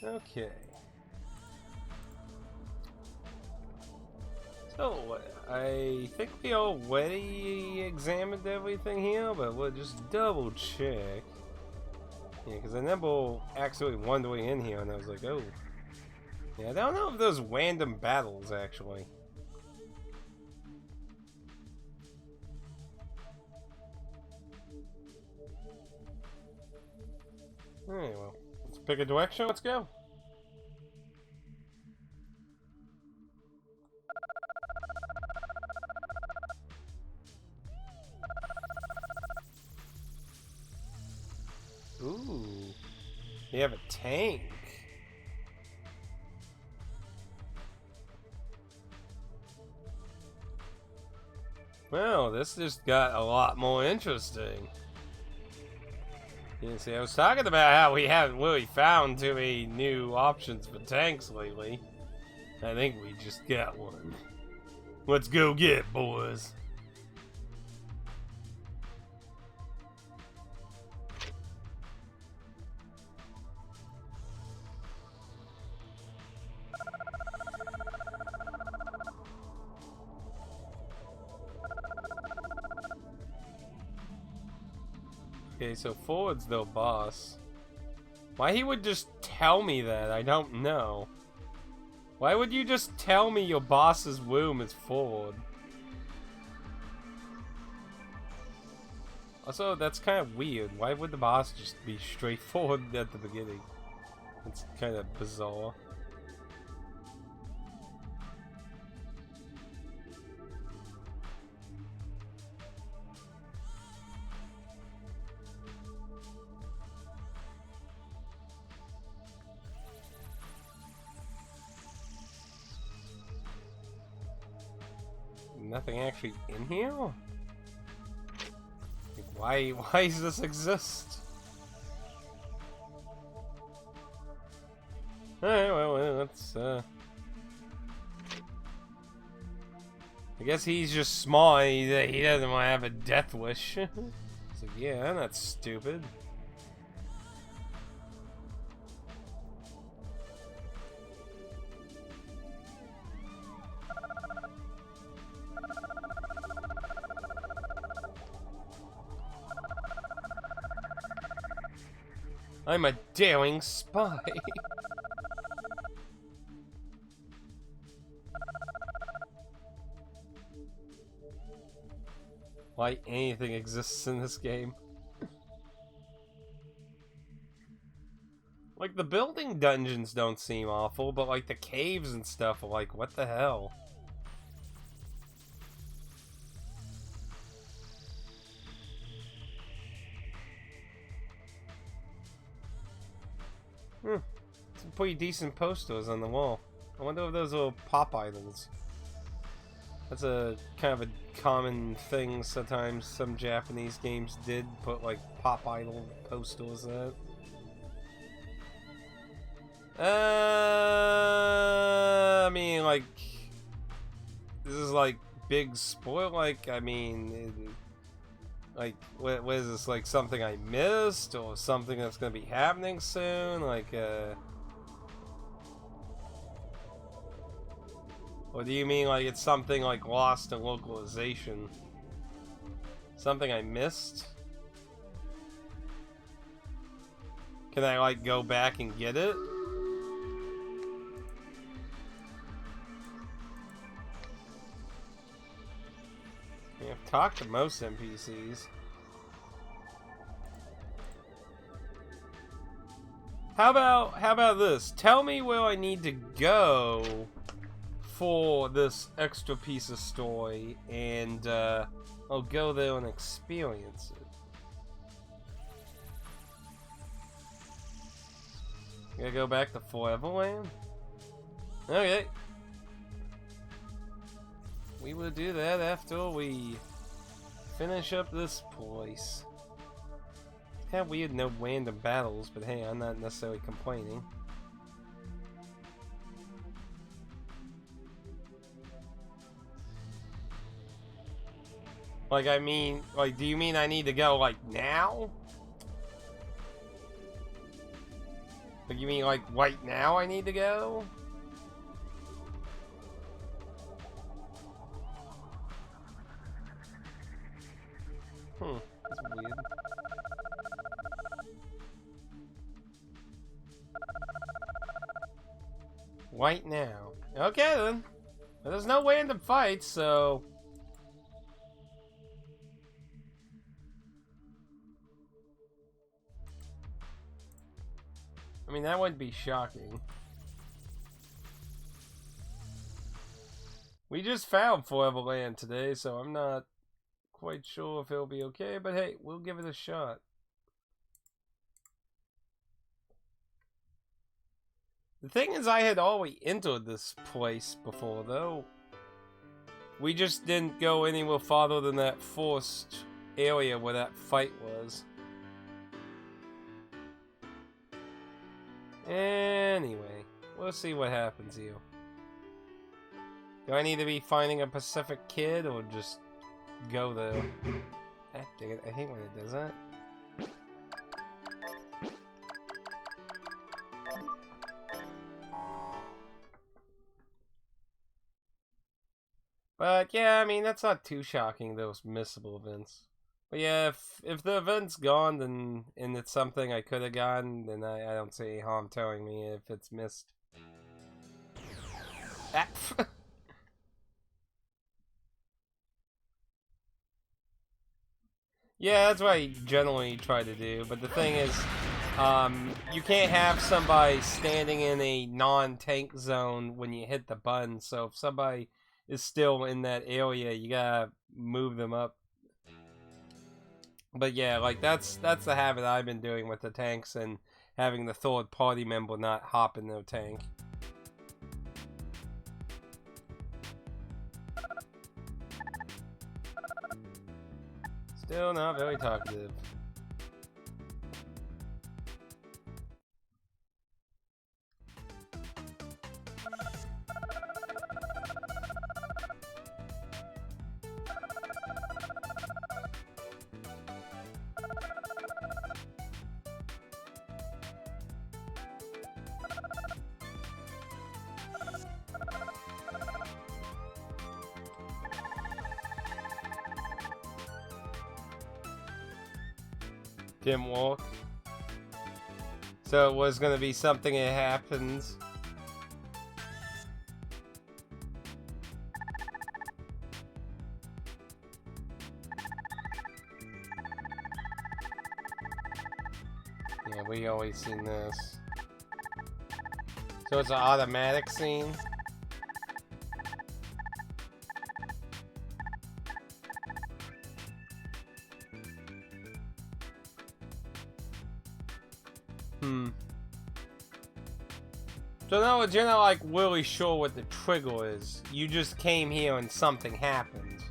Okay. So, I think we already examined everything here, but we'll just double check. Yeah, because I remember actually wandering in here and I was like, oh. Yeah, I don't know if there's random battles, actually. Alright, well, let's pick a direction, let's go. Ooh, we have a tank. Well, this just got a lot more interesting. You see, I was talking about how we haven't really found too many new options for tanks lately. I think we just got one. Let's go get it, boys. Okay, so Ford's the boss. Why he would just tell me that, I don't know. Why would you just tell me your boss's room is Ford? Also, that's kind of weird. Why would the boss just be straightforward at the beginning? It's kind of bizarre. Nothing actually in here? Like, why does this exist? Alright, well, let's, I guess he's just small and he doesn't want to have a death wish. It's like, yeah, that's stupid. I'm a daring spy. Why anything exists in this game. Like, the building dungeons don't seem awful, but like the caves and stuff are like, what the hell? Some pretty decent posters on the wall. I wonder if those are pop idols. That's a kind of a common thing sometimes some Japanese games did put like pop idol posters in it. I mean, like, this is like big spoil. Like, I mean, like, what is this? Like something I missed, or something that's gonna be happening soon? Like, or do you mean like it's something like lost in localization? Something I missed? Can I like go back and get it? I've talked to most NPCs. How about this? Tell me where I need to go for this extra piece of story, and I'll go there and experience it. Gotta go back to Foreverland? Okay. We will do that after we finish up this place. It's kind of weird, no random battles, but hey, I'm not necessarily complaining. Like, I mean, like, do you mean I need to go, like, now? Like, you mean like right now I need to go? That's weird. Right now. Okay then. But there's no random fights, so... I mean, that wouldn't be shocking. We just found Foreverland today, so I'm not quite sure if it'll be okay, but hey, we'll give it a shot. The thing is, I had already entered this place before, though. We just didn't go anywhere farther than that forced area where that fight was. Anyway, we'll see what happens here. Do I need to be finding a Pacific kid or just go there? Ah, dang it, I hate when it does that. But yeah, I mean, that's not too shocking, those missable events. But yeah, if the event's gone then and it's something I could have gotten, then I don't see harm telling me if it's missed. Ah. Yeah, that's what I generally try to do, but the thing is, you can't have somebody standing in a non-tank zone when you hit the button, so if somebody is still in that area, you gotta move them up. But yeah, like, that's the habit I've been doing with the tanks and having the third party member not hop in their tank. Still not very talkative. Didn't walk. So it was gonna be something that happens. Yeah, we always seen this. So it's an automatic scene. So in other words, you're not like really sure what the trigger is. You just came here and something happened.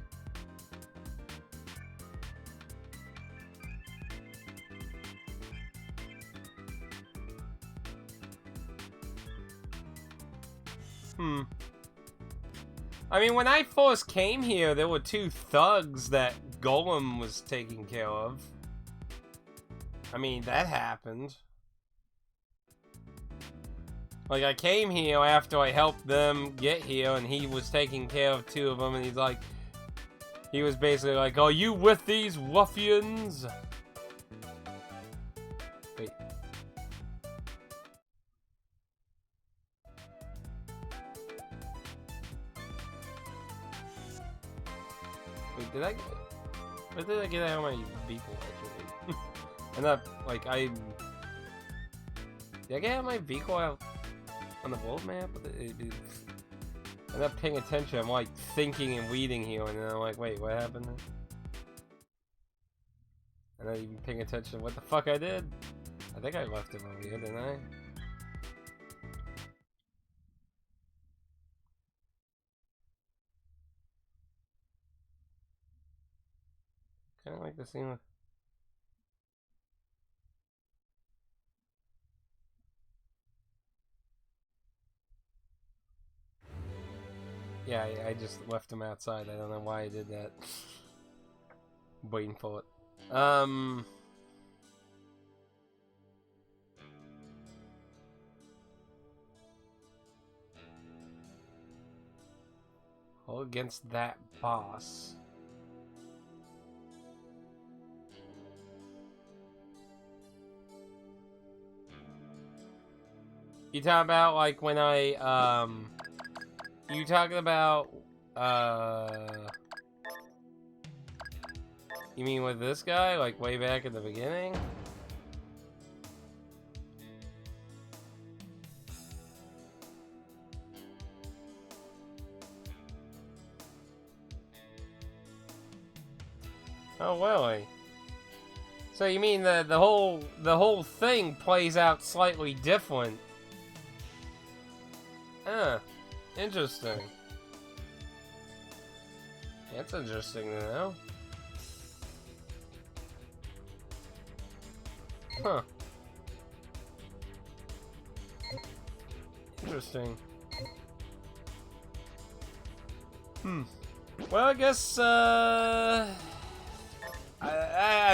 I mean, when I first came here, there were two thugs that Golem was taking care of. I mean, that happened. Like, I came here after I helped them get here, and he was taking care of two of them, and he's like... He was basically like, are you with these ruffians? Wait. Wait, did I... Where did I get out of my vehicle, actually? I'm not, like, Did I get out of my vehicle out on the world map? I'm not paying attention. I'm like thinking and reading here, and then I'm like, wait, what happened? I'm not even paying attention to what the fuck I did. I think I left him over here, didn't I? Kind of like the scene with... Yeah, I just left him outside. I don't know why I did that. Waiting for it. All against that boss. You talking about like when I you talking about you mean with this guy, like way back in the beginning? Oh really? So you mean the whole thing plays out slightly different? Interesting. That's interesting to know. Huh. Interesting. Well, I guess, I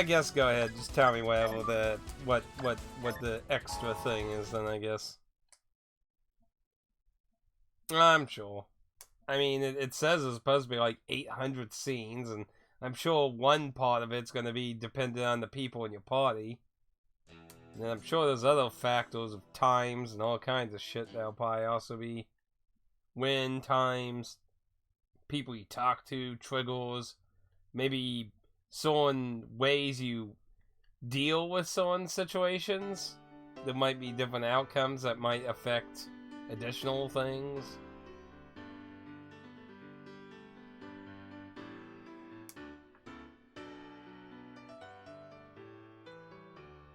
guess go ahead. Just tell me whatever what the extra thing is then, I guess. I'm sure. I mean, it says it's supposed to be like 800 scenes, and I'm sure one part of it's going to be dependent on the people in your party. And I'm sure there's other factors of times and all kinds of shit that'll probably also be win times, people you talk to, triggers, maybe certain ways you deal with certain situations. There might be different outcomes that might affect additional things.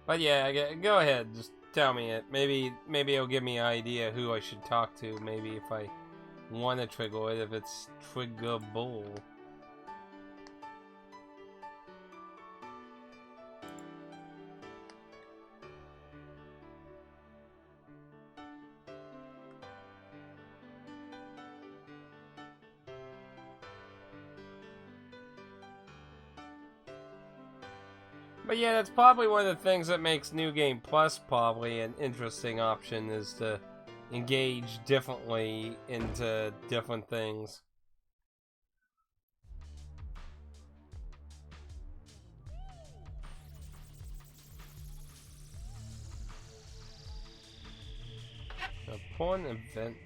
But yeah, go ahead, just tell me it. Maybe it'll give me an idea who I should talk to. Maybe if I want to trigger it, if it's triggerable. But yeah, that's probably one of the things that makes New Game Plus probably an interesting option, is to engage differently into different things. A porn event.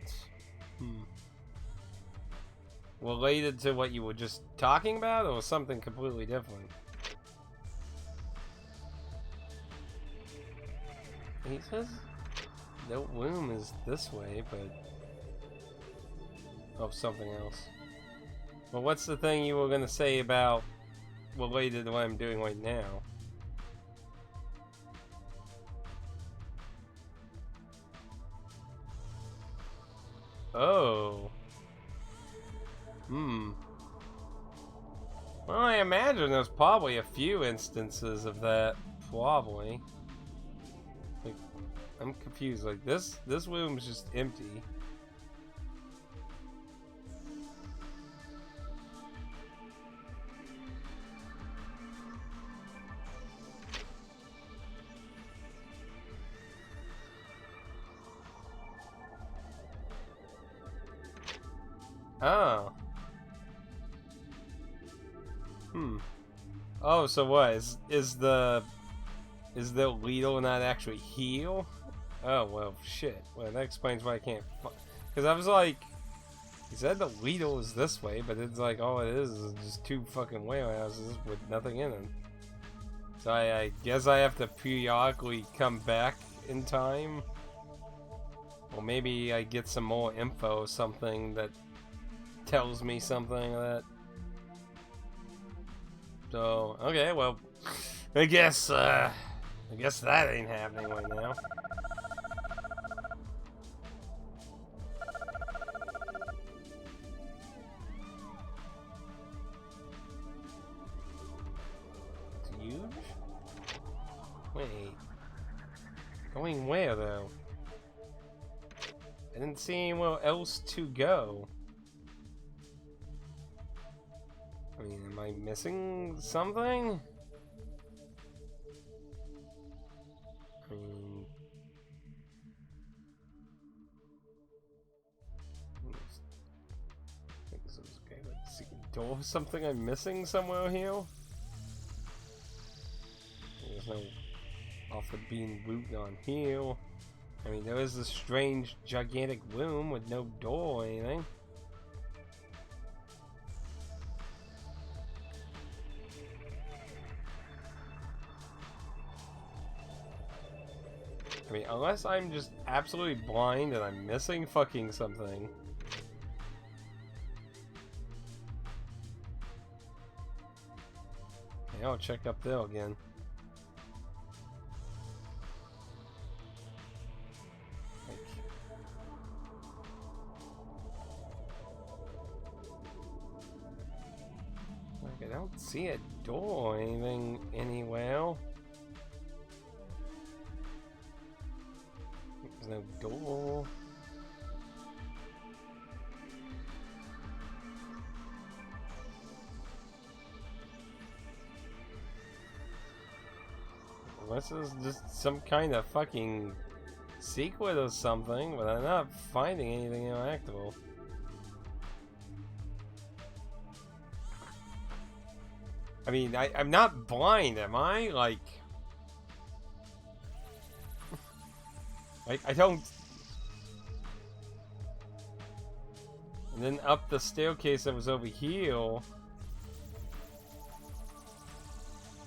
Related to what you were just talking about, or something completely different? He says the room is this way, but... Oh, something else. Well, what's the thing you were gonna say about related to what I'm doing right now? Oh. Well, I imagine there's probably a few instances of that. Probably. Like, I'm confused. Like, this room's just empty. Oh. Oh, so what? Is the Lidl not actually heal? Oh, well, shit. Well, that explains why I can't... Because I was like... He said the Lidl is this way, but it's like, all it is just two fucking warehouses with nothing in them. So I guess I have to periodically come back in time. Or maybe I get some more info or something that tells me something of that. So, okay, well, I guess that ain't happening right now. It's huge? Wait. Going where, though? I didn't see anywhere else to go. I mean, am I missing something? I mean... I think this is okay. door? Something I'm missing somewhere here? There's no off the bean route on here. I mean, there is this strange, gigantic room with no door or anything. I mean, unless I'm just absolutely blind and I'm missing fucking something. Okay, I'll check up there again. Like, I don't see a door or anything anywhere. There's no door. Unless this is just some kind of fucking secret or something, but I'm not finding anything interactable. I mean, I'm not blind, am I? Like, I don't... And then up the staircase that was over here...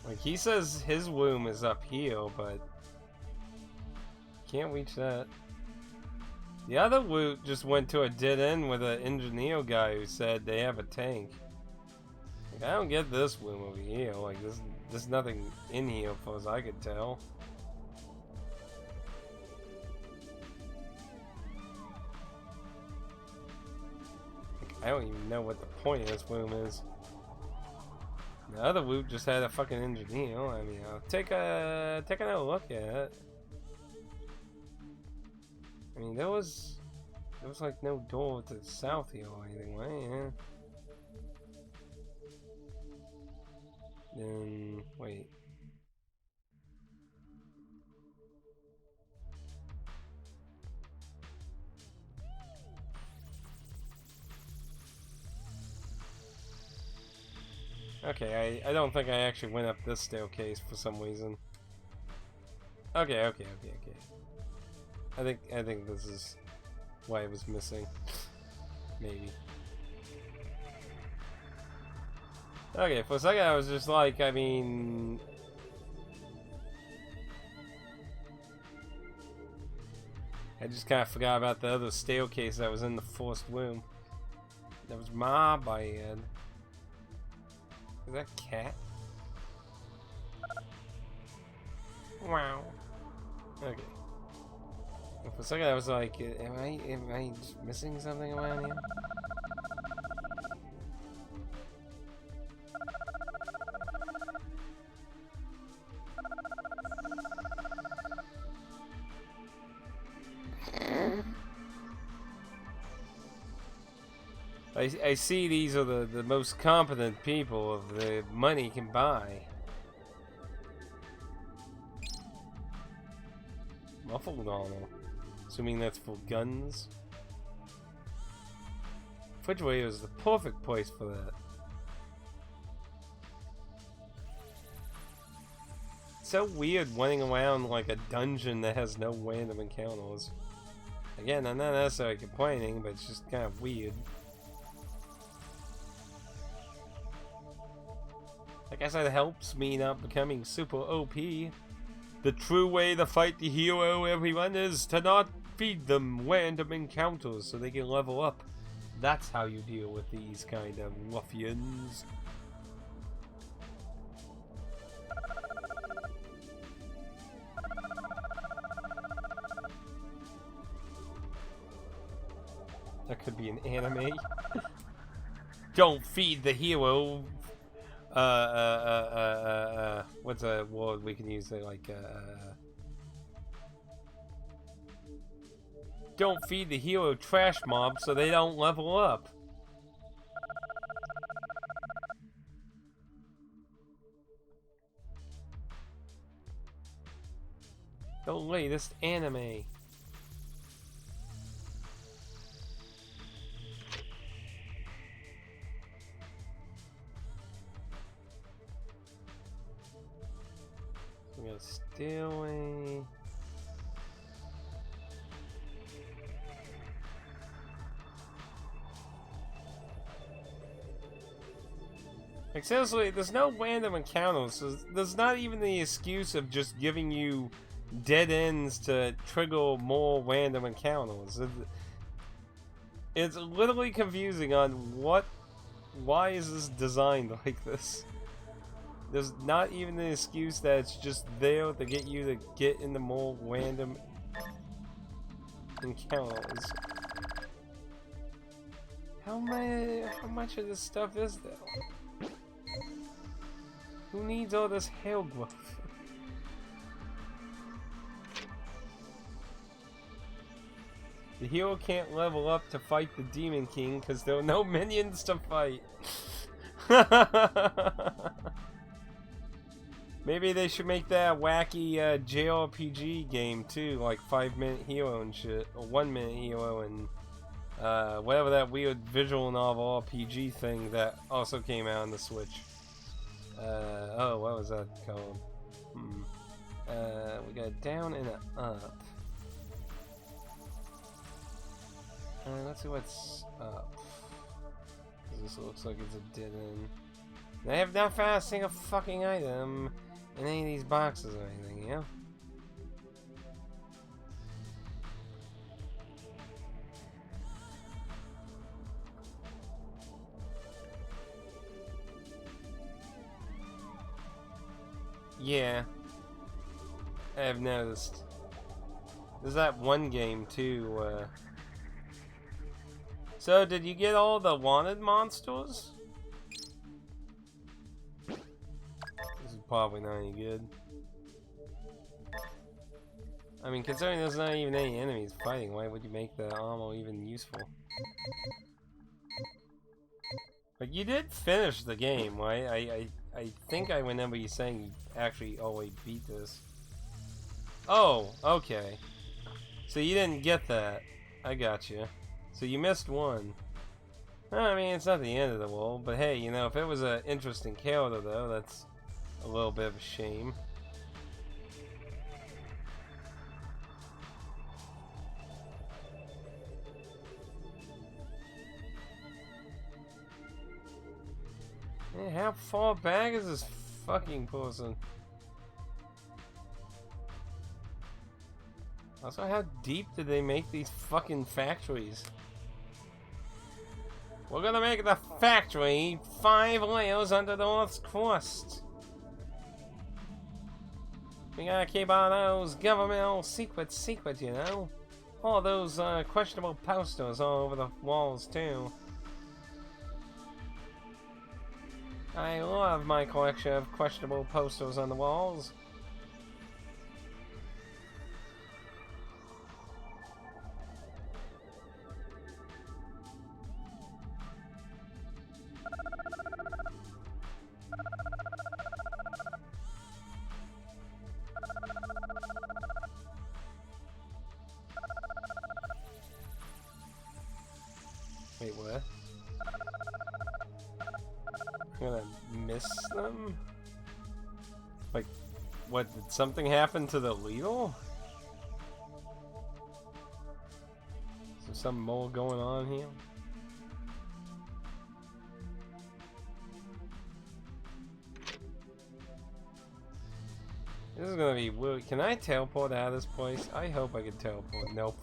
Like, he says his womb is up here, but... Can't reach that. The other route just went to a dead end with an engineer guy who said they have a tank. Like, I don't get this womb over here. Like, there's nothing in here, as far as I could tell. I don't even know what the point of this room is. The other route just had a fucking engineer. I mean, I'll take another look at it. I mean, there was like no door to the south here or anything, right? Yeah. Then wait. Okay, I don't think I actually went up this staircase for some reason. Okay. I think this is why it was missing. Maybe. Okay, for a second I was just like, I mean... I just kind of forgot about the other staircase that was in the first room. That was my bad. Is that a cat? Wow. Okay. And for a second I was like, am I just missing something around here? I see these are the most competent people of the money can buy. Muffled armor. Assuming that's for guns. Refrigerator is the perfect place for that. It's so weird running around like a dungeon that has no random encounters. Again, I'm not necessarily complaining, but it's just kind of weird. I guess that helps me not becoming super OP. The true way to fight the hero, everyone, is to not feed them random encounters so they can level up. That's how you deal with these kind of ruffians. That could be an anime. Don't feed the hero. What's a word we can use? Like, don't feed the hero trash mobs so they don't level up. The latest anime. doing? Like, seriously, there's no random encounters. So there's not even the excuse of just giving you dead ends to trigger more random encounters. It's literally confusing on why is this designed like this? There's not even an excuse that it's just there to get you to get into more random encounters. How much of this stuff is there? Who needs all this hair growth? The hero can't level up to fight the Demon King because there are no minions to fight. Maybe they should make that a wacky JRPG game too, like 5-minute hero and shit, or 1-minute hero and whatever that weird visual novel RPG thing that also came out on the Switch. Oh, what was that called? We got a down and an up. Let's see what's up. This looks like it's a dead end. I have not found a single fucking item in any of these boxes or anything, you know? Yeah. I have noticed. There's that one game too, So, did you get all the wanted monsters? This is probably not any good. I mean, considering there's not even any enemies fighting, why would you make the ammo even useful? But you did finish the game, right? I think I remember you saying you actually always beat this. Oh, okay. So you didn't get that. I got you. So you missed one. I mean, it's not the end of the world, but hey, you know, if it was an interesting character, though, that's a little bit of a shame. Man, how far back is this fucking person? Also, how deep did they make these fucking factories? We're gonna make the factory 5 layers under the Earth's crust. We gotta keep all those governmental secrets secret, you know? All those questionable posters all over the walls, too. I love my collection of questionable posters on the walls. Wait, what? I'm gonna miss them? Like, what, did something happen to the Lidl? Is there something more going on here? This is gonna be weird. Can I teleport out of this place? I hope I can teleport. Nope.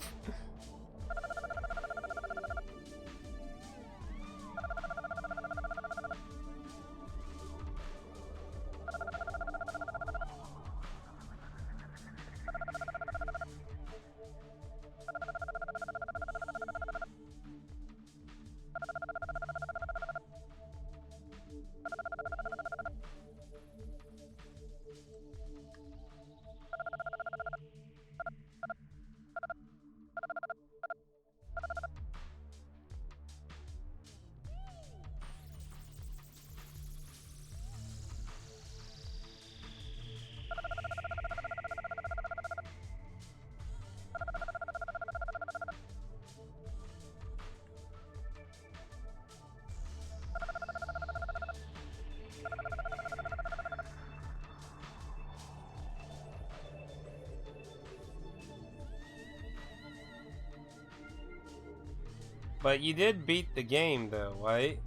But you did beat the game, though, right?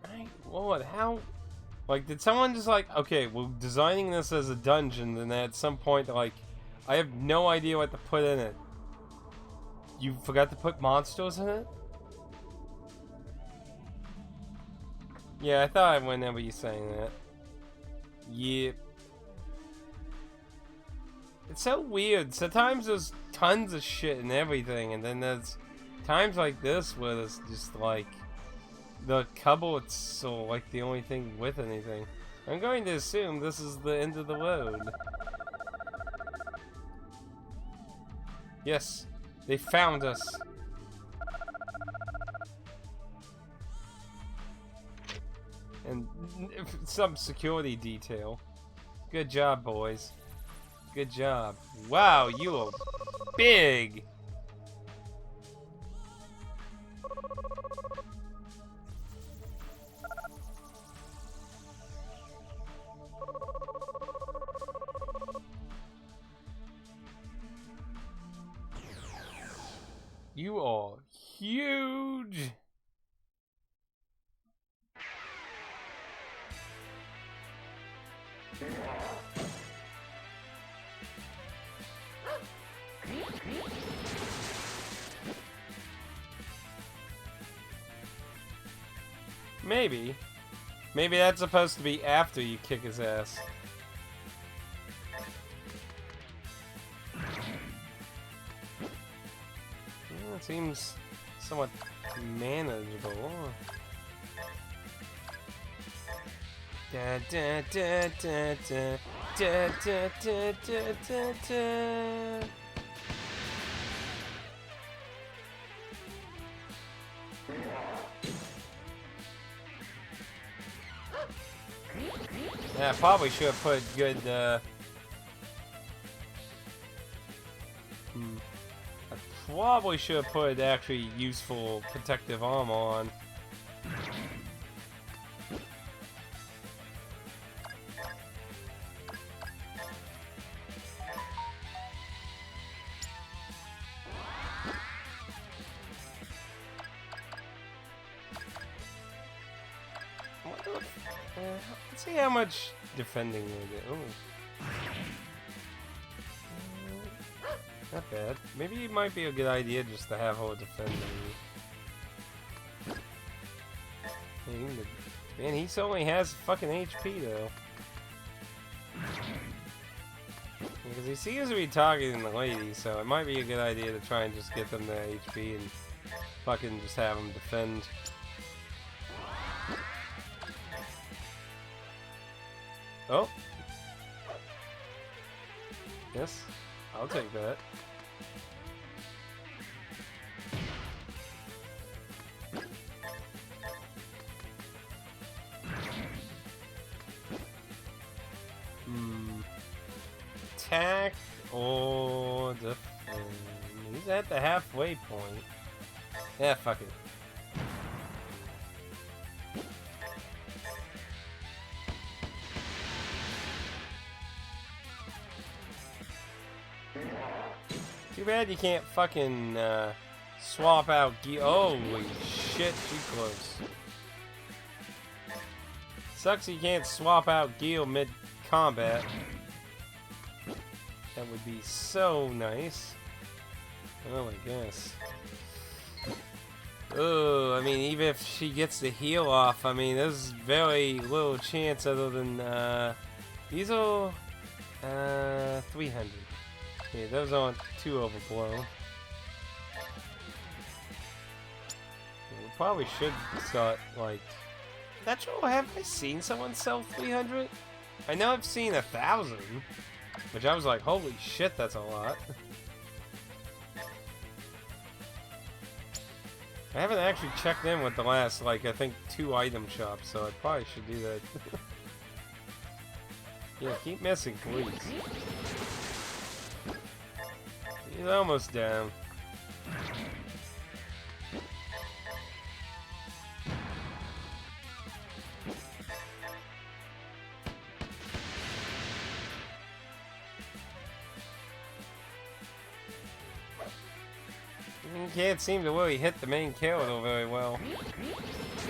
Right? Lord, how? Like, did someone just like, okay, well, designing this as a dungeon, and at some point, like, I have no idea what to put in it. You forgot to put monsters in it? Yeah, I thought I remember you saying that. Yep. It's so weird. Sometimes there's tons of shit and everything, and then there's times like this where there's just like the cupboards are like the only thing with anything. I'm going to assume this is the end of the road. Yes, they found us. And some security detail. Good job, boys. Good job. Wow, you are big. You are huge. Maybe. Maybe that's supposed to be after you kick his ass. Well, it seems somewhat manageable. Da da da da da da da da da da. Yeah, I probably should have put good, I probably should have put actually useful protective armor on. Let's see how much defending we get. Oh. Not bad. Maybe it might be a good idea just to have her defending. Man, he only has fucking HP though. Because he seems to be targeting the lady, so it might be a good idea to try and just get them to HP and fucking just have them defend. Oh. Yes, I'll take that. Attack or defend. He's at the halfway point. Yeah, fuck it. Too bad you can't fucking swap out gear. Holy shit, too close. Sucks you can't swap out gear mid-combat. That would be so nice. Oh my gosh. Oh, I mean, even if she gets the heal off, I mean, there's very little chance other than, these are, 300. Yeah, those aren't too overblown. We probably should start, like... Not sure, have I seen someone sell 300? I know I've seen 1,000. Which I was like, holy shit, that's a lot. I haven't actually checked in with the last, like, I think 2 item shops, so I probably should do that. Yeah, keep missing, please. He's almost down. You can't seem to really hit the main character very well.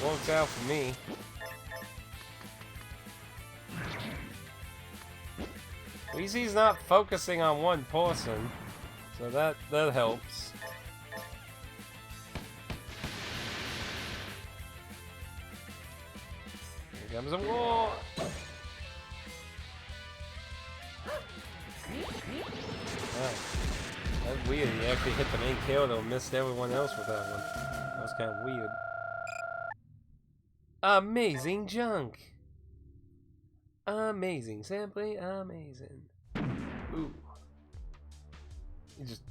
Works out for me. At least he's not focusing on one person, so that helps. Here comes a war. That's weird. He actually hit the main character and missed everyone else with that one. That was kind of weird. Amazing junk. Amazing, simply amazing. Ooh. He just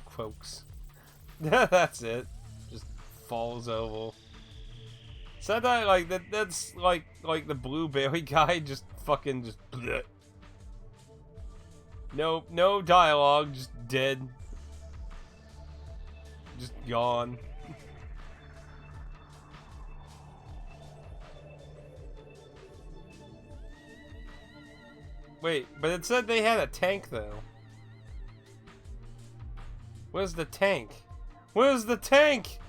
croaks. That's it. Just falls over. Said that like that's like the blueberry guy just fucking just bleh. Nope, no dialogue, just dead. Just gone. Wait, but it said they had a tank though. Where's the tank? Where's the tank?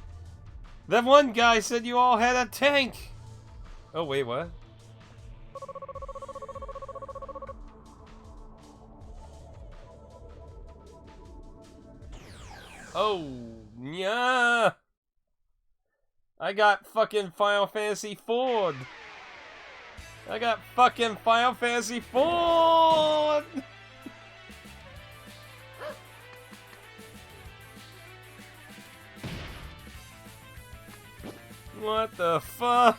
That one guy said you all had a tank! Oh wait, what? Oh, yeah. I got fucking Final Fantasy Ford. I got fucking Final Fantasy Ford. What the fuck?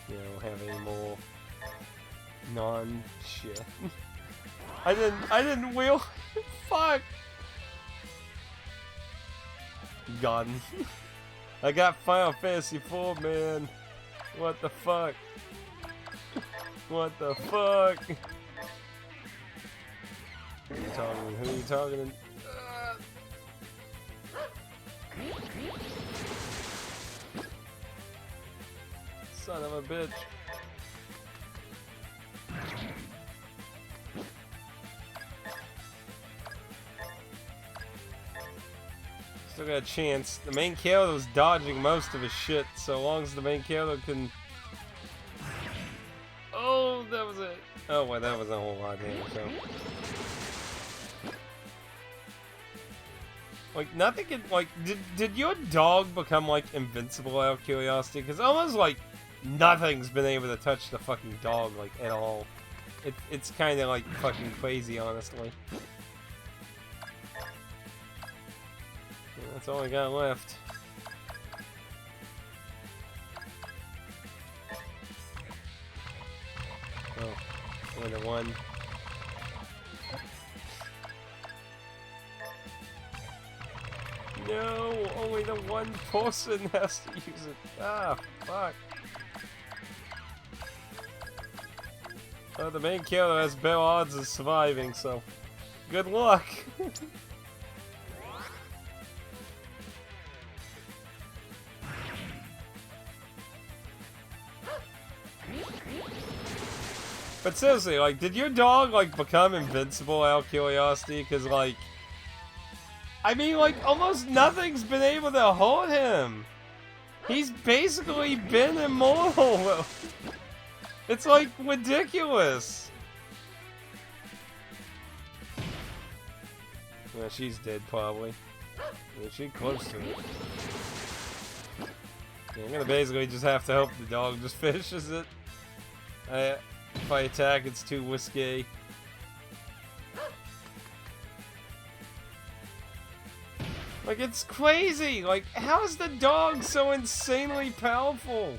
You know, have any more non-shit. I didn't wheel. Fuck. Gun. I got Final Fantasy 4, man. What the fuck? What the fuck? Who are you talking to? Who are you talking to? Son of a bitch. Still got a chance. The main character was dodging most of his shit, so long as the main character can... Oh, that was it. Oh, well, that was a whole lot of damage, so... Like, nothing can, like, did your dog become, like, invincible out of curiosity? Because almost, like, nothing's been able to touch the fucking dog, like, at all. It's kind of, like, fucking crazy, honestly. Yeah, that's all I got left. Oh, only the one. No, only the one person has to use it. Ah, fuck. The main killer has better odds of surviving, so good luck. But seriously, like, did your dog, like, become invincible out of curiosity? Because, like, I mean, like, almost nothing's been able to hold him. He's basically been immortal. It's, like, ridiculous. Yeah, she's dead, probably. Yeah, she's close to it. Yeah, I'm gonna basically just have to help the dog just finishes it. If I attack, it's too risky. Like, it's crazy! Like, how is the dog so insanely powerful?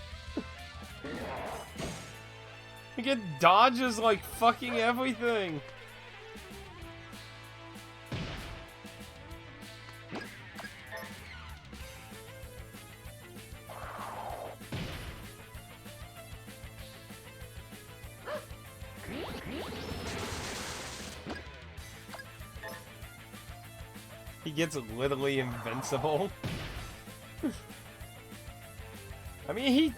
Like, it dodges, like, fucking everything. He gets literally invincible. I mean,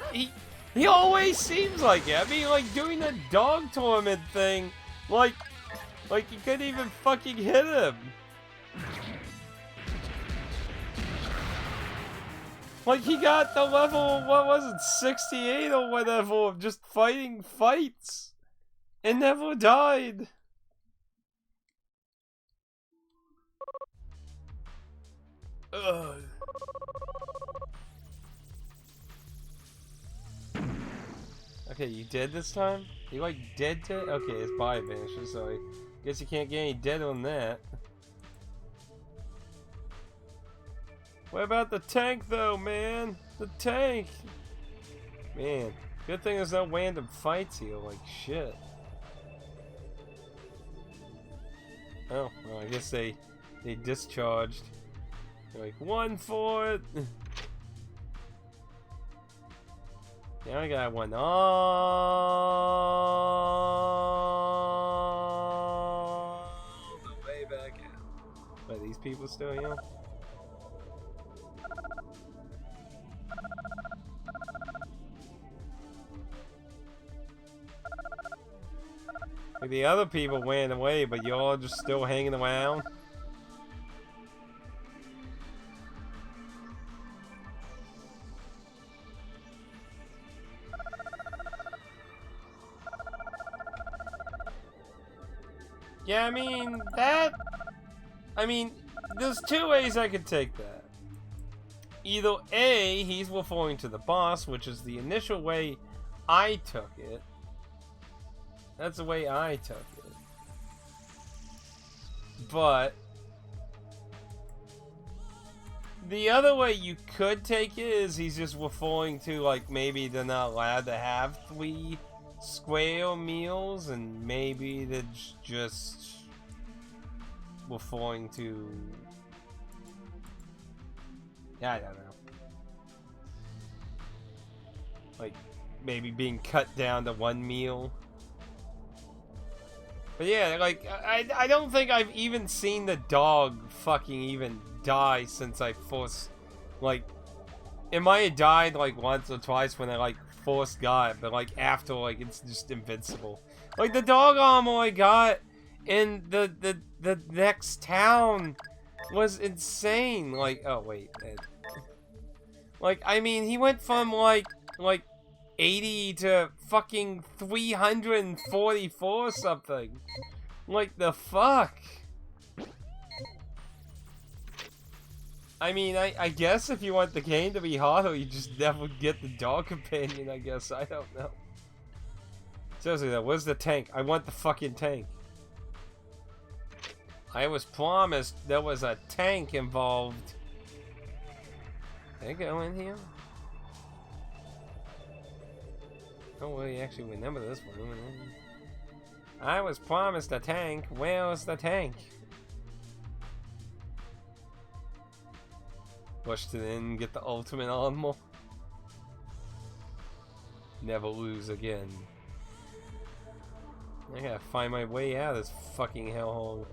He always seems like it. I mean, like, doing the dog tournament thing, like you couldn't even fucking hit him. Like, he got the level, what was it, 68 or whatever, of just fighting fights. And never died. Ugh. Okay, you dead this time? You like dead? Okay, it's body vanishes, so I guess you can't get any dead on that. What about the tank though, man? The tank! Man, good thing there's no random fights here, like shit. Oh, well, I guess they discharged. They're like, one for it! Yeah, I got one all the way back out. But these people still here? Like the other people went away, but y'all just still hanging around? Yeah, I mean, there's two ways I could take that. Either A, he's referring to the boss, which is the initial way I took it. That's the way I took it. But the other way you could take it is he's just referring to, like, maybe they're not allowed to have 3 square meals, and maybe they're just referring to... I don't know. Like, maybe being cut down to 1 meal. But yeah, like, I don't think I've even seen the dog fucking even die since I first, like, it might have died, like, once or twice when I, like, first got it, but, like, after, like, it's just invincible. Like, the dog armor I got in the next town was insane. Like, oh, wait. Like, I mean, he went from, like 80 to fucking 344 or something. Like, the fuck? I mean, I guess if you want the game to be harder, you just never get the dog companion, I guess. I don't know. Seriously though, where's the tank? I want the fucking tank. I was promised there was a tank involved. Can I go in here? Oh, well, you actually remember this one. I was promised a tank. Where's the tank? Rushed it in, get the ultimate armor. Never lose again. I gotta find my way out of this fucking hellhole.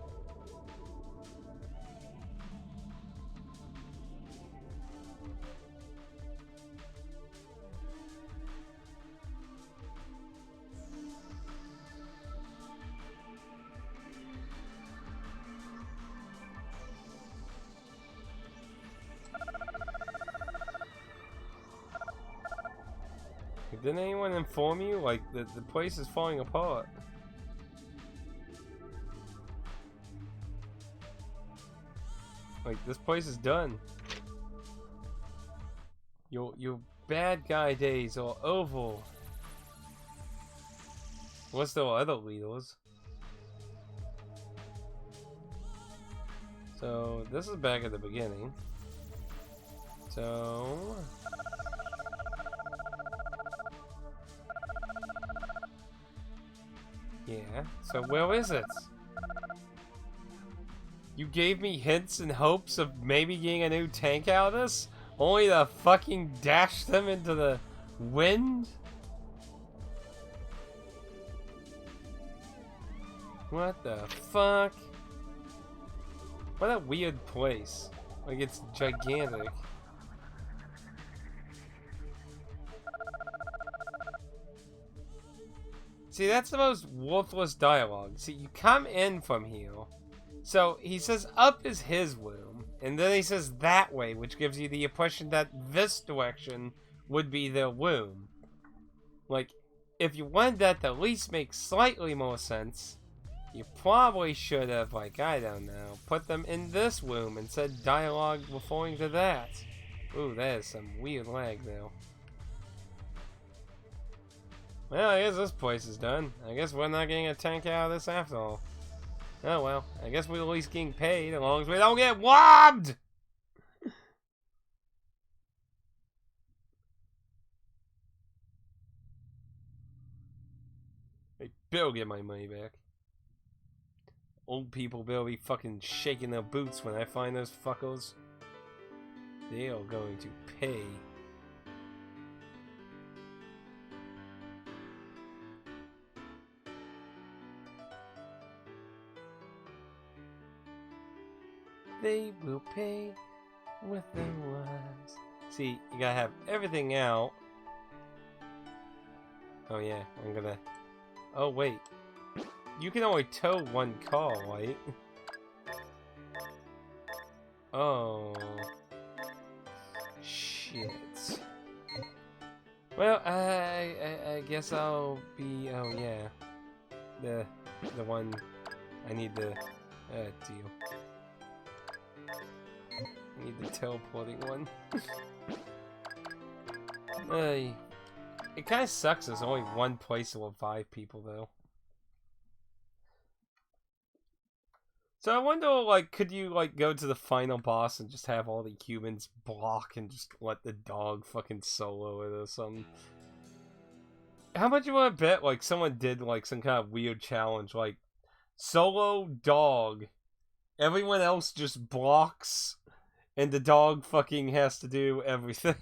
Didn't anyone inform you? Like, the place is falling apart. Like, this place is done. Your bad guy days are over. Unless there are other leaders. So, this is back at the beginning. So... yeah, so where is it? You gave me hints and hopes of maybe getting a new tank out of this, only to fucking dash them into the wind? What the fuck? What a weird place. Like, it's gigantic. See, that's the most worthless dialogue. See, you come in from here. So, he says up is his room. And then he says that way, which gives you the impression that this direction would be their room. Like, if you wanted that to at least make slightly more sense, you probably should have, like, I don't know, put them in this room and said dialogue referring to that. Ooh, that is some weird lag, though. Well, I guess this place is done. I guess we're not getting a tank out of this after all. Oh well, I guess we're at least getting paid as long as we don't get robbed! I better get my money back. Old people better be fucking shaking their boots when I find those fuckers. They are going to pay. They will pay with their lives. See, you gotta have everything out. Oh yeah, I'm gonna... Oh wait. You can only tow one car, right? Oh. Shit. Well, I guess I'll be... Oh yeah. The one... I need the... deal. I need the teleporting one. It kind of sucks there's only one place to revive people, though. So I wonder, like, could you, like, go to the final boss and just have all the humans block and just let the dog fucking solo it or something? How much you want to bet, like, someone did, like, some kind of weird challenge, like, solo dog, everyone else just blocks, and the dog fucking has to do everything.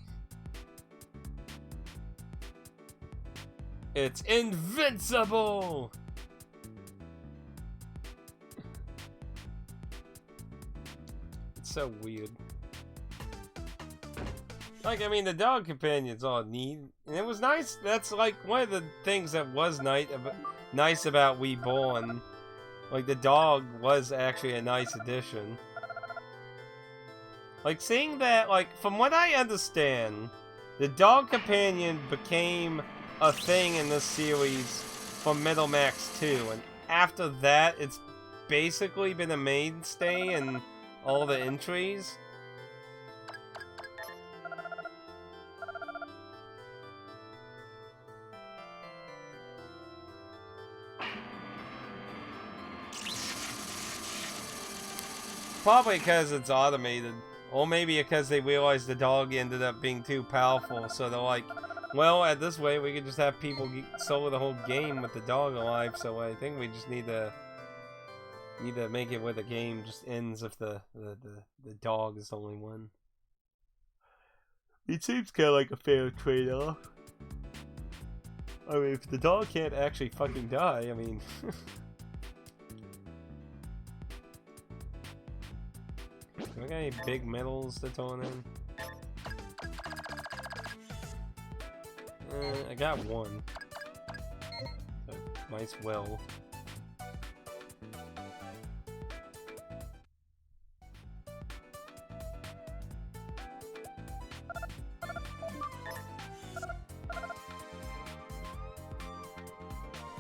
It's invincible! It's so weird. Like, I mean, the dog companion's all neat. And it was nice. That's, like, one of the things that was nice about Reborn. Like, the dog was actually a nice addition. Like, seeing that, like, from what I understand, the dog companion became a thing in this series from Middle Max 2, and after that, it's basically been a mainstay in all the entries. Probably because it's automated. Or maybe because they realized the dog ended up being too powerful, so they're like, well, at this way, we could just have people solo the whole game with the dog alive, so I think we just need to make it where the game just ends if the dog is the only one. It seems kind of like a fair trade-off. I mean, if the dog can't actually fucking die, I mean... Do I got any big medals to throw in? I got one. A nice well.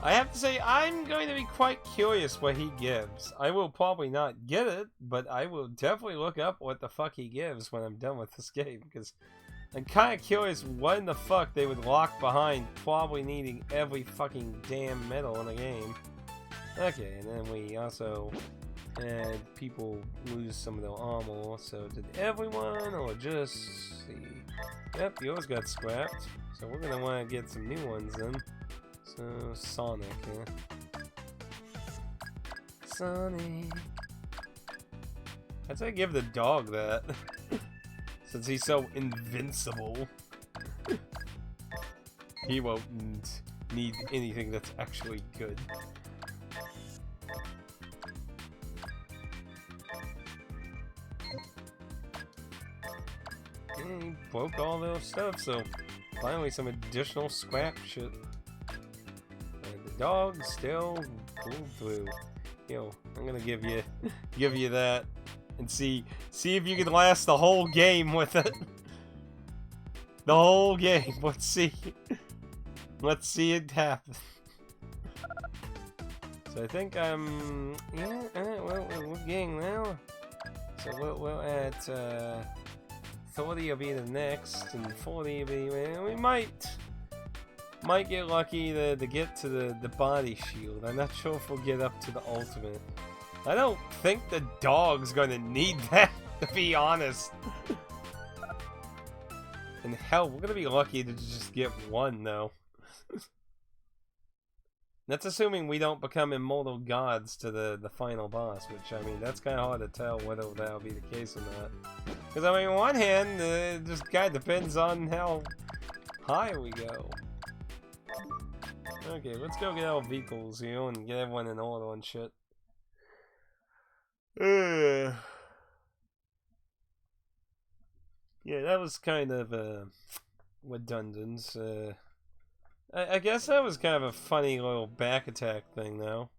I have to say, I'm going to be quite curious what he gives. I will probably not get it, but I will definitely look up what the fuck he gives when I'm done with this game, because I'm kind of curious what in the fuck they would lock behind probably needing every fucking damn medal in the game. Okay, and then we also had people lose some of their armor, so did everyone, or just... see? Yep, yours got scrapped, so we're gonna want to get some new ones then. So, Sonic, yeah. Sonic. I'd say give the dog that. Since he's so invincible. He won't need anything that's actually good. And he broke all their stuff, so finally some additional scrap shit. dog still pulled through. Yo, I'm gonna give you that, and see if you can last the whole game with it. The whole game. Let's see it happen. So I think yeah. We're getting now. So we're at 30 will be the next, and 40 will be. We might get lucky to get to the body shield. I'm not sure if we'll get up to the ultimate. I don't think the dog's gonna need that, to be honest. And hell, we're gonna be lucky to just get one, though. That's assuming we don't become immortal gods to the final boss, which, I mean, that's kind of hard to tell whether that'll be the case or not. Because, I mean, on one hand, it just kind of depends on how high we go. Okay, let's go get our vehicles here and get everyone in order and shit. Yeah, that was kind of redundant. I guess that was kind of a funny little back attack thing, though.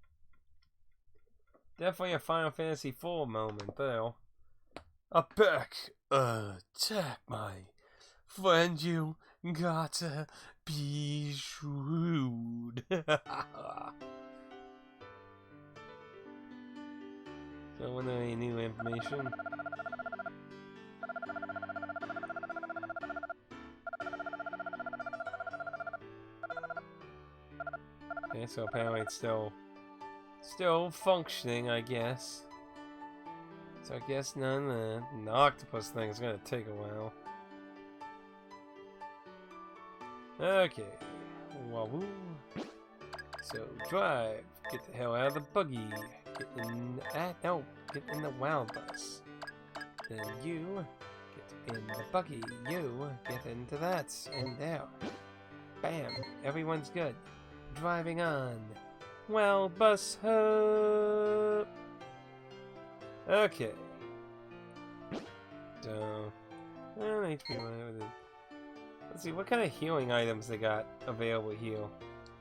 Definitely a Final Fantasy IV moment, though. A back attack, my friend. You gotta be shrewd. So, when any new information? Okay, so apparently it's still functioning, I guess. So I guess none of the octopus thing is gonna take a while. Okay, wahoo. So drive, get the hell out of the buggy, get in the wild bus. Then you get in the buggy, you get into that, and there. Bam, everyone's good. Driving on. Well, bus hop. Okay. So, let's see what kind of healing items they got available here,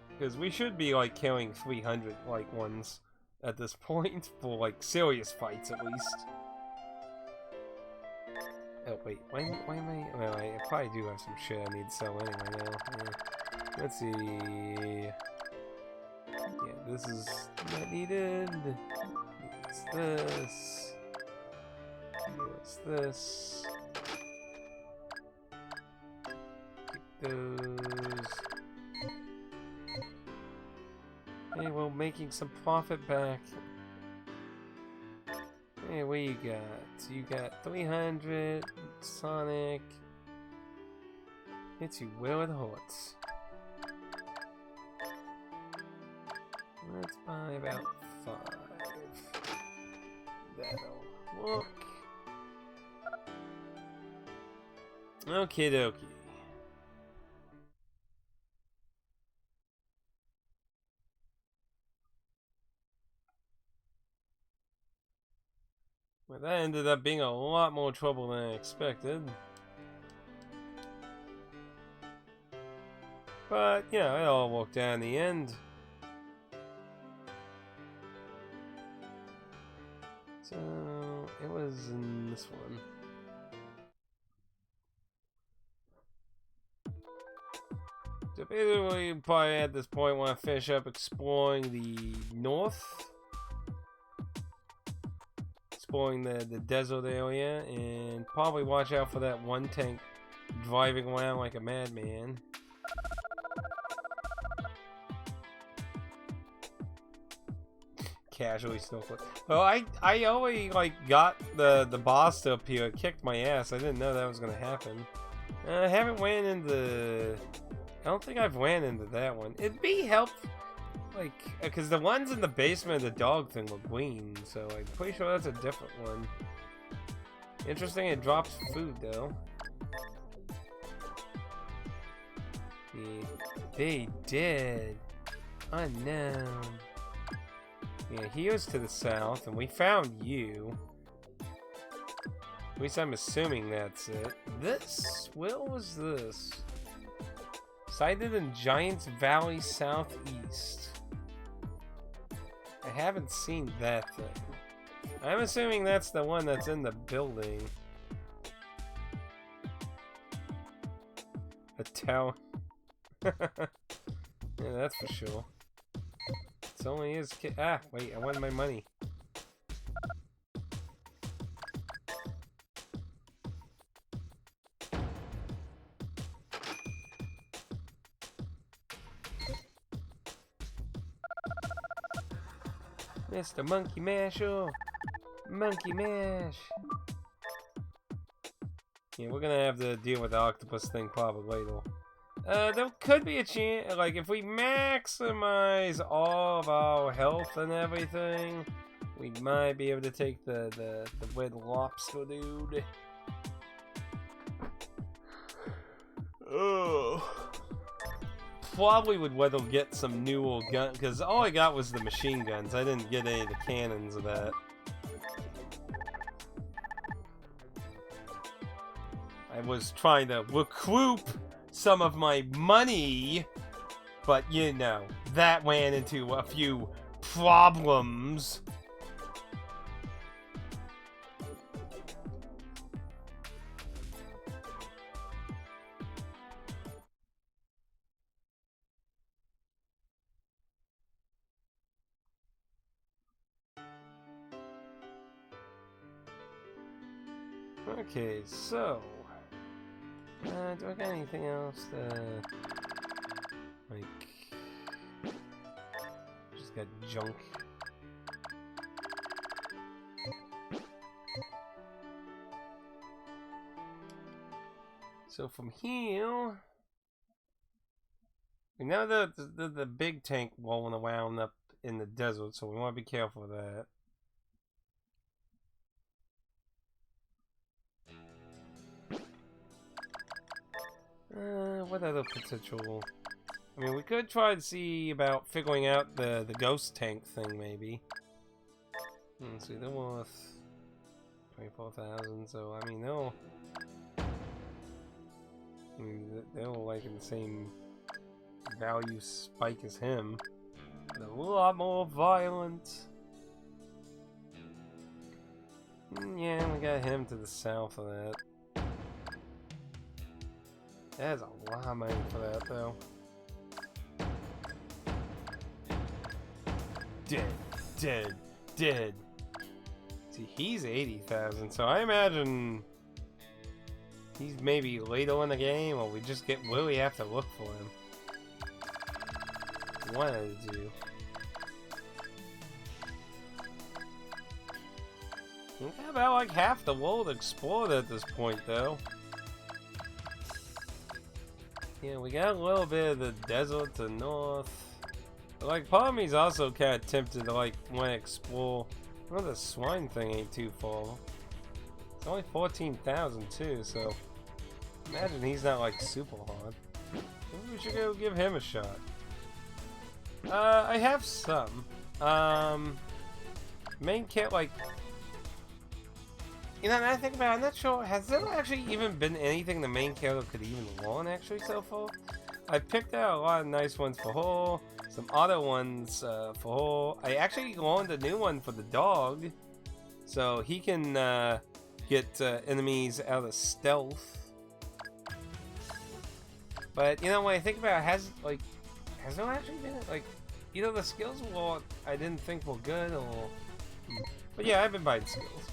because we should be like killing 300 like ones at this point for like serious fights at least. Oh wait, why am I? Well, I probably do have some shit I need to sell anyway now. Yeah. Let's see. Yeah, this is not needed. It's this. It's this. Get those. Hey, well, making some profit back. Hey, what you got? You got 300 Sonic. Hits you well with hearts. Let's buy about 5. That'll work. Okie dokie. Well, that ended up being a lot more trouble than I expected. But, you know, it all worked out in the end. So, it was in this one. So basically, you probably at this point want to finish up exploring the north. Exploring the desert area, and probably watch out for that one tank driving around like a madman. Casually still put. Oh, I already like got the boss up here. It kicked my ass. I didn't know that was gonna happen. I haven't ran into. I don't think I've ran into that one. It'd be helpful, like, because the ones in the basement of the dog thing were green, so I'm pretty sure that's a different one. Interesting. It drops food though. Yeah, they did. Unknown. Yeah, here's to the south, and we found you. At least I'm assuming that's it. This? Where was this? Sighted in Giants Valley Southeast. haven't seen that thing. I'm assuming that's the one that's in the building. A tower. Yeah, that's for sure. It's only his kid. Ah, wait, I wanted my money. Mr. Monkey Masher! Monkey Mash! Yeah, we're gonna have to deal with the octopus thing probably later. There could be a chance, like, if we maximize all of our health and everything, we might be able to take the red lobster dude. Oh. Probably would rather get some newer gun, because all I got was the machine guns. I didn't get any of the cannons of that. I was trying to recoup some of my money, but you know, that ran into a few problems. Okay, so do I got anything else like, just got junk. So from here, we know the big tank rolling around up in the desert, so we want to be careful of that. What other potential? I mean, we could try to see about figuring out the ghost tank thing, maybe. Let's see, they're worth 24,000, so I mean, they're like in the same value spike as him. But a lot more violent. Yeah, we got him to the south of that. That's a lot of money for that, though. Dead. See, he's 80,000, so I imagine he's maybe later in the game, or we just really have to look for him. One of the two. We've got about like half the world explored at this point, though. Yeah, we got a little bit of the desert to north. But, like, part of me's also kind of tempted to, like, want to explore. Well, the swine thing ain't too far. It's only 14,000 too, so imagine he's not, like, super hard. Maybe we should go give him a shot. I have some. Main kit, like, you know, now I think about it, I'm not sure, has there actually even been anything the main character could even learn, actually, so far? I picked out a lot of nice ones for her, some other ones for her. I actually learned a new one for the dog, so he can get enemies out of stealth. But, you know, when I think about it, has there actually been, like, either the skills were, I didn't think were good, or... But yeah, I've been buying skills.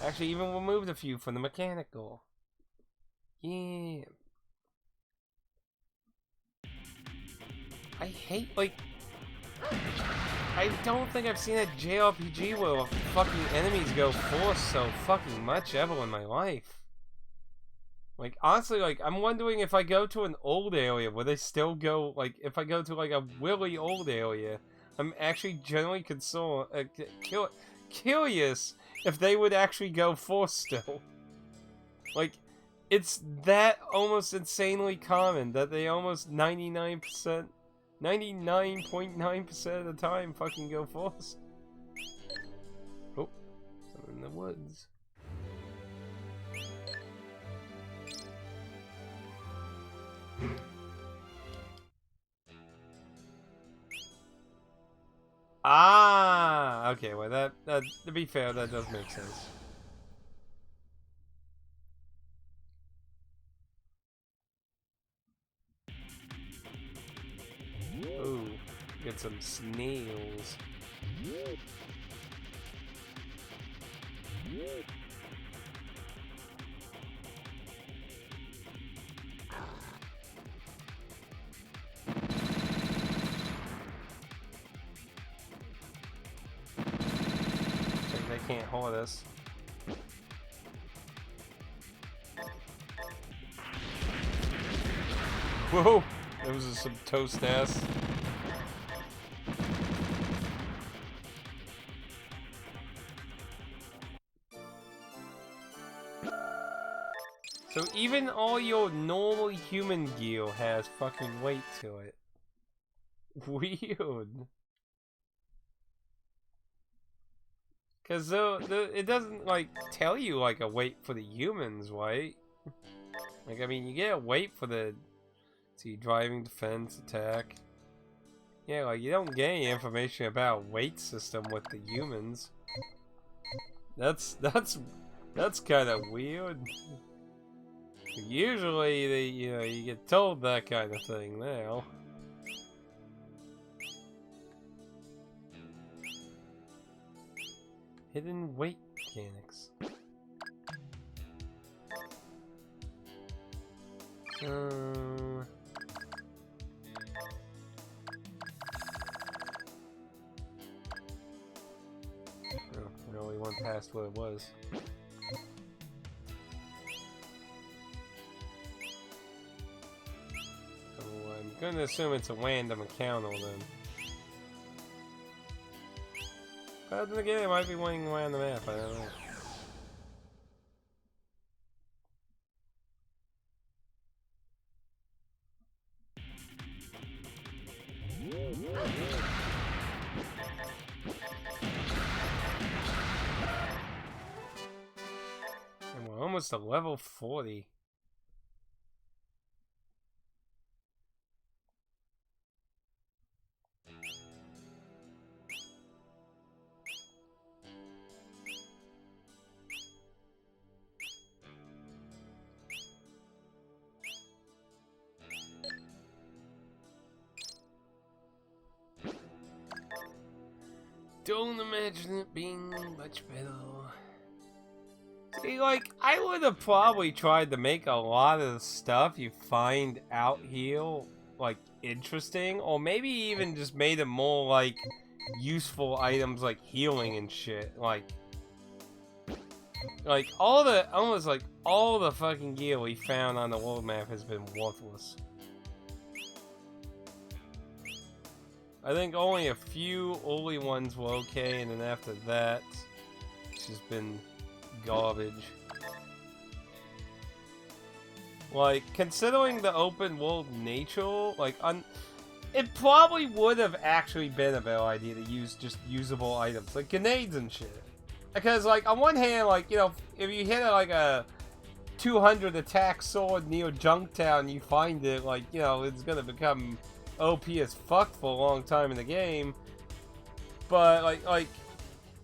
Actually, even removed a few from the mechanical. Yeah. I hate, like... I don't think I've seen a JRPG where fucking enemies go force so fucking much ever in my life. Like, honestly, like, I'm wondering if I go to an old area, will they still go, like, if I go to, like, a really old area, I'm actually generally concerned, curious if they would actually go force still. Like, it's that almost insanely common that they almost 99.9% of the time fucking go force. Oh, some in the woods. Ah, okay. Well, that to be fair, that does make sense. Ooh, get some snails. They can't hold us. Whoa! That was some toast ass. So even all your normal human gear has fucking weight to it. Weird. Cause it doesn't like tell you like a weight for the humans, right? Like I mean, you get a weight for the driving, defense, attack. Yeah, like you don't get any information about weight system with the humans. That's kind of weird. Usually, you get told that kind of thing now. Hidden weight mechanics. Oh, we only went past what it was. So I'm gonna assume it's a random encounter then. But then again, it might be running around the map, I don't know. And we're almost to level 40. Don't imagine it being much better. See, like, I would have probably tried to make a lot of the stuff you find out here, like, interesting. Or maybe even just made it more, like, useful items like healing and shit. Like almost like all the fucking gear we found on the world map has been worthless. I think only a few early ones were okay, and then after that, it's just been garbage. Like, considering the open world nature, like, it probably would have actually been a better idea to use just usable items, like grenades and shit. Because, like, on one hand, like, you know, if you hit like a 200 attack sword near Junktown, you find it, like, you know, it's gonna become OP as fuck for a long time in the game. But, like,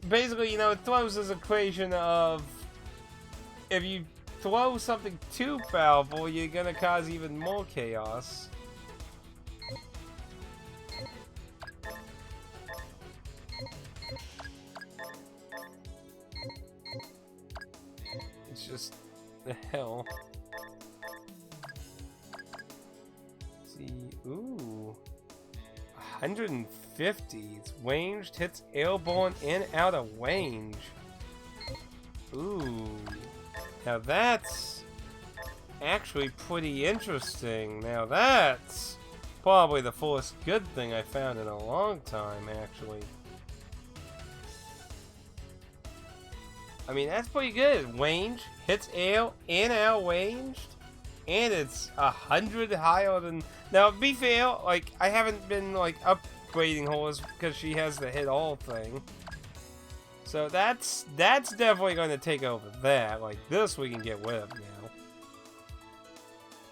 basically, you know, it throws this equation of if you throw something too powerful, you're gonna cause even more chaos. It's just the hell. Let's see, ooh, 150. It's ranged, hits airborne and out of range. Ooh. Now that's actually pretty interesting. Now that's probably the first good thing I found in a long time, actually. I mean, that's pretty good. Range, hits air and out ranged, and it's 100 higher than... Now, to be fair, like, I haven't been, like, upgrading hers because she has the hit all thing. So that's definitely going to take over that. Like, this we can get rid of now.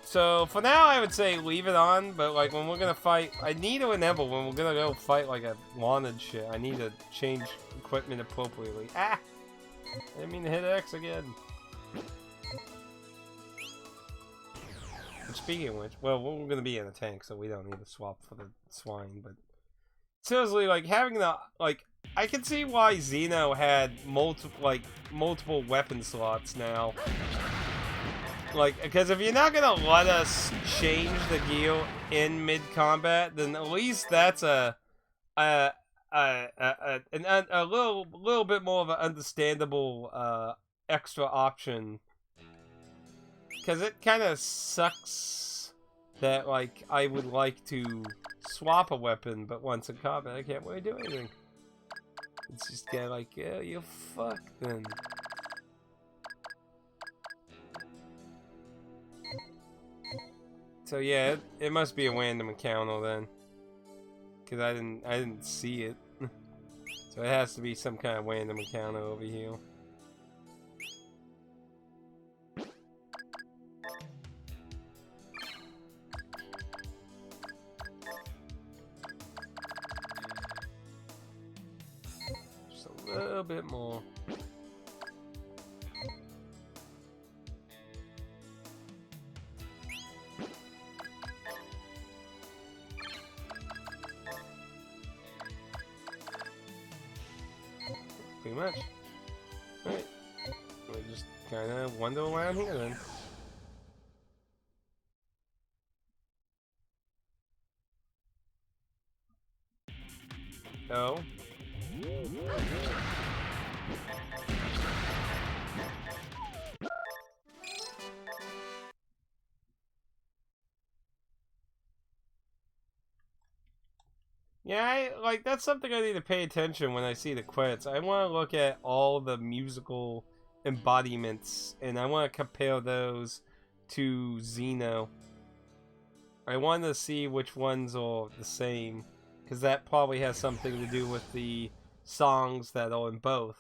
So for now, I would say leave it on. But like when we're gonna fight, I need to enable when we're gonna go fight like a wanted shit. I need to change equipment appropriately. Ah! I didn't mean to hit X again. Speaking of which, well, we're gonna be in a tank, so we don't need to swap for the swine. But seriously, like having the I can see why Xeno had multiple weapon slots now. Like, because if you're not gonna let us change the gear in mid-combat, then at least that's a little bit more of an understandable extra option. Because it kind of sucks that like I would like to swap a weapon, but once in combat I can't really do anything. It's just kind of like, yeah, you're fucked then. So yeah, it must be a random encounter then, because I didn't see it. So it has to be some kind of random encounter over here. Just a little bit more. Pretty much. Alright. We'll just kind of wander around here then. No. Yeah, that's something I need to pay attention when I see the credits. I want to look at all the musical embodiments, and I want to compare those to Xeno. I want to see which ones are the same, because that probably has something to do with the songs that are in both.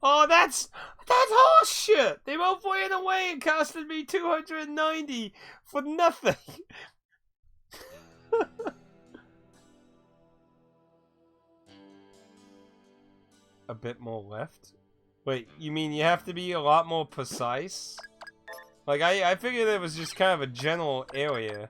Oh, that's horse shit! They both ran away and costed me 290 for nothing. A bit more left? Wait, you mean you have to be a lot more precise? Like, I figured it was just kind of a general area.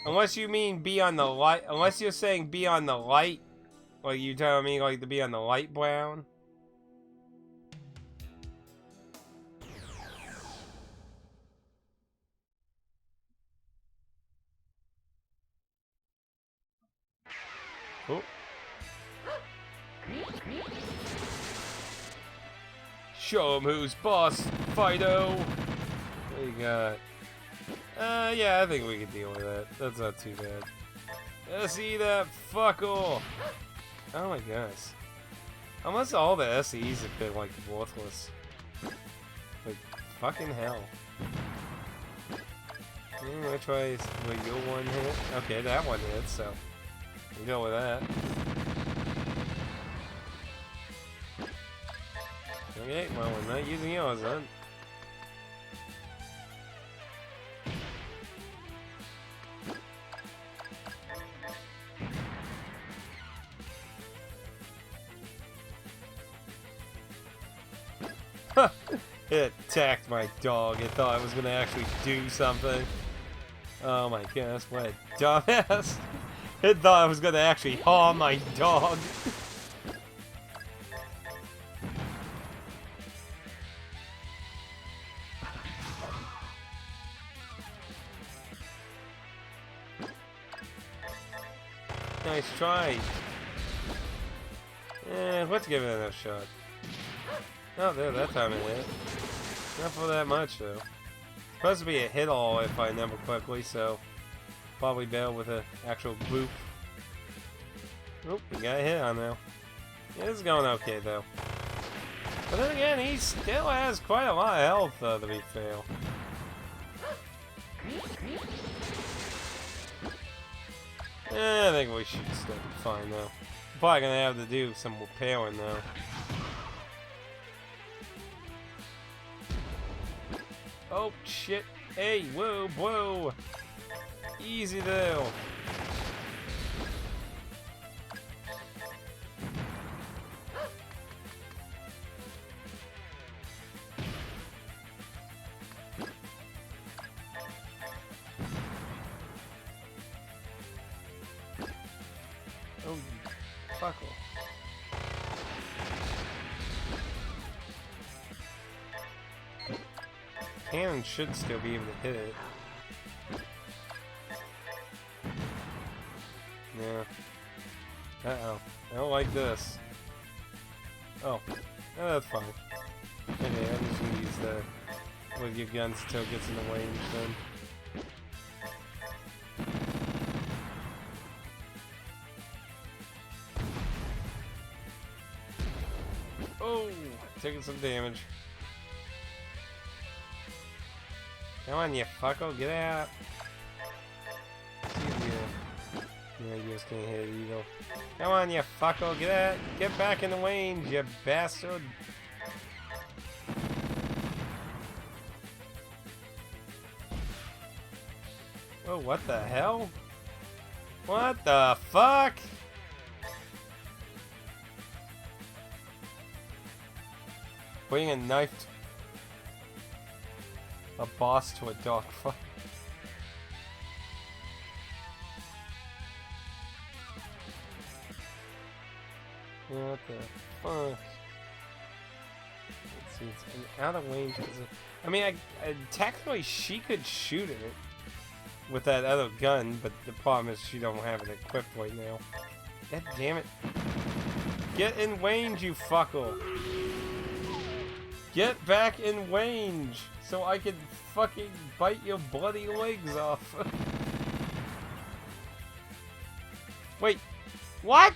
Unless you mean be on the light, unless you're saying be on the light, like you telling me like to be on the light brown. Oh. Show 'em who's boss, Fido. What you got? Yeah, I think we can deal with that. That's not too bad. See that fucker! Oh my gosh. Unless all the SEs have been, like, worthless. Like, fucking hell. Which way is your one hit? Okay, that one hit, so we'll go with that. Okay, well, we're not using yours, then. It attacked my dog. It thought I was gonna actually do something. Oh my gosh, what a dumbass. It thought I was gonna actually harm my dog. Nice try. Let's give it another shot. Oh, there, that time it hit. Not for that much, though. It's supposed to be a hit all if I remember correctly, so probably better with an actual group. Oop, we got a hit on now. Yeah, this is going okay, though. But then again, he still has quite a lot of health, to be fair. I think we should still be fine, though. Probably gonna have to do some repairing, though. Oh, shit. Hey, whoa, whoa. Easy, though. Oh, you fucker. Cannon should still be able to hit it. Yeah. Uh-oh. I don't like this. Oh. Oh, that's fine. Okay, I'm just gonna use the... with your guns until it gets in the range then. Oh! Taking some damage. Come on, you fucko, get out! Yeah, you just can't hit it either. Come on, you fucko, get out! Get back in the range, you bastard! Oh, what the hell? What the fuck? Bring a knife a boss to a dog fight. What the fuck? Let's see, it's out of range. I mean, technically she could shoot it with that other gun, but the problem is she don't have it equipped right now. God damn it. Get in range, you fucker. Get back in range so I can fucking bite your bloody legs off. Wait. What?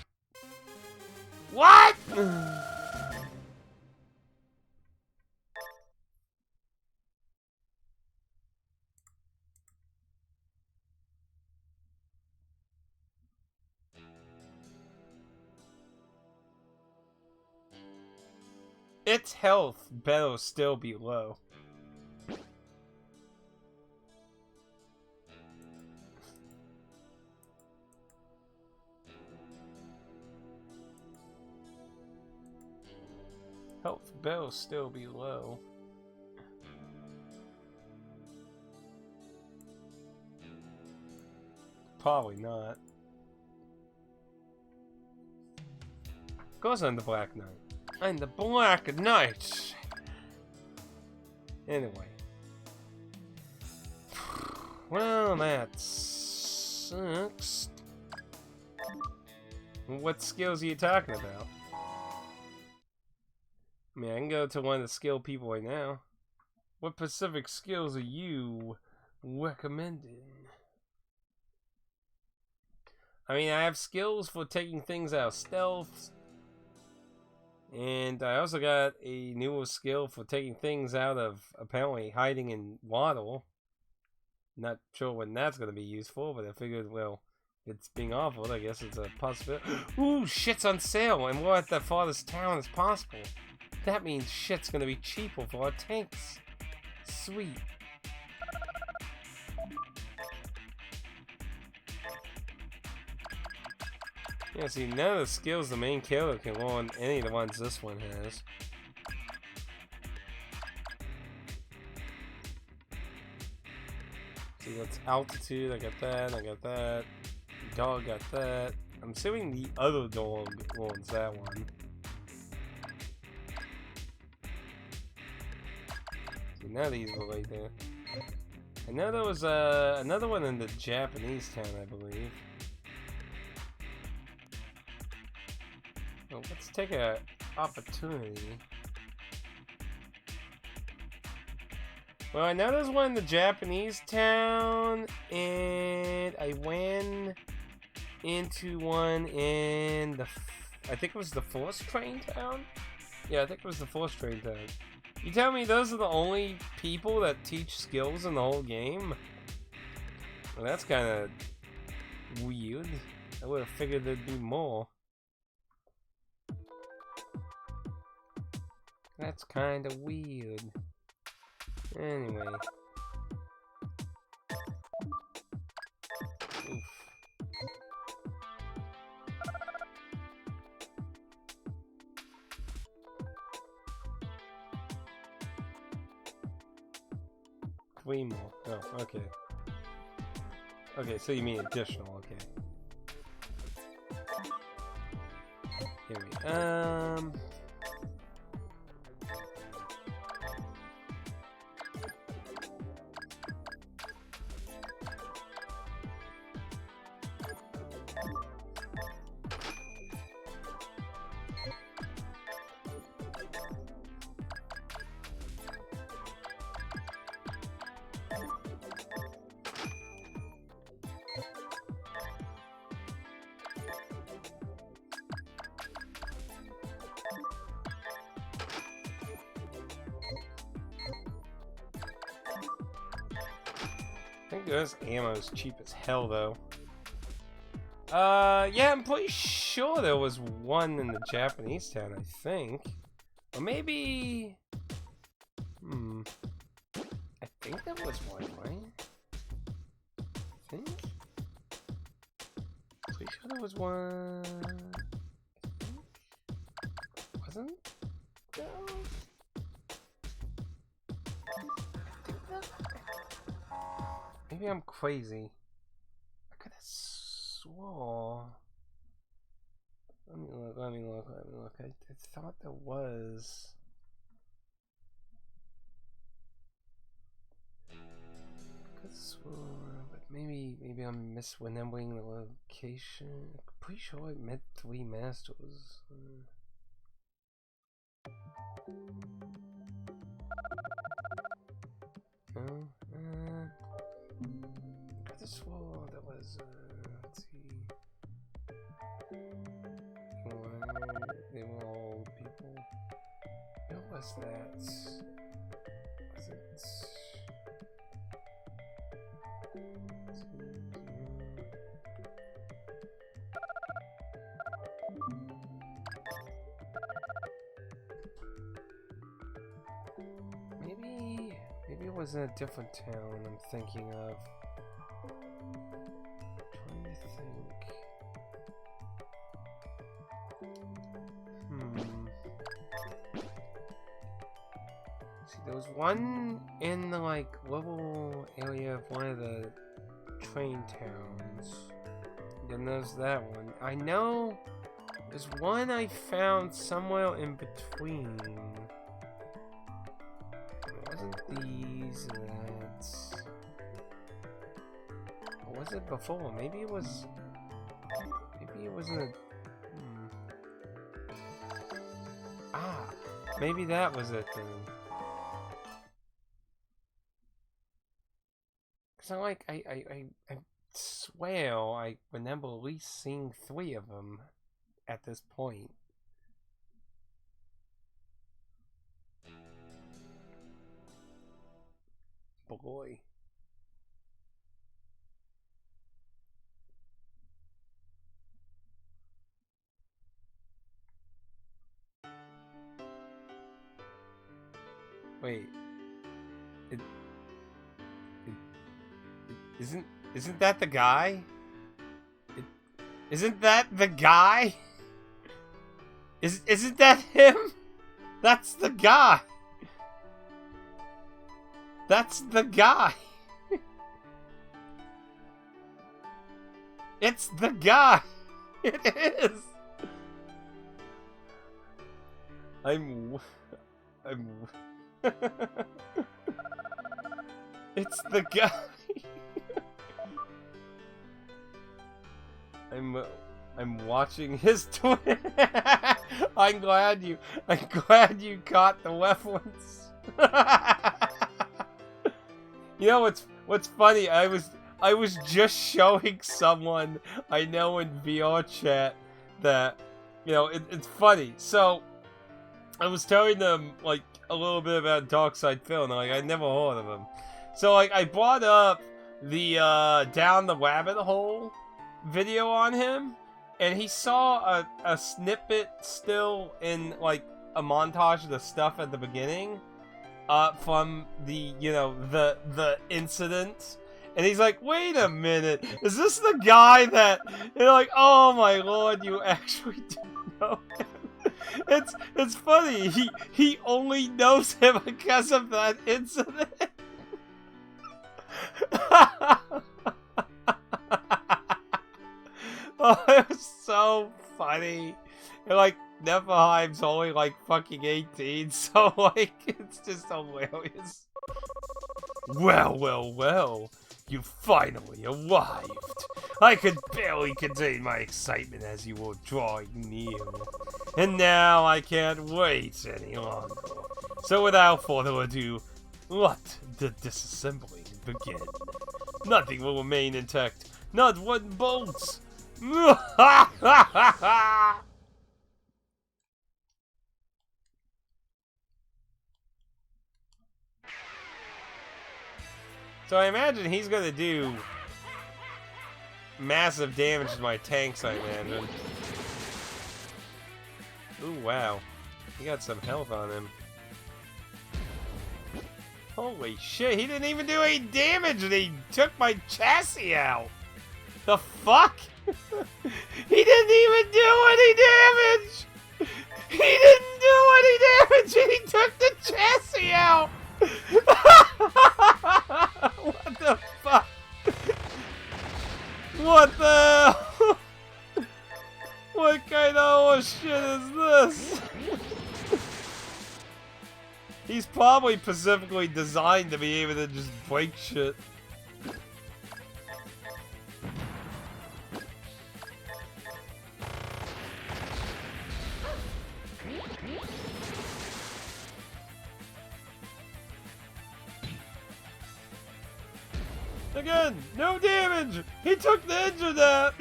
What? Its health better still be low. Health better still be low. Probably not. Goes on the Black Knight. I'm the Black Knight! Anyway. Well, that sucks. What skills are you talking about? I mean, I can go to one of the skilled people right now. What specific skills are you recommending? I mean, I have skills for taking things out of stealth. And I also got a newer skill for taking things out of, apparently, hiding in water. Not sure when that's going to be useful, but I figured, well, it's being offered, I guess it's a possibility. Ooh, shit's on sale, and we're at the farthest town as possible. That means shit's going to be cheaper for our tanks. Sweet. Yeah, see, none of the skills the main killer can learn any of the ones this one has. See, that's altitude, I got that, I got that. Dog got that. I'm assuming the other dog learns that one. See, none of these were right there. I know there was another one in the Japanese town, I believe. Well, let's take an opportunity. Well, I know there's one in the Japanese town, and I went into one in the, I think it was the Force Train town? Yeah, I think it was the force train thing. You tell me those are the only people that teach skills in the whole game? Well, that's kind of weird. I would have figured there'd be more. That's kind of weird. Anyway. Oof. Three more. Oh, okay. Okay, so you mean additional, okay. Here we I think this ammo's cheap as hell, though. Yeah, I'm pretty sure there was one in the Japanese town, I think. Or maybe... I think there was one, right? I think? Pretty sure there was one... Wasn't there? Maybe I'm crazy. I could have swore. Let me look. I thought there was. I could have swore, but maybe I'm misremembering the location. I'm pretty sure I met 3 masters. No? I could have swore there was, let's see. They were all people. What was that? Was it? Maybe it was in a different town I'm thinking of. Trying to think. See, there was one in the like little area of one of the train towns. Then there's that one. I know there's one I found somewhere in between. It wasn't these, that's... Or was it before? Maybe it was... Maybe it wasn't a... Ah! Maybe that was it then. Cause I swear I remember at least seeing 3 of them at this point. Boy. Wait. Isn't that the guy? Isn't that the guy? Isn't that him? That's the guy. That's the guy. It's the guy. It is. It's the guy. I'm watching his Twitter. I'm glad you caught the reference. You know what's funny? I was just showing someone I know in VR chat that, you know, it's funny. So I was telling them, like, a little bit about Darkside Phil, and like, I'd never heard of him. So, like, I brought up the, Down the Rabbit Hole video on him, and he saw a snippet still in, like, a montage of the stuff at the beginning, from the, you know, the incident. And he's like, wait a minute, is this the guy that... And they're like, oh my lord, you actually didn't know him. It's funny. He only knows him because of that incident. Oh, it was so funny. And like Niflheim's only like fucking 18, so like it's just hilarious. Well. You finally arrived. I could barely contain my excitement as you were drawing near. And now I can't wait any longer. So without further ado, let the disassembling begin. Nothing will remain intact. Not one bolt. So I imagine he's gonna do massive damage to my tanks, I imagine. Ooh, wow. He got some health on him. Holy shit, he didn't even do any damage and he took my chassis out! The fuck? He didn't even do any damage! He didn't do any damage and he took the chassis out! What the fuck? What the hell? What kind of shit is this? He's probably specifically designed to be able to just break shit. Again, no damage! He took the edge of that!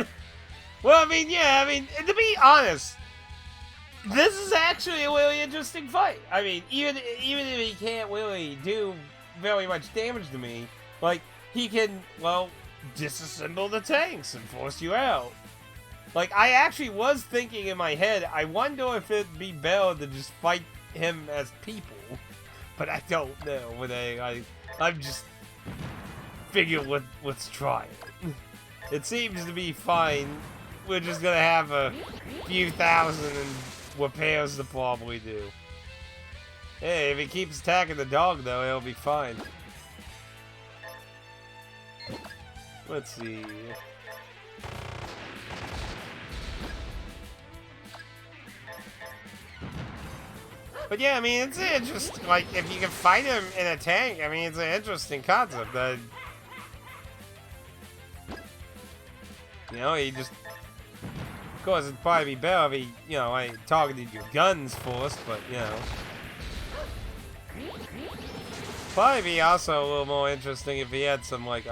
Well, I mean, yeah, to be honest, this is actually a really interesting fight. I mean, even if he can't really do very much damage to me, like, he can, well, disassemble the tanks and force you out. Like, I actually was thinking in my head, I wonder if it'd be better to just fight him as people. But I don't know. I'm just... figure let's try it. It seems to be fine. We're just gonna have a few thousand and repairs to probably do. Hey, if he keeps attacking the dog though, it'll be fine. Let's see. But yeah, I mean, it's an interesting, like, if you can fight him in a tank, I mean, it's an interesting concept. You know, he just... Of course, it'd probably be better if he, you know, I targeted your guns first, but, you know. Probably be also a little more interesting if he had some, like,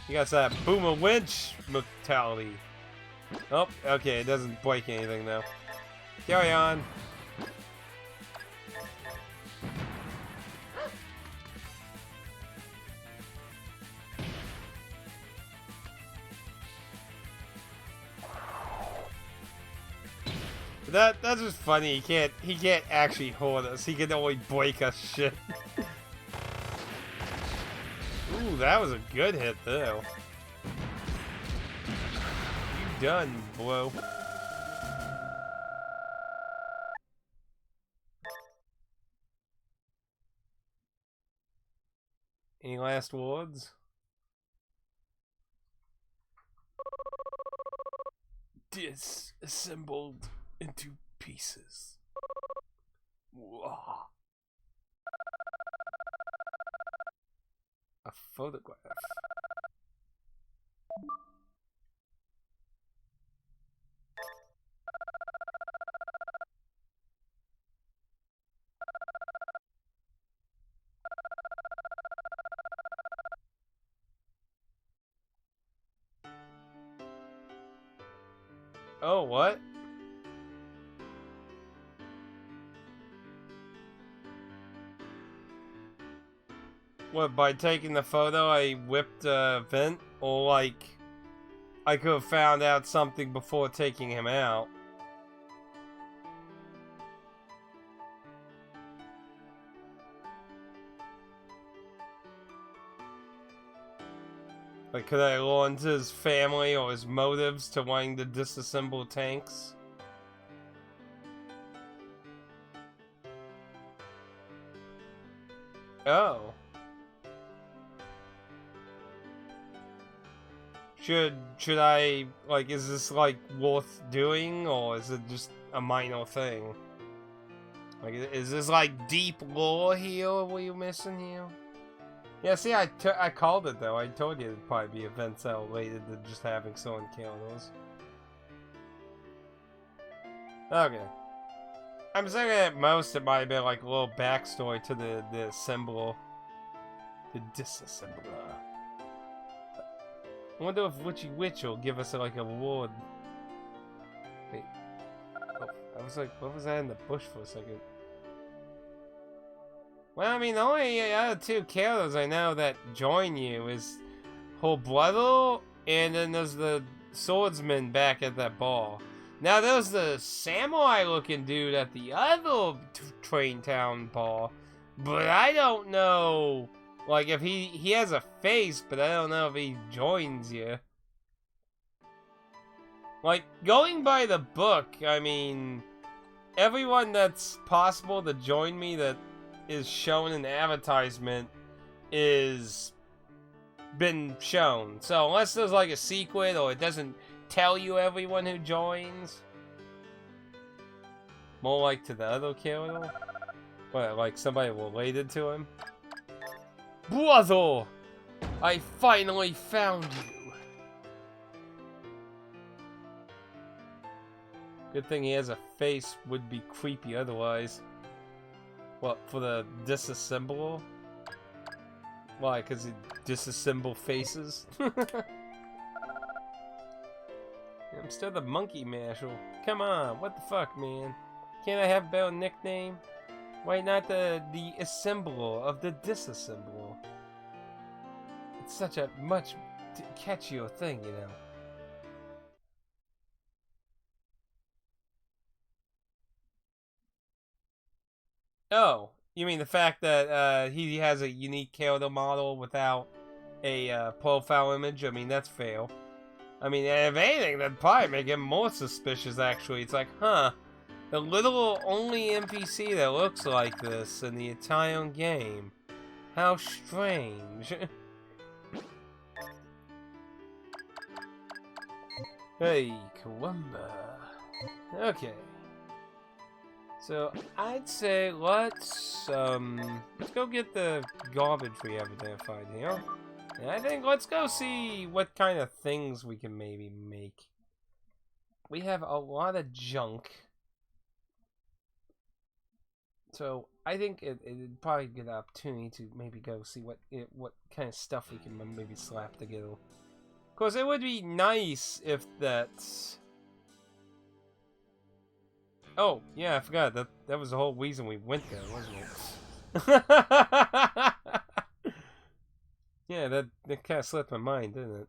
he got that boomer winch mentality. Oh, okay, it doesn't break anything, though. Carry on. That's just funny. He can't actually hurt us. He can only break us shit. Ooh, that was a good hit though. You done, bro. Any last words? Disassembled into pieces. Whoa. A photograph. Oh, what? What, by taking the photo I whipped a vent? Or like, I could have found out something before taking him out. Like, could I learn to his family or his motives to wanting to disassemble tanks? Oh. Should I, like, is this, like, worth doing, or is it just a minor thing? Like, is this, like, deep lore here we're missing here? Yeah, see, I called it, though. I told you it'd probably be events that related to just having someone kill those. Okay. I'm thinking at most it might have been, like, a little backstory to the assembler. The disassembler. I wonder if Witchy Witch will give us, like, a reward. Wait. Oh, I was like, what was that in the bush for a second? Well, I mean, the only other two characters I know that join you is whole brother, and then there's the swordsman back at that bar. Now, there's the samurai-looking dude at the other train town bar, but I don't know, like, if he has a face, but I don't know if he joins you. Like, going by the book, I mean, everyone that's possible to join me that is shown in the advertisement is been shown. So unless there's like a secret or it doesn't tell you everyone who joins, more like to the other character, what, like somebody related to him? Brother, I finally found you. Good thing he has a face, would be creepy otherwise. What, for the disassembler? Why, because he disassemble faces? I'm still the monkey marshal. Come on, what the fuck, man? Can't I have a better nickname? Why not the assembler of the disassembler? It's such a much catchier thing, you know. Oh, you mean the fact that he has a unique character model without a profile image? I mean, that's fair. I mean, if anything, that'd probably make him more suspicious, actually. It's like, huh, the little only NPC that looks like this in the entire game. How strange. Hey, Kawamba. Okay. So, I'd say let's go get the garbage we have identified here. And I think let's go see what kind of things we can maybe make. We have a lot of junk. So, I think it'd probably be an opportunity to maybe go see what kind of stuff we can maybe slap together. Of course, it would be nice if that's... Oh, yeah, I forgot. That was the whole reason we went there, wasn't it? Yeah, that kind of slipped my mind, didn't it?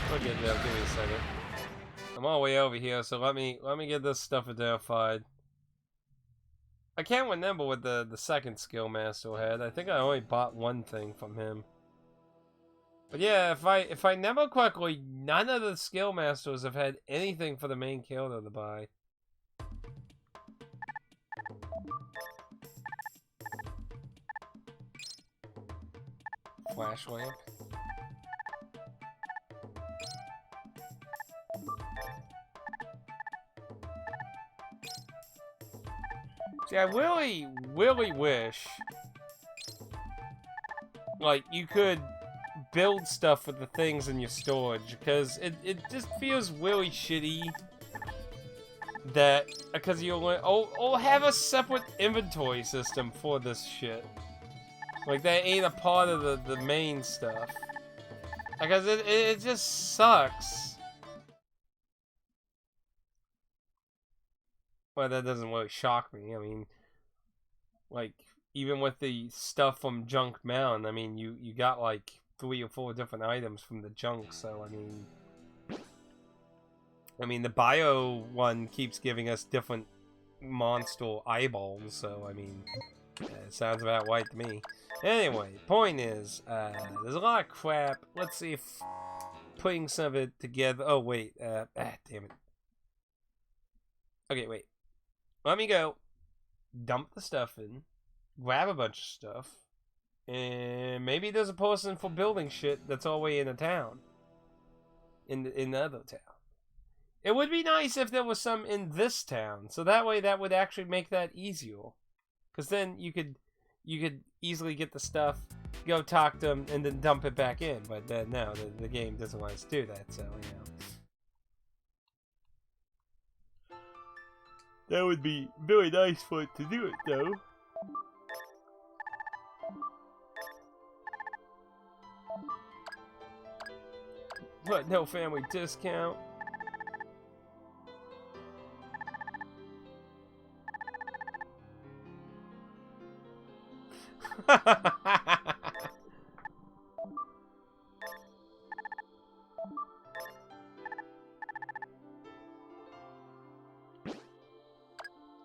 We'll get there. Give me a second. I'm all the way over here, so let me get this stuff identified. I can't remember what the second skill master had. I think I only bought one thing from him. But yeah, if I remember correctly, none of the skill masters have had anything for the main character to buy. Flash lamp. See, I really, really wish, like, you could build stuff with the things in your storage, because it just feels really shitty that, because you'll have a separate inventory system for this shit. Like, that ain't a part of the main stuff. Because it just sucks. Well, that doesn't really shock me. I mean, like, even with the stuff from Junk Mound, I mean, you got like 3 or 4 different items from the junk, so I mean, the bio one keeps giving us different monster eyeballs, so I mean, it sounds about right to me. Anyway, point is, there's a lot of crap. Let's see if putting some of it together. Oh wait, damn it. Okay, wait. Let me go. Dump the stuff in. Grab a bunch of stuff. And maybe there's a person for building shit that's all the way in the town. In the other town. It would be nice if there was some in this town, so that way that would actually make that easier. Because then you could easily get the stuff, go talk to them, and then dump it back in. But no, the game doesn't want us to do that, so, you know. That would be very nice for it to do it, though. But no family discount.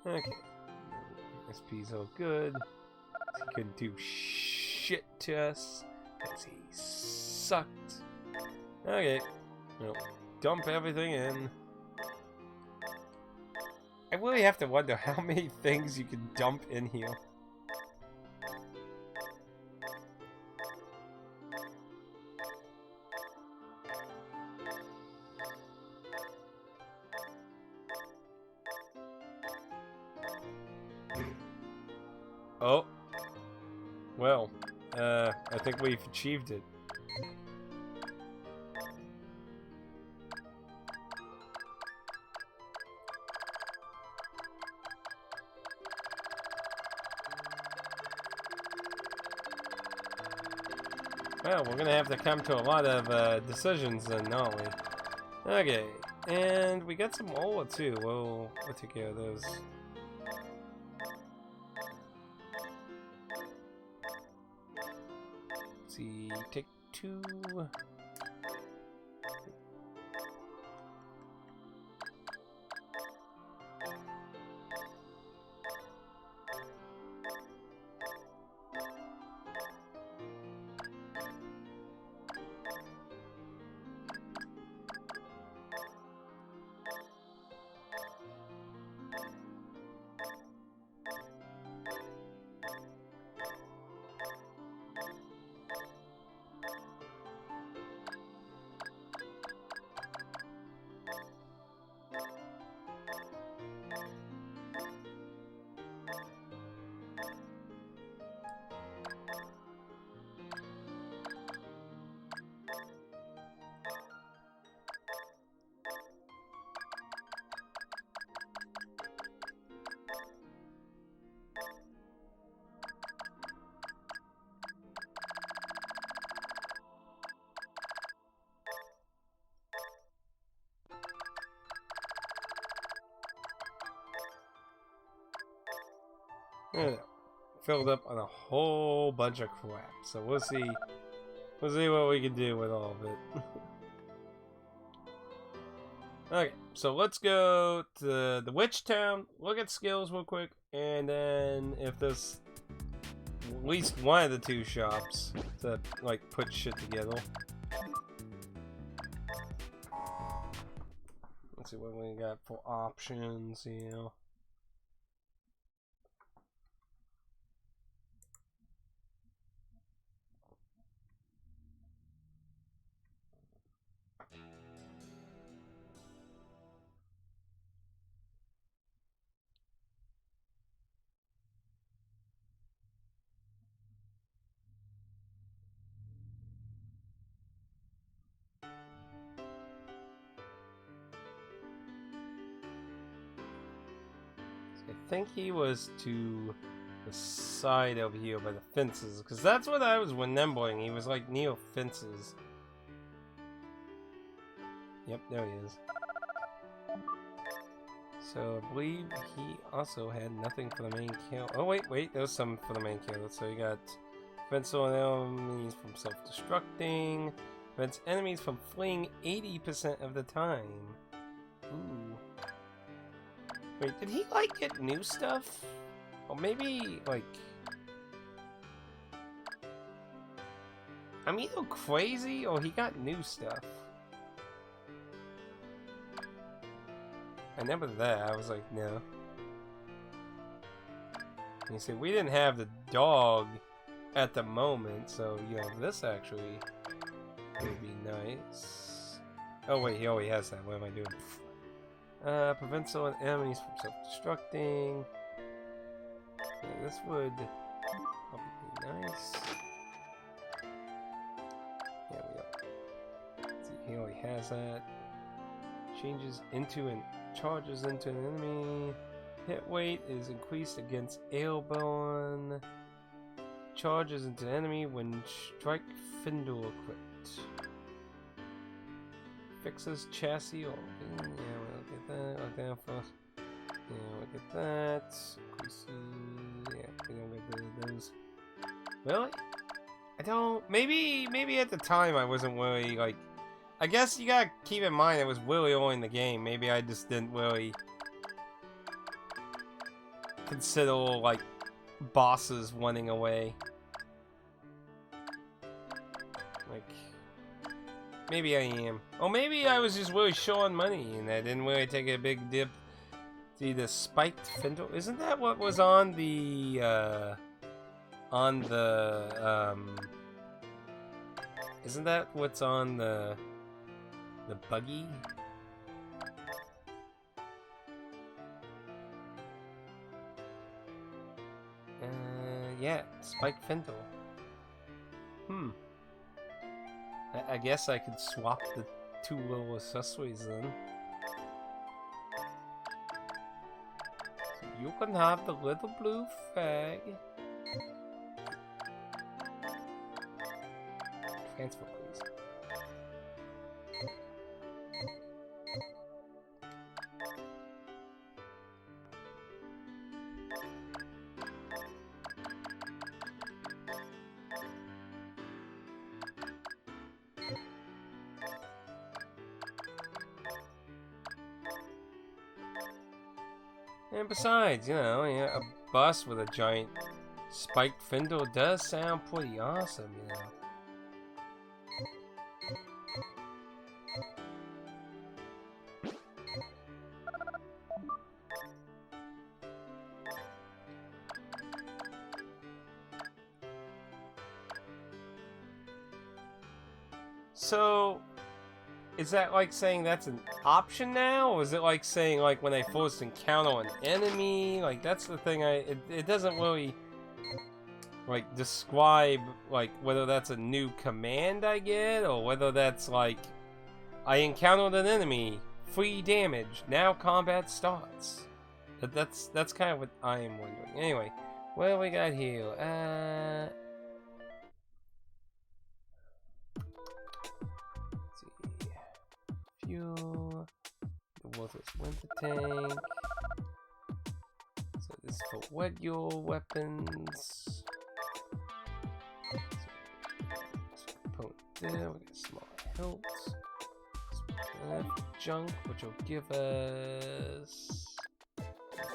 Okay. SP's all good. He couldn't do shit to us because he sucked. Okay. Well, dump everything in. I really have to wonder how many things you can dump in here. Oh. Well, I think we've achieved it. Well, we're gonna have to come to a lot of decisions then, aren't we? Okay, and we got some more too. We'll take care of those. Let's see, take 2. Filled up on a whole bunch of crap. So we'll see what we can do with all of it. Okay, so let's go to the Witch Town, look at skills real quick, and then if there's at least one of the 2 shops to like put shit together. Let's see what we got for options here. I think he was to the side over here by the fences, because that's what I was remembering. He was like near fences. Yep, there he is. So I believe he also had nothing for the main kill. Oh wait, there's some for the main kill. So you got prevents all enemies from self-destructing, prevents enemies from fleeing 80% of the time. Ooh. Wait, did he like get new stuff? Or maybe like I'm either crazy or he got new stuff. I remember that. I was like, no. And you see, we didn't have the dog at the moment, so, you know, this actually would be nice. Oh, wait, he already has that. What am I doing? Prevents all enemies from self-destructing. Yeah, this would probably be nice. Yeah, we go. See, he already has that. Changes into and charges into an enemy. Hit weight is increased against airborne. Charges into enemy when strike Findle equipped. Fixes chassis. Oh, yeah, we'll get that. Look down first. Yeah, we'll get that. Increases. Yeah, we don't get those. Really? I don't. Maybe at the time I wasn't really like. I guess you gotta keep in mind it was really early in the game. Maybe I just didn't really consider like bosses running away. Like maybe I am. Or maybe I was just really short on money and I didn't really take a big dip. See the spiked Findle? Isn't that what was on the isn't that what's on the buggy? Yeah, Spike Findle. I guess I could swap the two little accessories then. So you can have the little blue flag. Transfer, please. And besides, you know, yeah, a bus with a giant spiked Findle does sound pretty awesome, you know. So, is that like saying that's an option now? Or is it like saying like when I first encounter an enemy? Like that's the thing it doesn't really like describe like whether that's a new command I get or whether that's like I encountered an enemy, free damage, now combat starts. That's kind of what I am wondering. Anyway, what do we got here? Fuel, the worthless winter tank. So this is for regular weapons. So component there, we got small health. Junk, which will give us.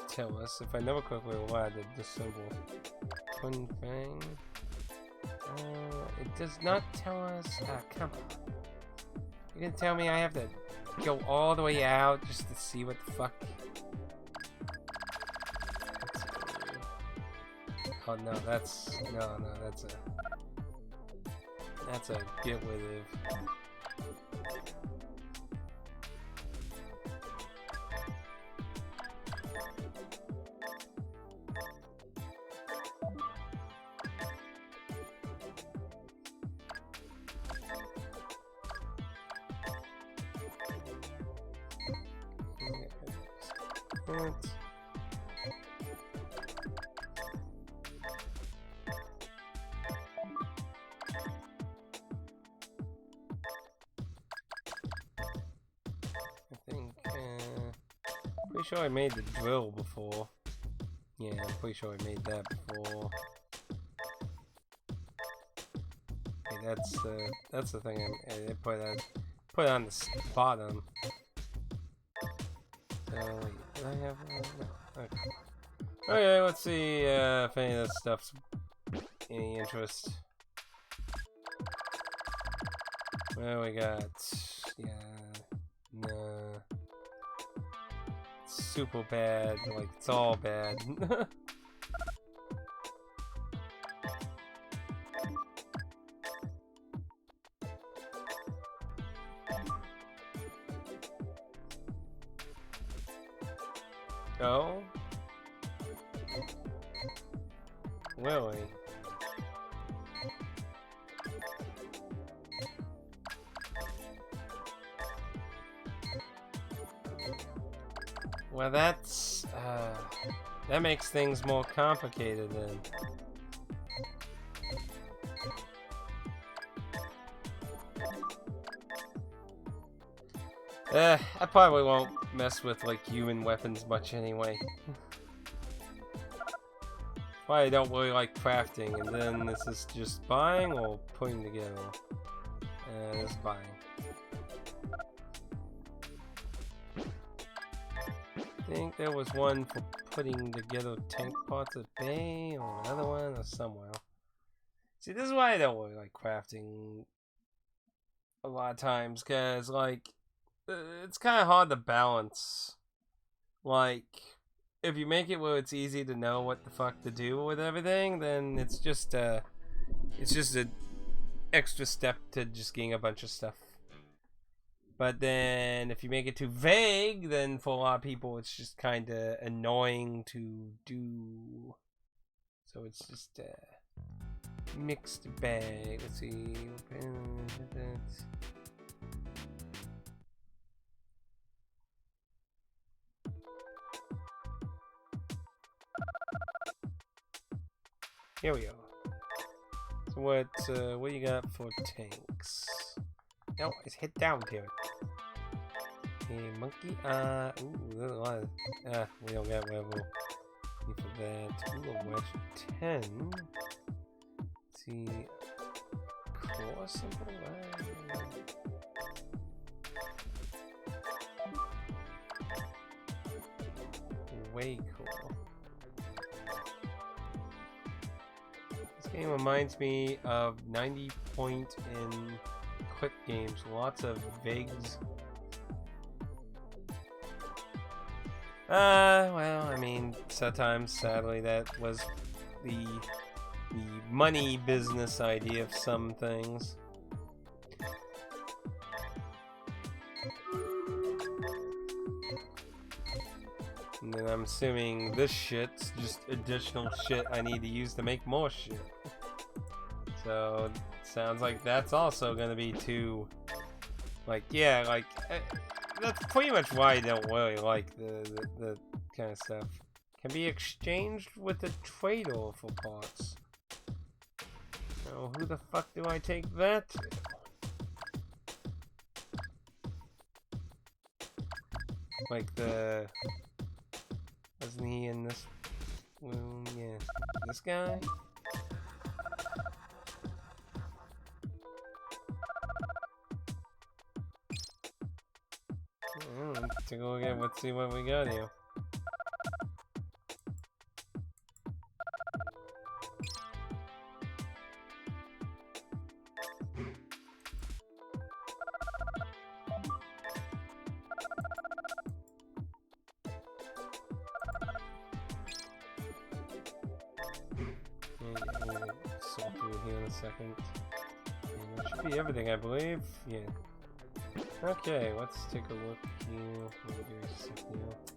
Tell us if I never correctly allowed to disable Twin Fang. It does not tell us. Come on. You gonna tell me I have to go all the way out just to see what the fuck? Oh no, that's a get rid of. Pretty sure I made the drill before. Yeah, I'm pretty sure I made that before. Okay, that's the thing I put on the bottom. Wait, did I have one? No. Okay. Okay, let's see if any of this stuff's any interest. Well, we got, yeah, nah. It's super bad, like, it's all bad. Oh? Really? Well, that makes things more complicated then. I probably won't mess with like human weapons much anyway. Why I don't really like crafting, and then this is just buying or putting together. This is buying. I think there was one for putting together tank parts at bay, or another one, or somewhere. See, this is why I don't really like crafting a lot of times, because, like, it's kind of hard to balance. Like, if you make it where it's easy to know what the fuck to do with everything, then it's just an extra step to just getting a bunch of stuff. But then, if you make it too vague, then for a lot of people, it's just kind of annoying to do. So it's just a mixed bag. Let's see. Here we go. So what you got for tanks? No, it's hit down to it. Okay, monkey. Ooh, there's a lot of. We don't got whatever need for that. Ooh, a wedge 10. Let's see. Claw symbol? Way cool. This game reminds me of 90 Point in quick games. Lots of Vigs. Well, I mean, sometimes, sadly, that was the money business idea of some things. And then I'm assuming this shit's just additional shit I need to use to make more shit. So, sounds like that's also gonna be too... Like, yeah, like... that's pretty much why I don't really like the kind of stuff. Can be exchanged with the trader for parts. So who the fuck do I take that to? Like the... Wasn't he in this room? Yeah. This guy? Take a look at, let's see what we got here. We'll sort through it here in a second. And that should be everything, I believe. Yeah. Okay, let's take a look here. We'll do something else.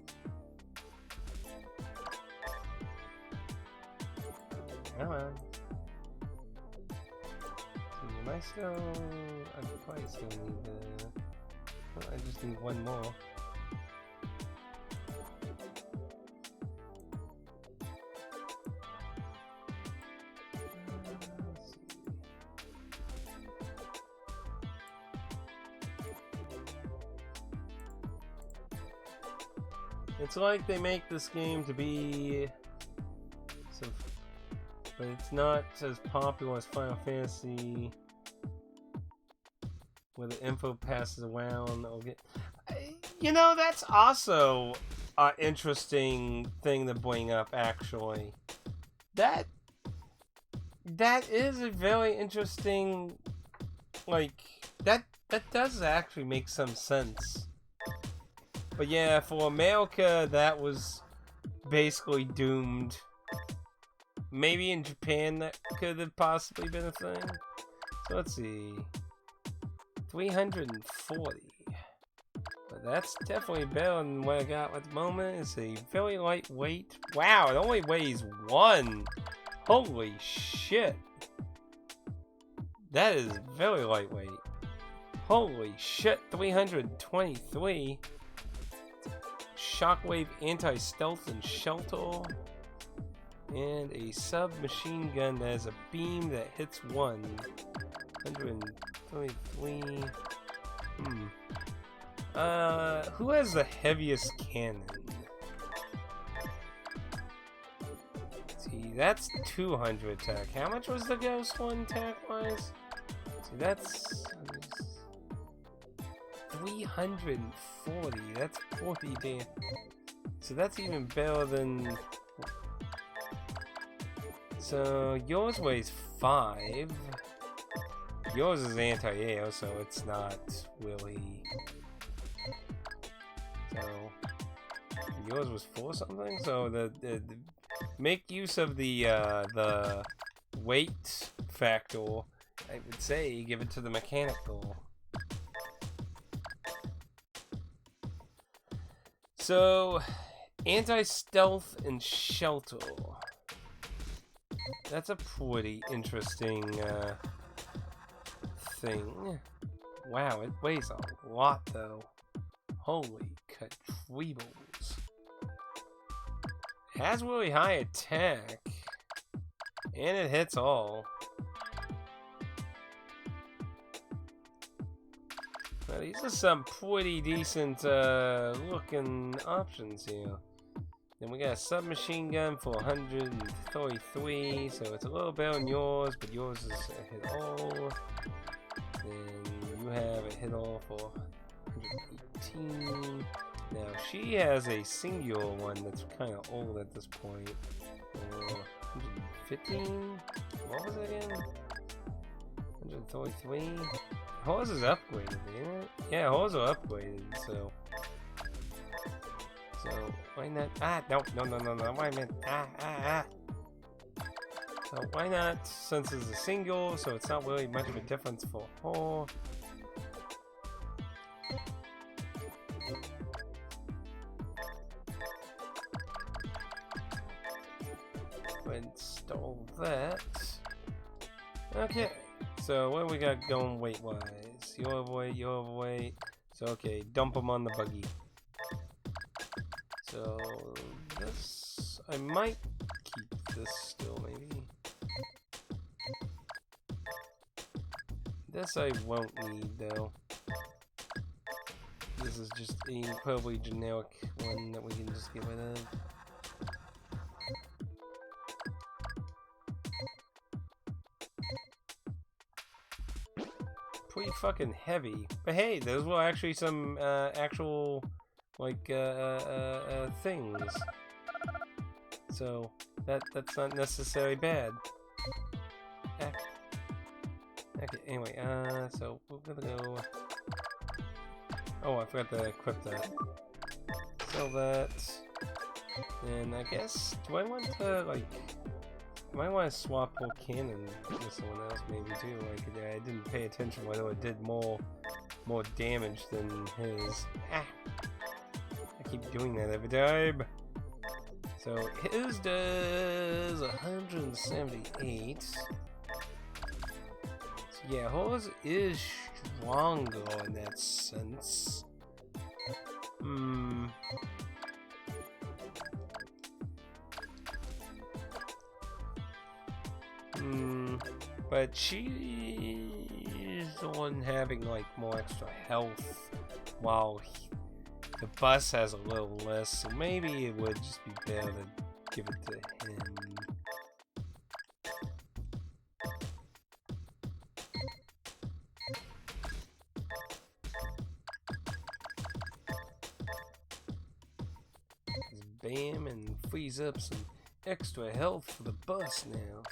Come on. See, am I still... I probably still need the... Well, I just need one more. It's like they make this game to be, but it's not as popular as Final Fantasy, where the info passes around. You know, that's also an interesting thing to bring up. Actually, that is a very interesting. Like that does actually make some sense. But yeah, for America, that was basically doomed. Maybe in Japan that could have possibly been a thing. So let's see. 340. But that's definitely better than what I got at the moment. It's a very lightweight. Wow, it only weighs 1. Holy shit. That is very lightweight. Holy shit, 323. Shockwave anti-stealth and shelter. And a submachine gun that has a beam that hits 1. 123. Who has the heaviest cannon? See, that's 200 attack. How much was the ghost one attack-wise? See, that's 340. That's 40 damage. So that's even better than. So yours weighs 5. Yours is anti-air, so it's not really. So yours was 4 something. So the make use of the weight factor. I would say give it to the mechanical. So anti-stealth and shelter. That's a pretty interesting thing. Wow, it weighs a lot though. Holy catriebles. It has really high attack. And it hits all. Now, these are some pretty decent looking options here. Then we got a submachine gun for 133, so it's a little better than yours, but yours is a hit all. Then you have a hit all for 118. Now she has a singular one that's kind of old at this point. 115? What was it again? 133? Hers is upgraded, isn't it? Yeah, hers are upgraded, so why not? No, why I meant, So why not, since it's a single, so it's not really much of a difference for her. Install that. Okay, so what do we got going weight-wise? You overweight. So okay, dump them on the buggy. So this, I might keep this still maybe. This I won't need though. This is just a incredibly generic one that we can just get rid of. Pretty fucking heavy, but hey, those were actually some actual like things, so that's not necessarily bad. Okay, anyway, so we're gonna go. Oh, I forgot to equip that. Sell that, and I guess do I want to like? I might want to swap whole cannon with someone else maybe too. Like I didn't pay attention whether it did more damage than his. I keep doing that every time. So his does 178. So yeah, hers is stronger in that sense. But she's the one having like more extra health, while The bus has a little less, so maybe it would just be better to give it to him. Bam, and frees up some extra health for the bus now.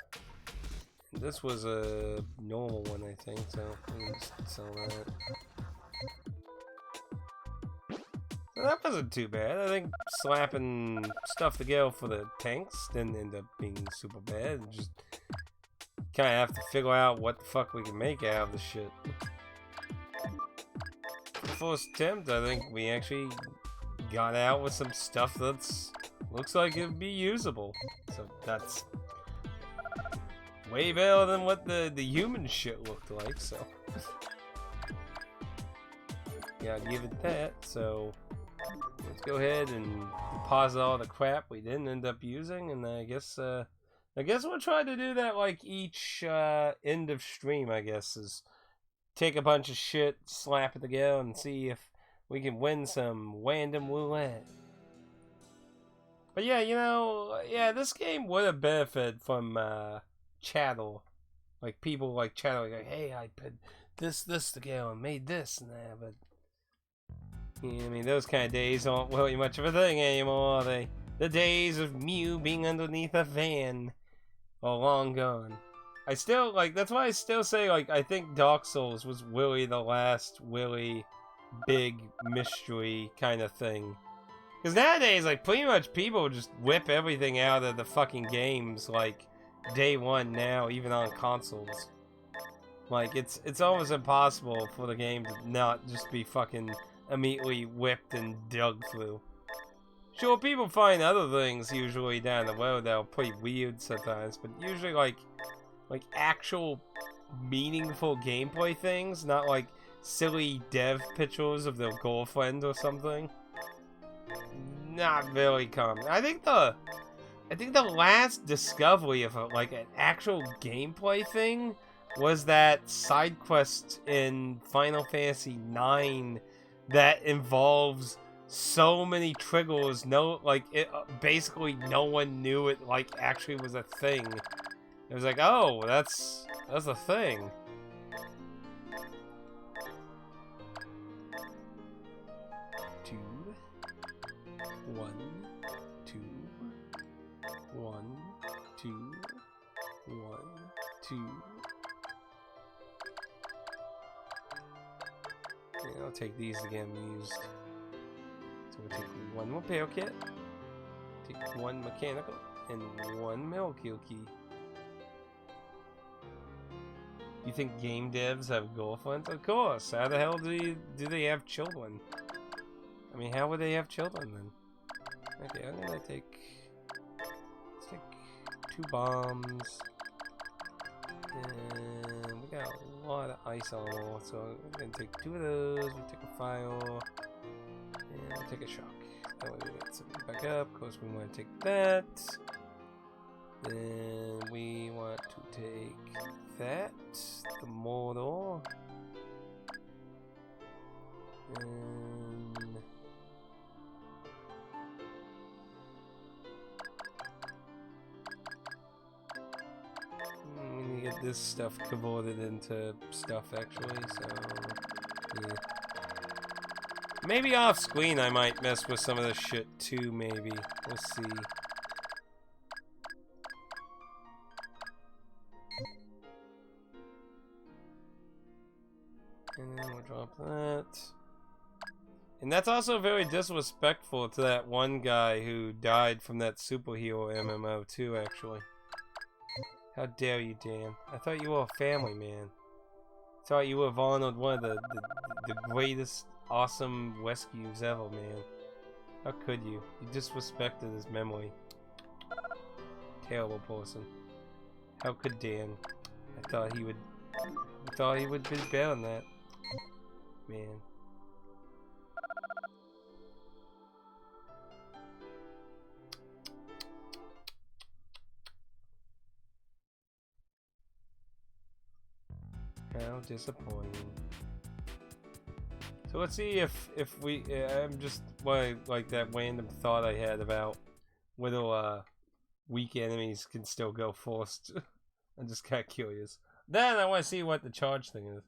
And this was a normal one, I think, so we'll just sell that. So that wasn't too bad. I think slapping stuff together for the tanks didn't end up being super bad. Just kind of have to figure out what the fuck we can make out of this shit. First attempt, I think we actually got out with some stuff that's looks like it'd be usable. So that's way better than what the human shit looked like, so yeah, give it that. So let's go ahead and deposit all the crap we didn't end up using, and I guess we'll try to do that like each end of stream, I guess, is take a bunch of shit, slap it together, and see if we can win some random roulette. But yeah, you know, yeah, this game would have benefited from chattel. Like, people like chattel, like, hey, I put this together and made this and that, but yeah, I mean, those kind of days aren't really much of a thing anymore, are they? The days of Mew being underneath a van are long gone. I still, like, that's why I still say, like, I think Dark Souls was really the last really big mystery kind of thing. Because nowadays, like, pretty much people just whip everything out of the fucking games, like, day one now, even on consoles. Like, it's almost impossible for the game to not just be fucking immediately whipped and dug through. Sure, people find other things usually down the road that are pretty weird sometimes, but usually, like actual meaningful gameplay things, not like silly dev pictures of their girlfriend or something. Not very common. I think the last discovery of like an actual gameplay thing was that side quest in Final Fantasy IX that involves so many triggers. No, like it basically no one knew it like actually was a thing. It was like, oh, that's a thing. Two, one, two, one, two, one, two. Yeah, I'll take these again used. So we'll take one repair kit, take one mechanical, and one molecule key. You think game devs have girlfriends? Of course. How the hell do they have children? I mean, how would they have children then? Okay, I'm gonna take 2 bombs, and we got a lot of ice on, so I'm gonna take 2 of those. We take a fire, and we'll take a shock. That way we get something back up. Of course, we want to take that. Then we want to take that, the mortar, and we need to get this stuff converted into stuff actually, so yeah. Maybe off screen I might mess with some of this shit too, maybe. We'll see. And then we'll drop that. And that's also very disrespectful to that one guy who died from that superhero MMO too, actually. How dare you, Dan? I thought you were a family man. I thought you were honored one of the greatest, awesome rescues ever, man. How could you? You disrespected his memory. Terrible person. How could Dan? I thought he would be better than that. Man. How disappointing. So let's see if we. I'm just like that random thought I had about whether weak enemies can still go forced. I'm just kind of curious. Then I want to see what the charge thing is.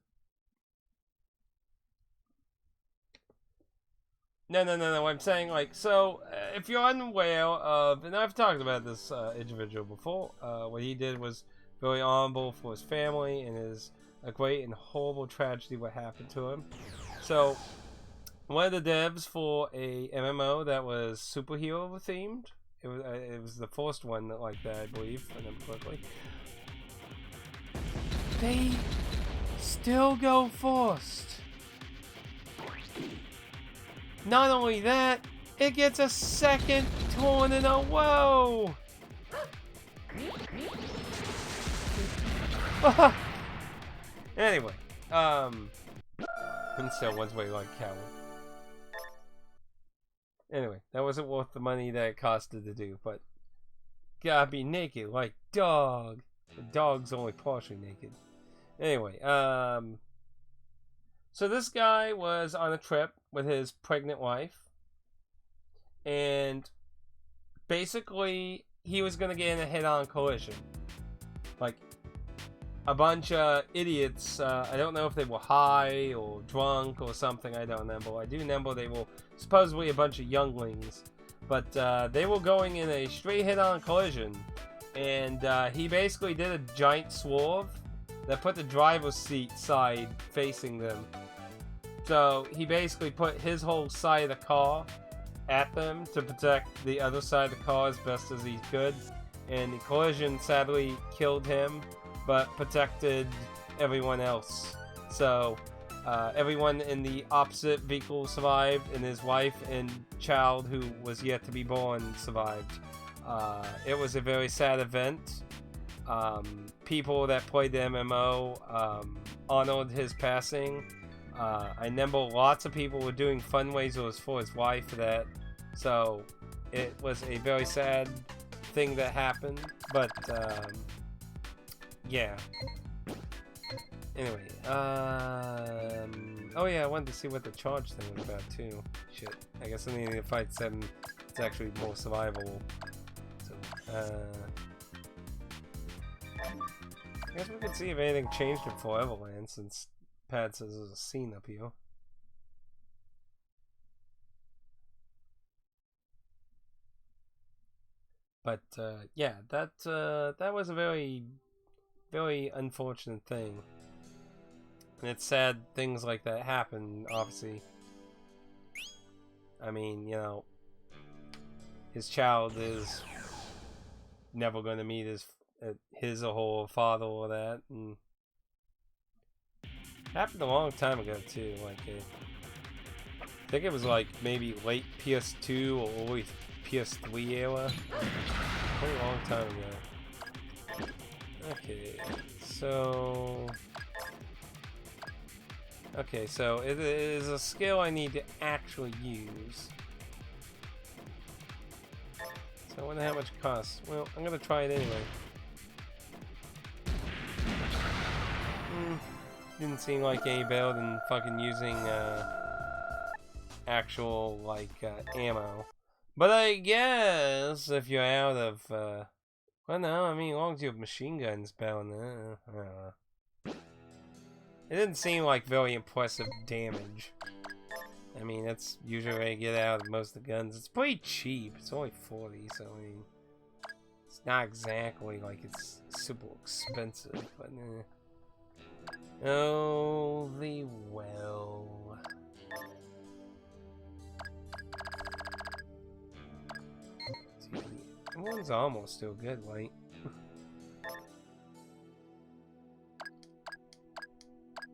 No. I'm saying, like, so, if you're unaware of, and I've talked about this individual before, what he did was very honorable for his family, and is a great and horrible tragedy what happened to him. So, one of the devs for a MMO that was superhero themed, it was the first one that like that, I believe, if I remember correctly. They still go first. Not only that, it gets a second turn in a row! Anyway, and so one's way like a coward. Anyway, that wasn't worth the money that it costed to do, but gotta be naked like dog. The dog's only partially naked. Anyway, so this guy was on a trip with his pregnant wife, and basically he was gonna get in a head-on collision. Like, a bunch of idiots, I don't know if they were high or drunk or something, I don't remember. I do remember they were supposedly a bunch of younglings, but they were going in a straight head-on collision, and he basically did a giant swerve that put the driver's seat side facing them. So he basically put his whole side of the car at them to protect the other side of the car as best as he could. And the collision sadly killed him, but protected everyone else. So everyone in the opposite vehicle survived, and his wife and child, who was yet to be born, survived. It was a very sad event. People that played the MMO honored his passing. I remember lots of people were doing fundraisers for his wife for that, so it was a very sad thing that happened, but yeah. Anyway, oh yeah, I wanted to see what the charge thing was about too. Shit, I guess I need to fight 7. It's actually more survivable. So, I guess we could see if anything changed in Foreverland, since Pad says there's a scene up here. But yeah, that was a very, very unfortunate thing. And it's sad things like that happen, obviously. I mean, you know, his child is never going to meet his or her father or that, and happened a long time ago too. Like, I think it was like maybe late PS2 or early PS3 era. Pretty long time ago. Okay, so it is a skill I need to actually use. So I wonder how much it costs. Well, I'm gonna try it anyway. Didn't seem like any better than fucking using actual like ammo. But I guess if you're out of well, no, I mean, as long as you have machine guns, better than that. I don't know. It didn't seem like very impressive damage. I mean, that's usually what I get out of most of the guns. It's pretty cheap. It's only 40, so I mean, it's not exactly like it's super expensive, but oh, the well. See, one's almost still good, right?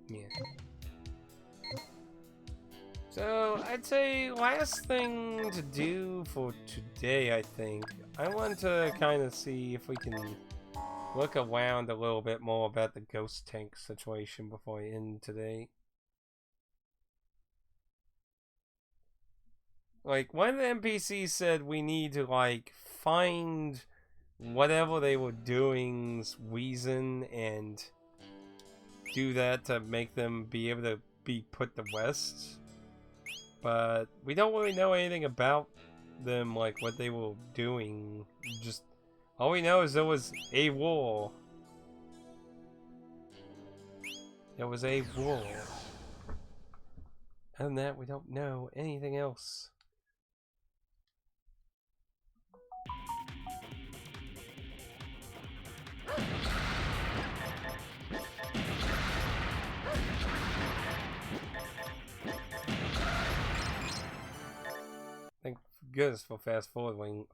Yeah. So, I'd say last thing to do for today, I think. I want to kind of see if we can look around a little bit more about the ghost tank situation before I end today. Like, one of the NPCs said we need to, like, find whatever they were doing's reason and do that to make them be able to be put to rest. but we don't really know anything about them, like what they were doing. Just all we know is there was a war. There was a war. Other than that, we don't know anything else. Thank goodness for fast forwarding.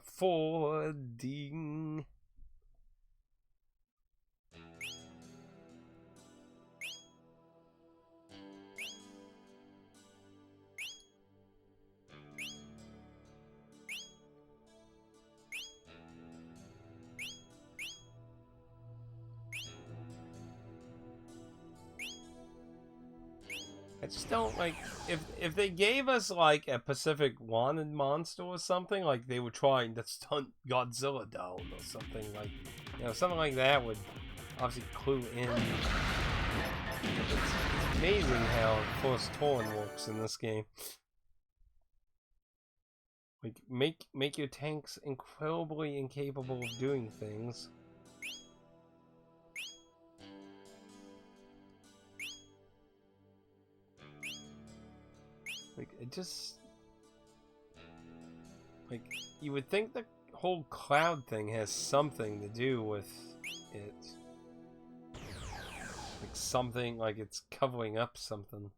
Forwarding. I just don't like if they gave us like a Pacific wanted monster or something, like they were trying to stunt Godzilla down or something, like, you know, something like that would obviously clue in. It's amazing how Force Torn works in this game. Like make your tanks incredibly incapable of doing things. Like, it just... Like, you would think the whole cloud thing has something to do with it. Like, something, like it's covering up something.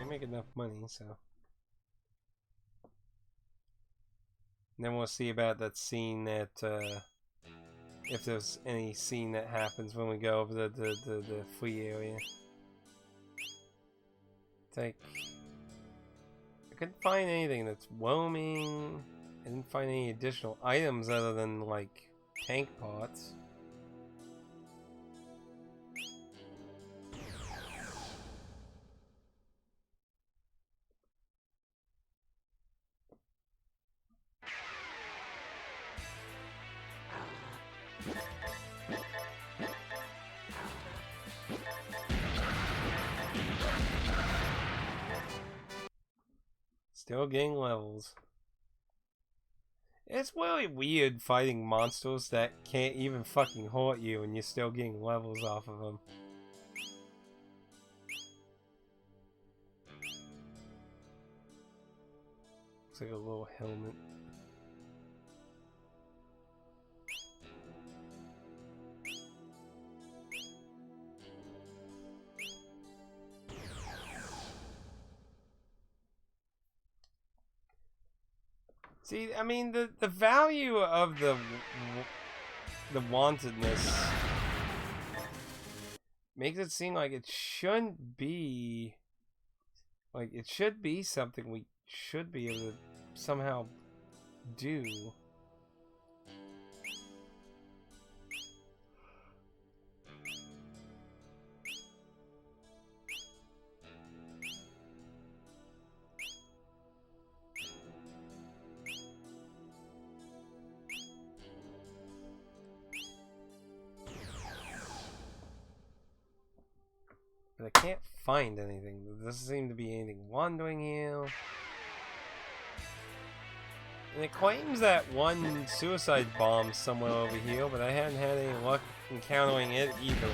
Make enough money, so. And then we'll see about that scene that, if there's any scene that happens when we go over the free area. It's like, I couldn't find anything that's roaming. I didn't find any additional items other than, like, tank parts. Still getting levels. It's really weird fighting monsters that can't even fucking hurt you and you're still getting levels off of them. Looks like a little helmet. See, I mean, the value of the wantedness makes it seem like it shouldn't be, like, it should be something we should be able to somehow do. But I can't find anything. There doesn't seem to be anything wandering here. And it claims that one suicide bomb somewhere over here, but I hadn't had any luck encountering it either.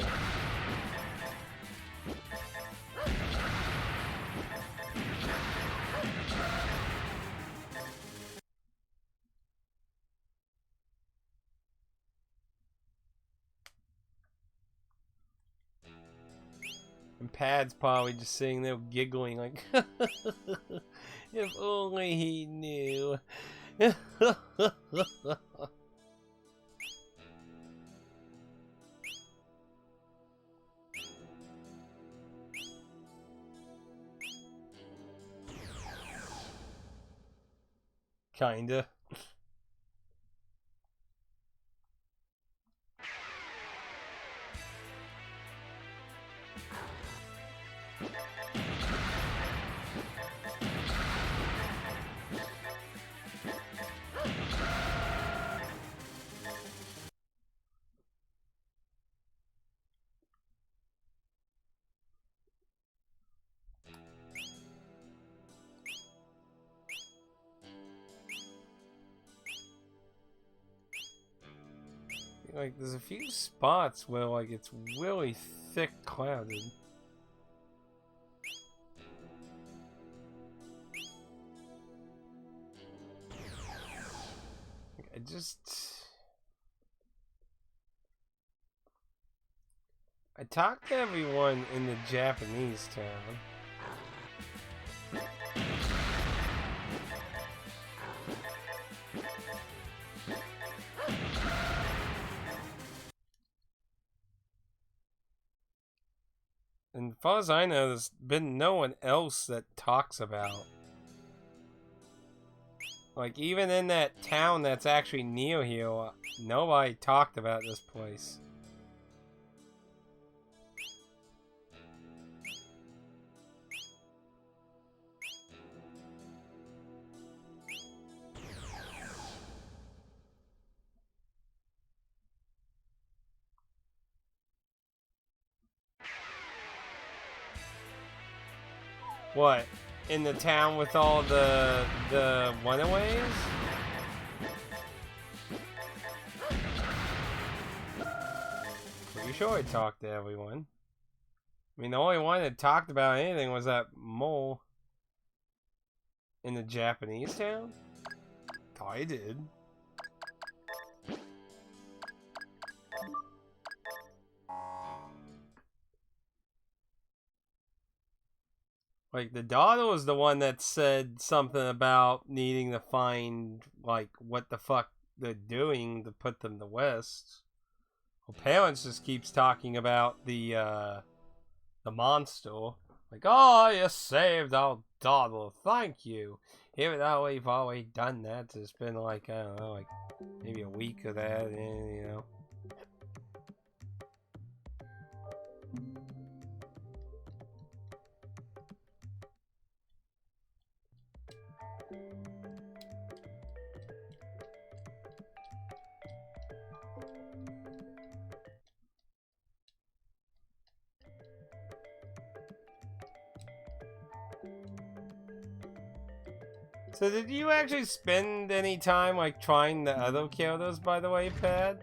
And Pad's probably just sitting there giggling like, if only he knew. Kinda. Like, there's a few spots where, like, it's really thick clouded. I talked to everyone in the Japanese town. And as far as I know, there's been no one else that talks about. Like, even in that town that's actually near here, nobody talked about this place. What? In the town with all the runaways? Pretty sure I talked to everyone. I mean, the only one that talked about anything was that mole in the Japanese town. I did. Like, the daughter was the one that said something about needing to find, like, what the fuck they're doing to put them to West. Well, parents just keeps talking about the monster. Like, oh, you saved our daughter, thank you. Even though we've already done that, it's been like, I don't know, like, maybe a week of that, and, you know. So did you actually spend any time, like, trying the other characters, by the way, Pad?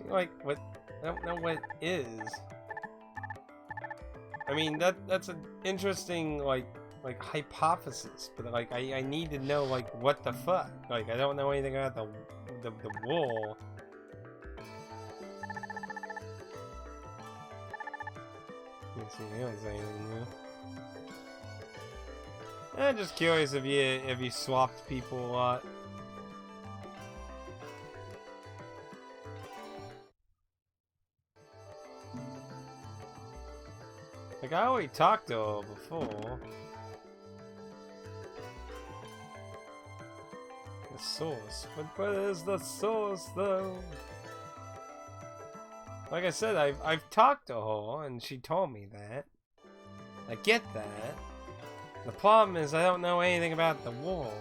Like, what? I don't know what it is. I mean, that's an interesting, like hypothesis, but, like, I need to know, like, what the fuck? Like, I don't know anything about the wall. Let's see, there's anything new. I'm just curious if you swapped people a lot. Like, I already talked to her before. The source. But what is the source, though? Like I said, I've talked to her, and she told me that. I get that. The problem is I don't know anything about the wall.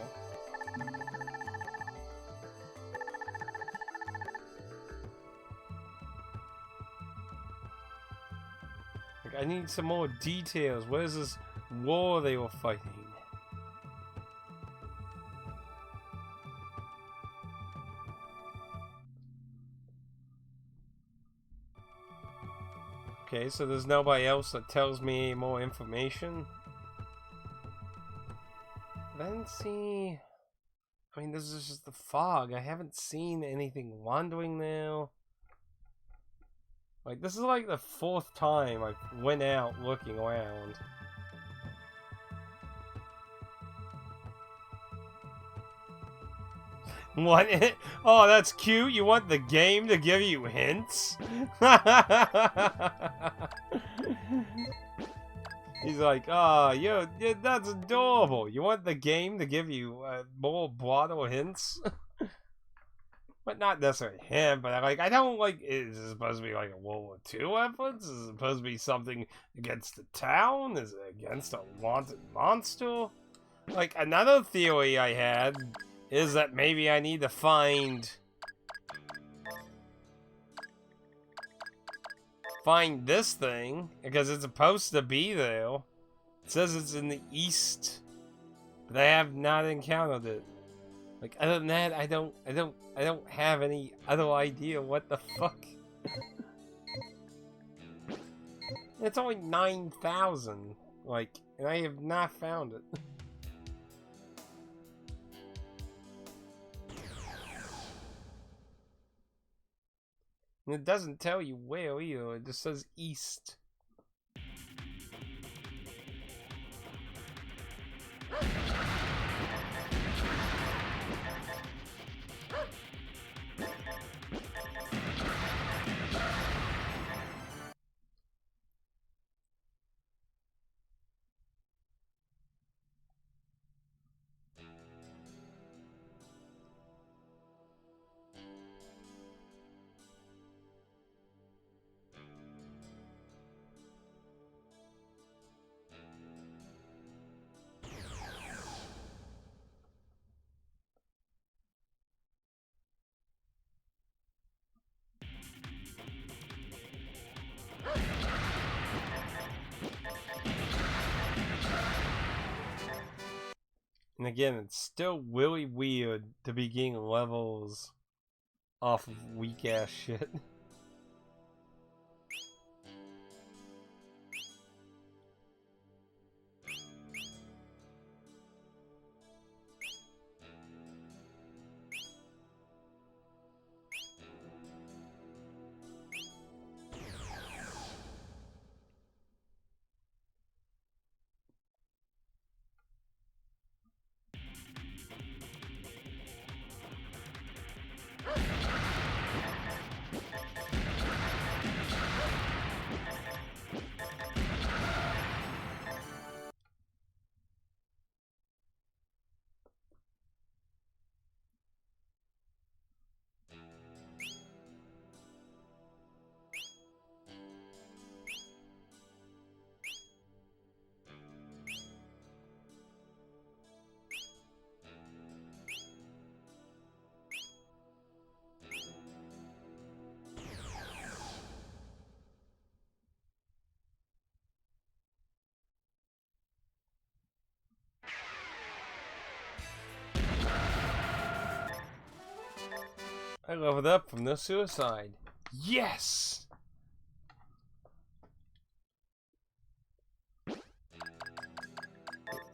I need some more details. Where's this war they were fighting? Okay, so there's nobody else that tells me more information. I didn't see... I mean, this is just the fog. I haven't seen anything wandering now. Like, this is like the 4th time I went out looking around. What? Oh, that's cute. You want the game to give you hints? He's like, oh, that's adorable. You want the game to give you more broader hints? But not necessarily him, but like, I don't like, is it supposed to be like a World War II weapons? Is it supposed to be something against the town? Is it against a wanted monster? Like, another theory I had is that maybe I need to find this thing, because it's supposed to be there. It says it's in the east, but I have not encountered it. Like, other than that, I don't have any other idea what the fuck. It's only 9,000, like, and I have not found it. And it doesn't tell you where either, it just says east. And again, it's still really weird to be getting levels off of weak ass shit. I leveled up from the suicide. Yes!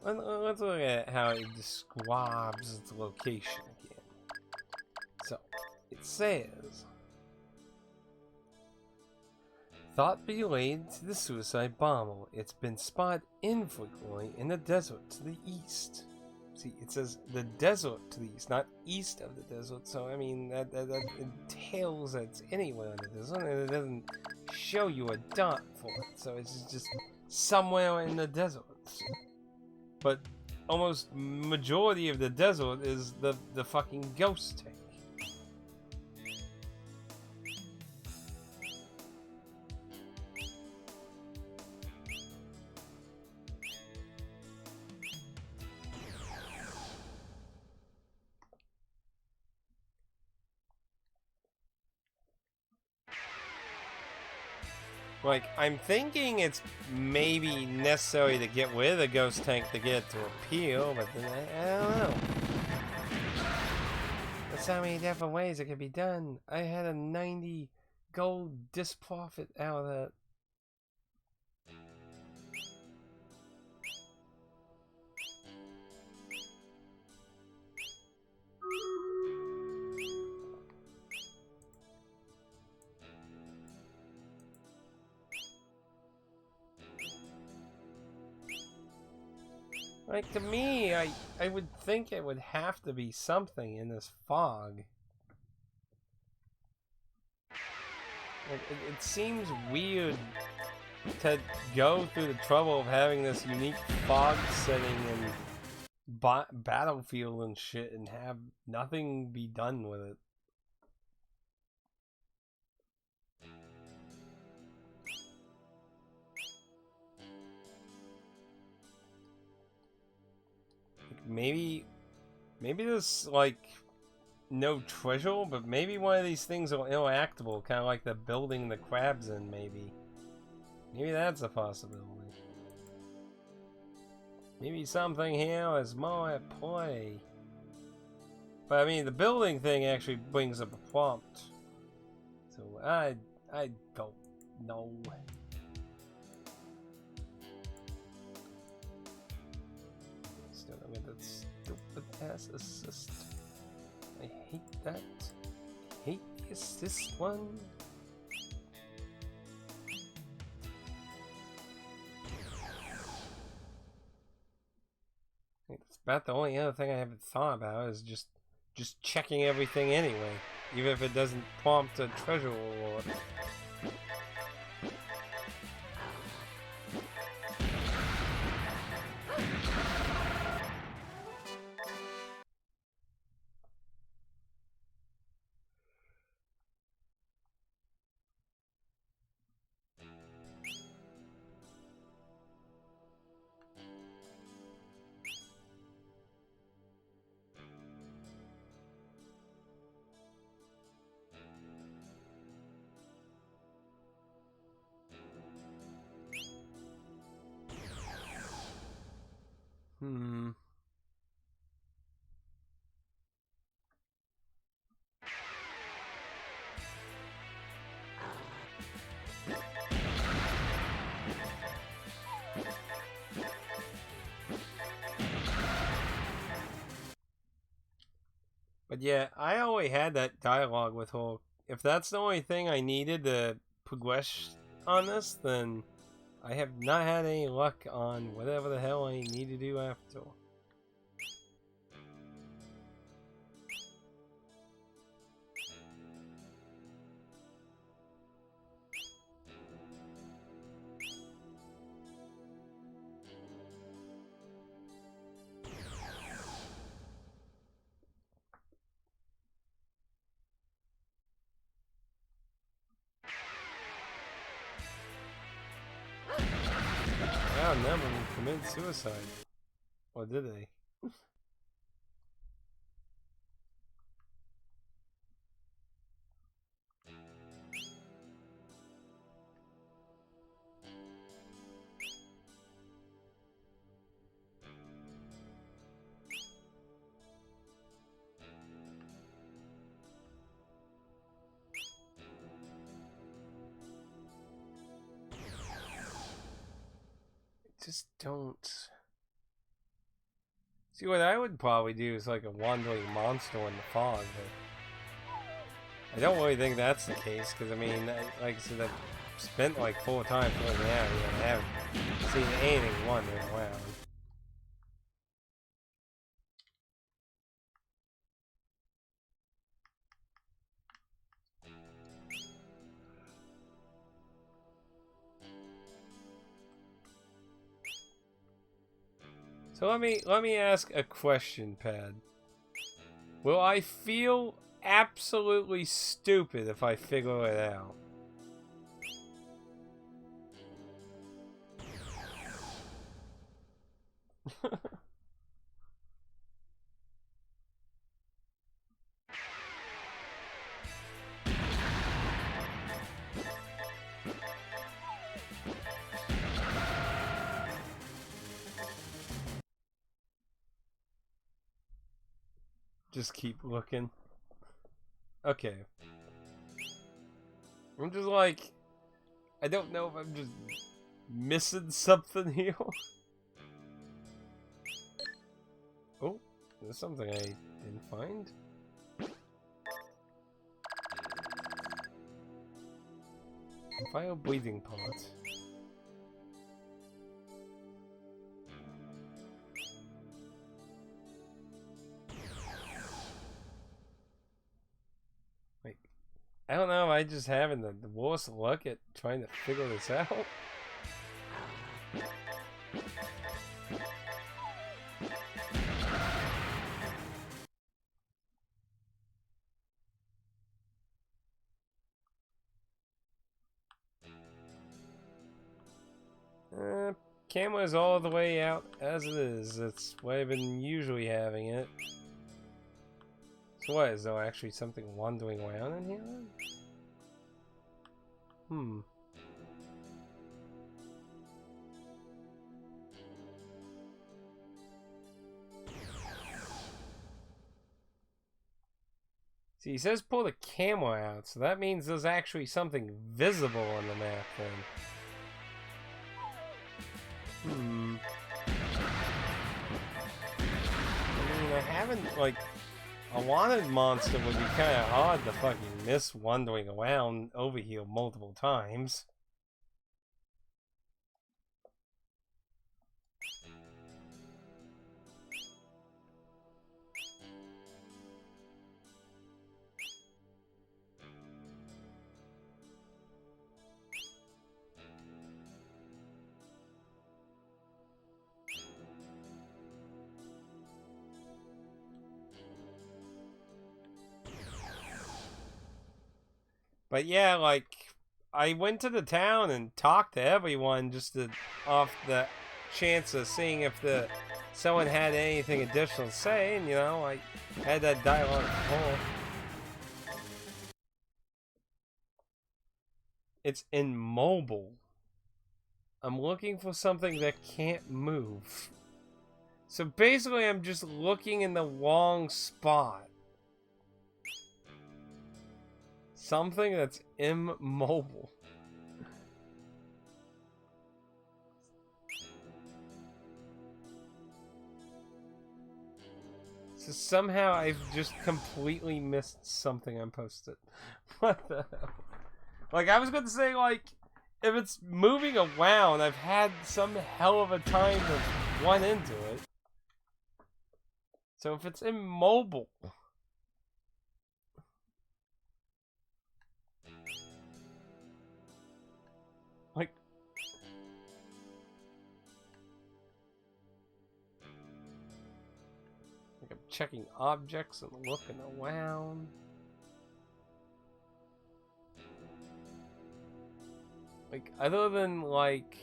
Let's look at how it describes its location again. So, it says, thought related to the suicide bomber, it's been spotted infrequently in the desert to the east. See, it says the desert to the east, not east of the desert, so I mean, that entails that it's anywhere in the desert, and it doesn't show you a dot for it, so it's just somewhere in the desert. But almost majority of the desert is the fucking ghost tank. Like, I'm thinking it's maybe necessary to get rid of the ghost tank to get it to appear, but then I don't know. There's so many different ways it could be done. I had a 90 gold disprofit out of that. Like, to me, I would think it would have to be something in this fog. Like, it seems weird to go through the trouble of having this unique fog setting in Battlefield and shit and have nothing be done with it. maybe there's like no treasure, but maybe one of these things are interactable, kind of like the building the crabs in. Maybe that's a possibility. Maybe something here is more at play. But I mean, the building thing actually brings up a prompt. So I don't know. Still don't get that stupid ass assist. I hate that. I hate the assist one. It's about the only other thing I haven't thought about is just checking everything anyway, even if it doesn't prompt a treasure reward. But yeah, I already had that dialogue with her. If that's the only thing I needed to progress on this, then I have not had any luck on whatever the hell I need to do after. Wow, none of them committed suicide. Or did they? Just don't. See, what I would probably do is like a wandering monster in the fog, but I don't really think that's the case, because I mean, like I said, I've spent like 4 times looking at it, and I haven't seen anything wandering around. So let me ask a question, Pad. Will I feel absolutely stupid if I figure it out? Just keep looking. Okay. I'm just like, I don't know if I'm just missing something here. Oh, there's something I didn't find. File breathing pot. Wait, I don't know. I just having the worst luck at trying to figure this out. camera's all the way out as it is. That's why I've been usually having it. So what, is there actually something wandering around in here then? Hmm. See, he says pull the camera out, so that means there's actually something visible on the map then. Hmm. I mean, I haven't, like, a wanted monster would be kind of hard to fucking miss wandering around over here multiple times. But yeah, like, I went to the town and talked to everyone just to, off the chance of seeing if someone had anything additional to say, and, you know, I had that dialogue before. It's immobile. I'm looking for something that can't move. So basically, I'm just looking in the wrong spot. Something that's immobile. So somehow I've just completely missed something I posted. What the hell? Like, I was going to say, like, if it's moving around, I've had some hell of a time to run into it. So if it's immobile... Like... Like, I'm checking objects and looking around. Like, other than, like...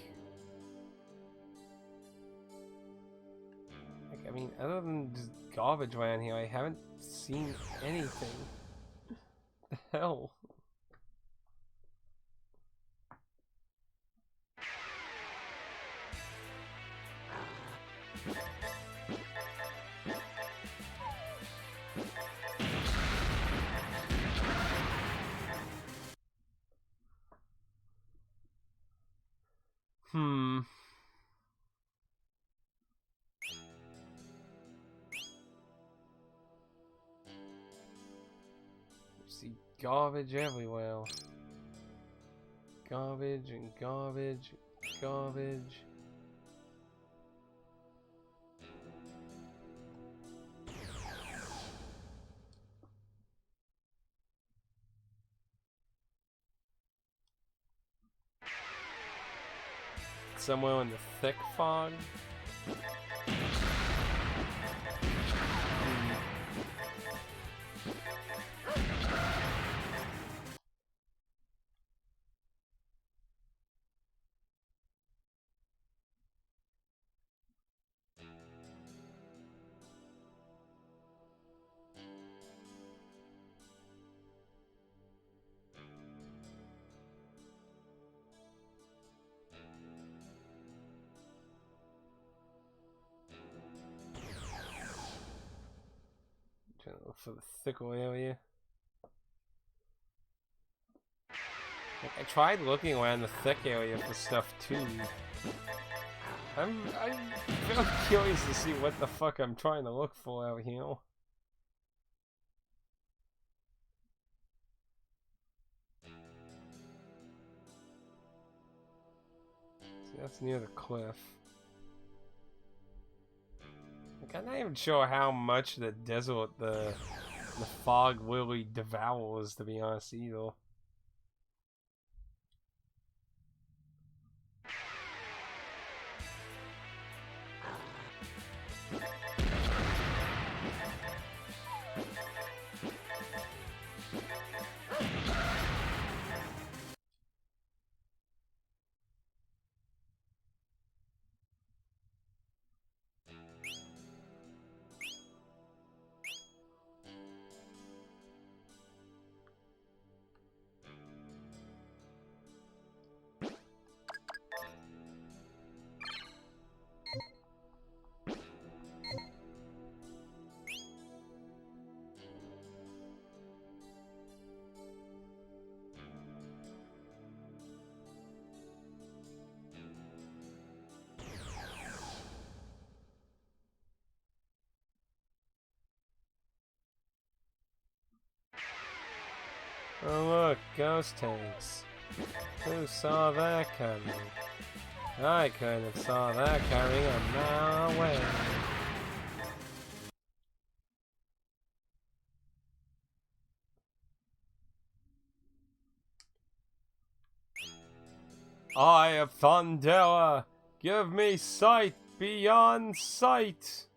I mean, other than just garbage around here, I haven't seen anything. The hell? Hmm. See garbage everywhere. Garbage and garbage, garbage. Somewhere in the thick fog. Trying to look for the thicker area. I tried looking around the thick area for stuff too. I'm very curious to see what the fuck I'm trying to look for out here. See, that's near the cliff. Like, I'm not even sure how much the desert the fog really devours, to be honest, either. Oh look, ghost tanks. Who saw that coming? I couldn't have saw that coming a mile away. Eye of Thundera, give me sight beyond sight.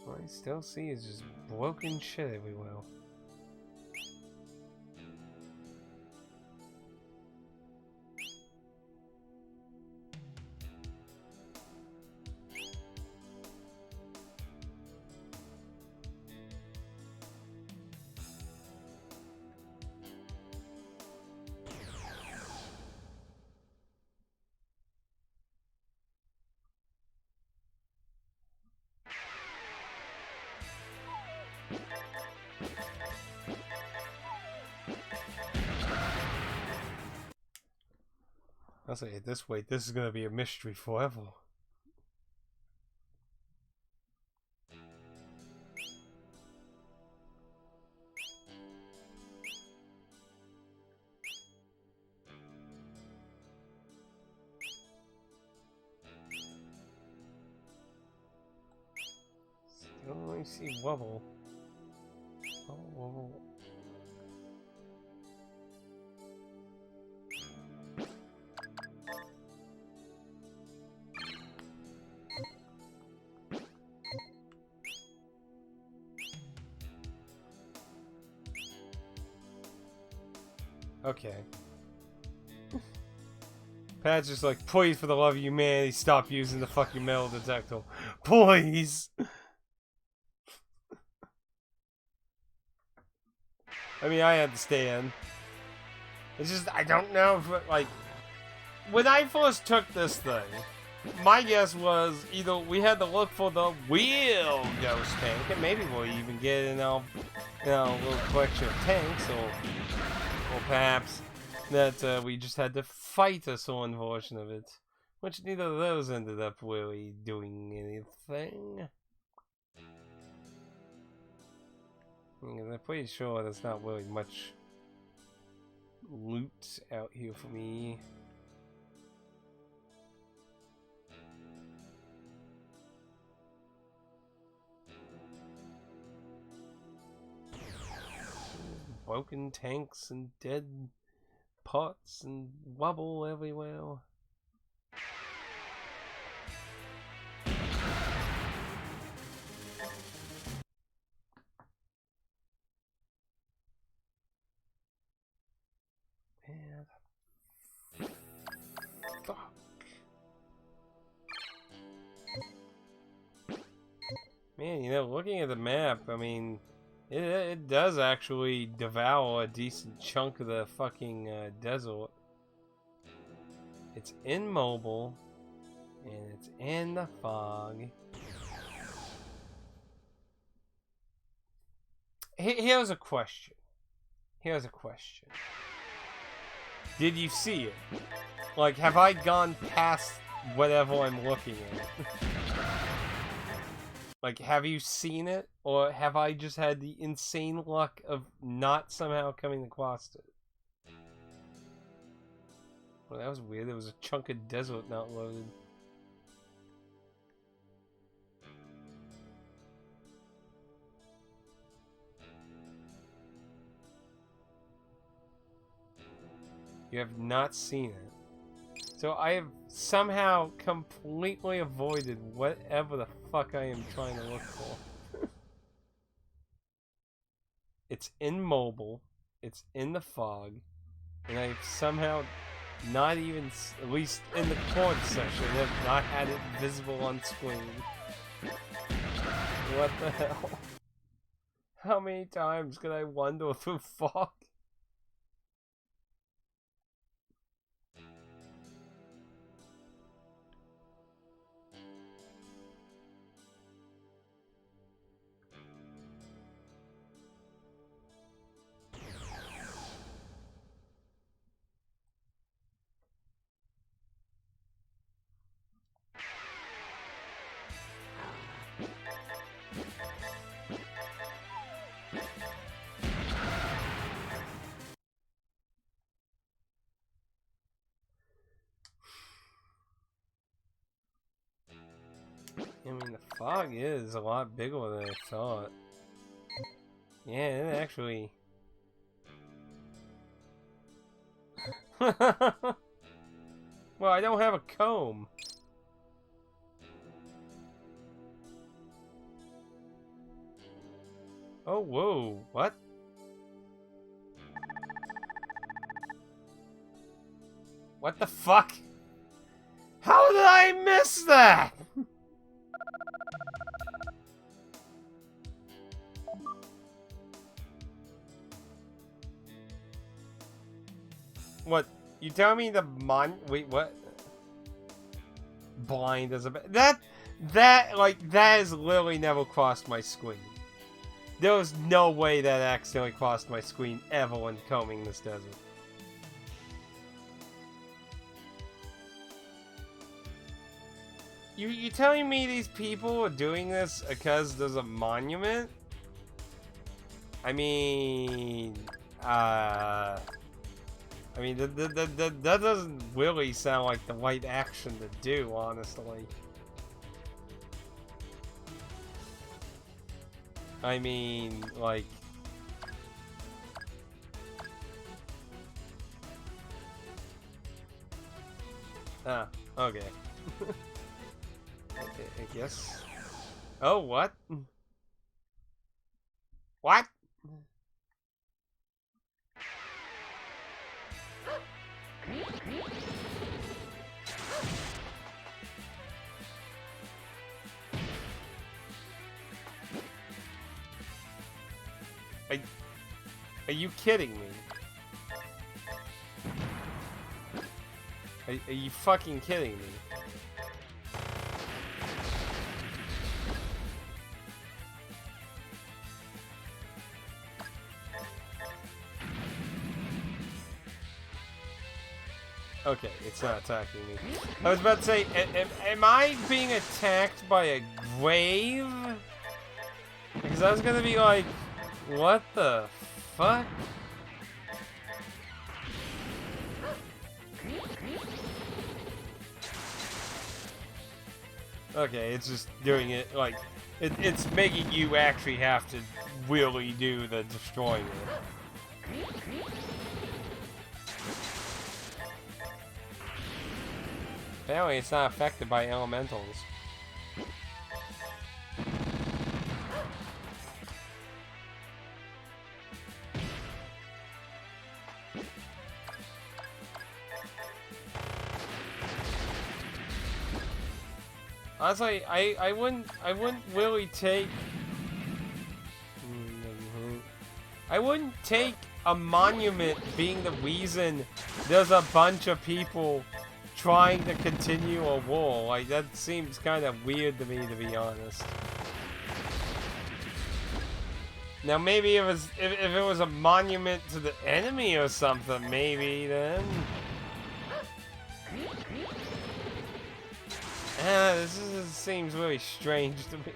What I still see is just broken shit everywhere. I'll say it this way, this is gonna be a mystery forever. Still only see wobble. Oh, wobble. Okay. Pat's just like, please, for the love of humanity, stop using the fucking metal detector. Please! I mean, I understand. It's just, I don't know if, like... When I first took this thing, my guess was either we had to look for the real ghost tank, and maybe we'll even get in our little collection of tanks, or perhaps that we just had to fight a certain version of it, which neither of those ended up really doing anything. Because I'm pretty sure there's not really much loot out here for me. Broken tanks and dead pots and wobble everywhere. Man, fuck. Man, you know, looking at the map, I mean, it does actually devour a decent chunk of the fucking desert. It's immobile, and it's in the fog. Here's a question. Did you see it? Like, have I gone past whatever I'm looking at? Like, have you seen it? Or have I just had the insane luck of not somehow coming across it? Well, that was weird. There was a chunk of desert not loaded. You have not seen it. So I have somehow completely avoided whatever the fuck I am trying to look for. It's immobile. It's in the fog. And I've somehow not even, at least in the chord section, have not had it visible on screen. What the hell? How many times can I wander through fog? fog is a lot bigger than I thought. Yeah, it actually... Well, I don't have a comb. Oh, whoa, what? What the fuck? How did I miss that? What? You tell me the wait, what? Blind as a that has literally never crossed my screen. There was no way that accidentally crossed my screen ever when combing this desert. You telling me these people are doing this because there's a monument? I mean, that doesn't really sound like the right action to do, honestly. I mean, like... Ah, okay. I guess. Oh, what? What? Are you kidding me? Are you fucking kidding me? Okay, it's not attacking me. I was about to say, am I being attacked by a grave? Because I was gonna be like, what the fuck? Okay, it's just doing it like, it's making you actually have to really do the destroying it. Apparently it's not affected by elementals. Honestly, I wouldn't really take... I wouldn't take a monument being the reason there's a bunch of people trying to continue a war. Like, that seems kind of weird to me, to be honest. Now, maybe if it was a monument to the enemy or something, maybe then... this seems really strange to me.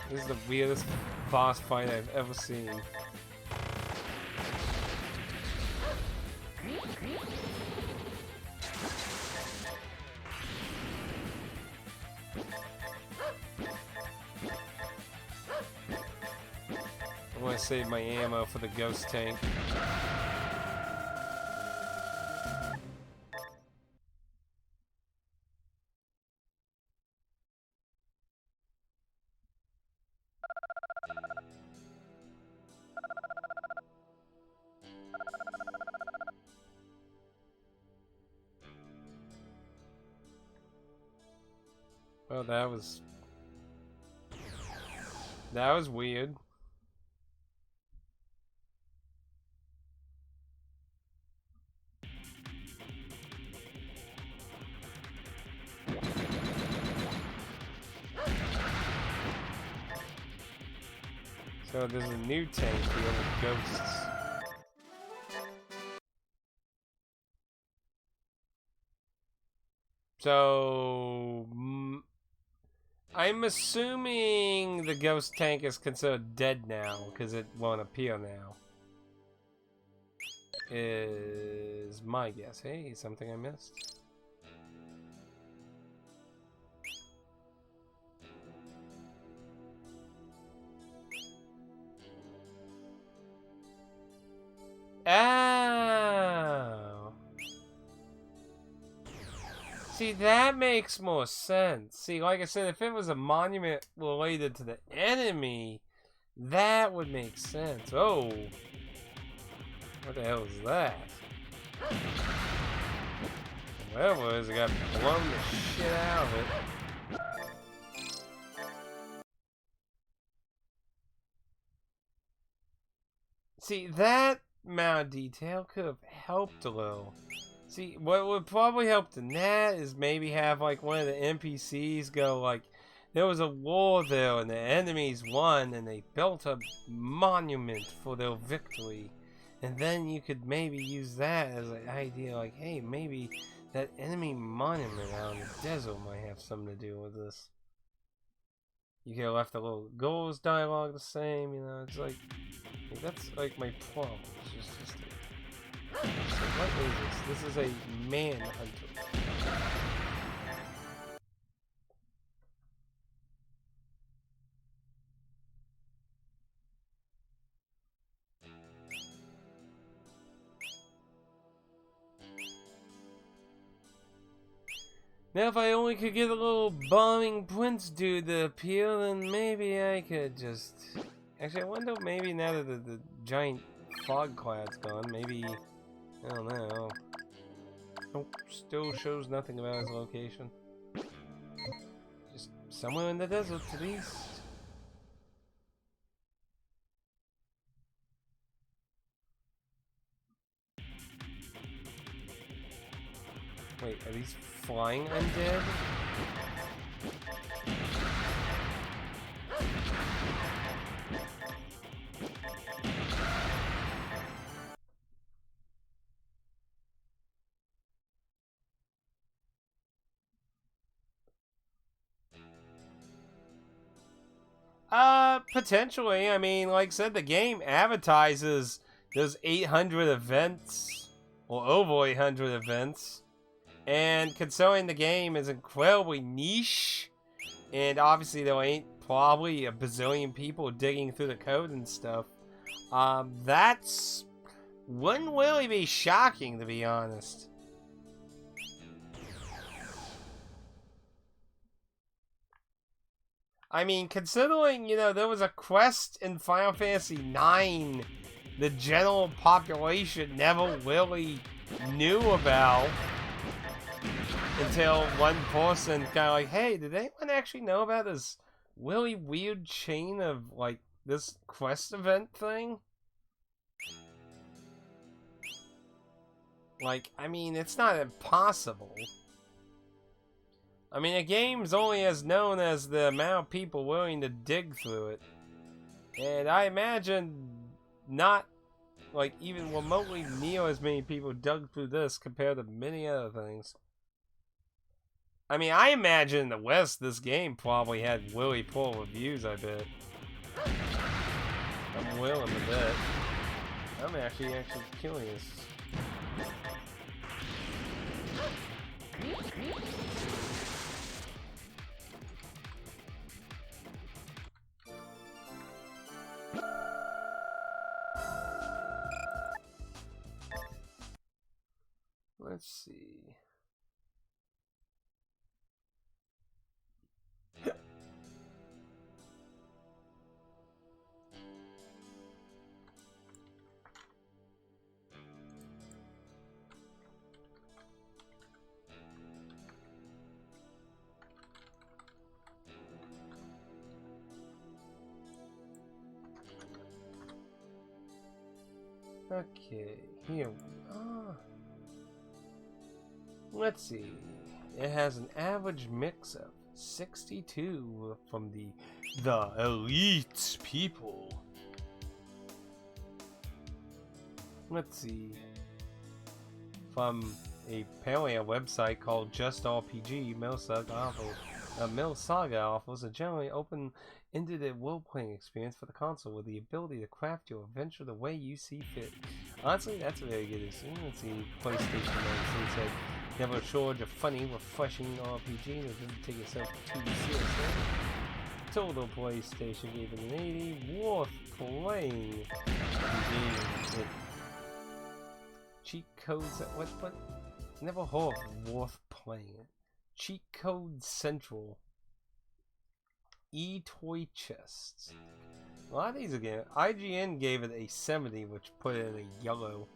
This is the weirdest boss fight I've ever seen. I want to save my ammo for the ghost tank. Oh, that was weird. So there's a new tank here with ghosts. So I'm assuming the ghost tank is considered dead now because it won't appear now. Is my guess. Hey, something I missed. See, that makes more sense. See, like I said, if it was a monument related to the enemy, that would make sense. Oh. What the hell is that? Whatever it is, it got blown the shit out of it. See, that amount of detail could have helped a little. See, what would probably help in that is maybe have like one of the NPCs go like, there was a war there and the enemies won and they built a monument for their victory. And then you could maybe use that as an idea like, hey, maybe that enemy monument out in the desert might have something to do with this. You could have left the little goals dialogue the same, you know, it's like that's like my problem. It's just so what is this? This is a manhunter. Now if I only could get a little bombing prince dude to appear, then maybe I could just... Actually, I wonder maybe now that the giant fog cloud's gone, maybe... I don't know. Nope, still shows nothing about his location. Just somewhere in the desert, at least. Wait, are these flying undead? Potentially. I mean, like I said, the game advertises there's 800 events, or over 800 events. And considering the game is incredibly niche, and obviously there ain't probably a bazillion people digging through the code and stuff, that's wouldn't really be shocking, to be honest. I mean, considering, you know, there was a quest in Final Fantasy IX the general population never really knew about until one person kind of like, hey, did anyone actually know about this really weird chain of, like, this quest event thing? Like, I mean, it's not impossible. I mean, a game's only as known as the amount of people willing to dig through it. And I imagine not, like, even remotely near as many people dug through this compared to many other things. I mean, I imagine in the West, this game probably had really poor reviews, I bet. I'm willing to bet. I'm actually curious. Let's see. Okay, here. Let's see. It has an average mix of 62 from the elite people. Let's see. From apparently a website called Just RPG, Mill Saga offers a generally open-ended role-playing experience for the console with the ability to craft your adventure the way you see fit. Honestly, that's a very good experience. Let's see, PlayStation magazine said, never a shortage of funny, refreshing RPG that doesn't take itself too seriously. Total PlayStation gave it an 80, worth playing. Cheat codes, what? Never heard of worth playing it. Cheat Code Central. E-Toy Chests. A lot of these again. IGN gave it a 70, which put it in a yellow.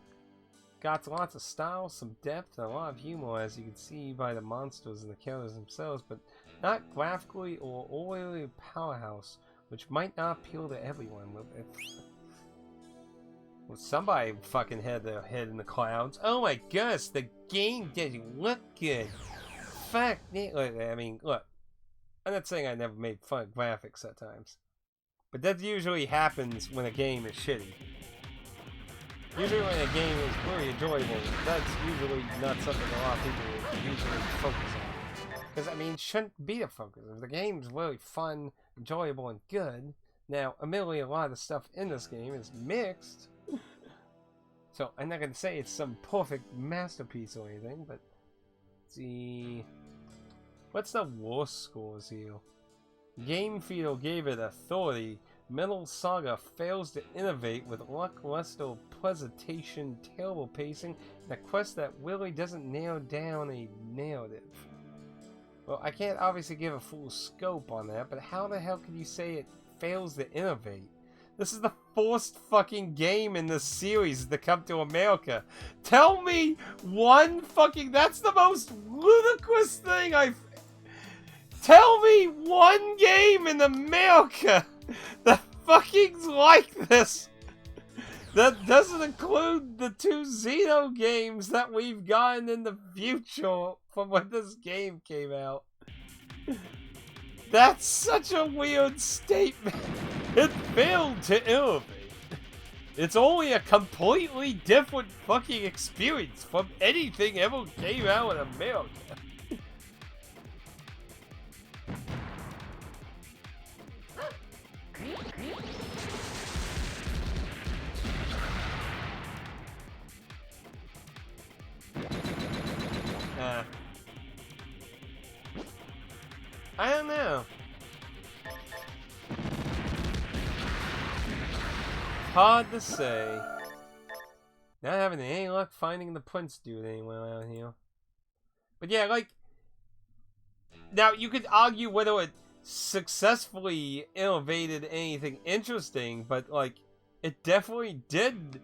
Got lots of style, some depth, and a lot of humor, as you can see by the monsters and the characters themselves, but not graphically or overly powerhouse, which might not appeal to everyone. Well, somebody fucking had their head in the clouds. Oh my gosh, the game didn't look good. Fuck me. I mean, look. I'm not saying I never made fun of graphics at times. But that usually happens when a game is shitty. Usually when a game is really enjoyable, that's usually not something a lot of people usually focus on. Because, I mean, it shouldn't be the focus. If the game's really fun, enjoyable, and good, now, admittedly, a lot of the stuff in this game is mixed. So, I'm not going to say it's some perfect masterpiece or anything, but... Let's see... What's the worst scores here? Game Feel gave it a 30. Metal Saga fails to innovate with lackluster presentation, terrible pacing, and a quest that really doesn't nail down a narrative. Well, I can't obviously give a full scope on that, but how the hell can you say it fails to innovate? This is the first fucking game in this series to come to America. Tell me one fucking... That's the most ludicrous thing I've... Tell me one game in America that fucking's like this. That doesn't include the 2 Xeno games that we've gotten in the future from when this game came out. That's such a weird statement. It failed to innovate. It's only a completely different fucking experience from anything ever came out in America. I don't know. Hard to say. Not having any luck finding the Prince dude anywhere out here. But yeah, like... Now, you could argue whether it successfully innovated anything interesting, but, like, it definitely did.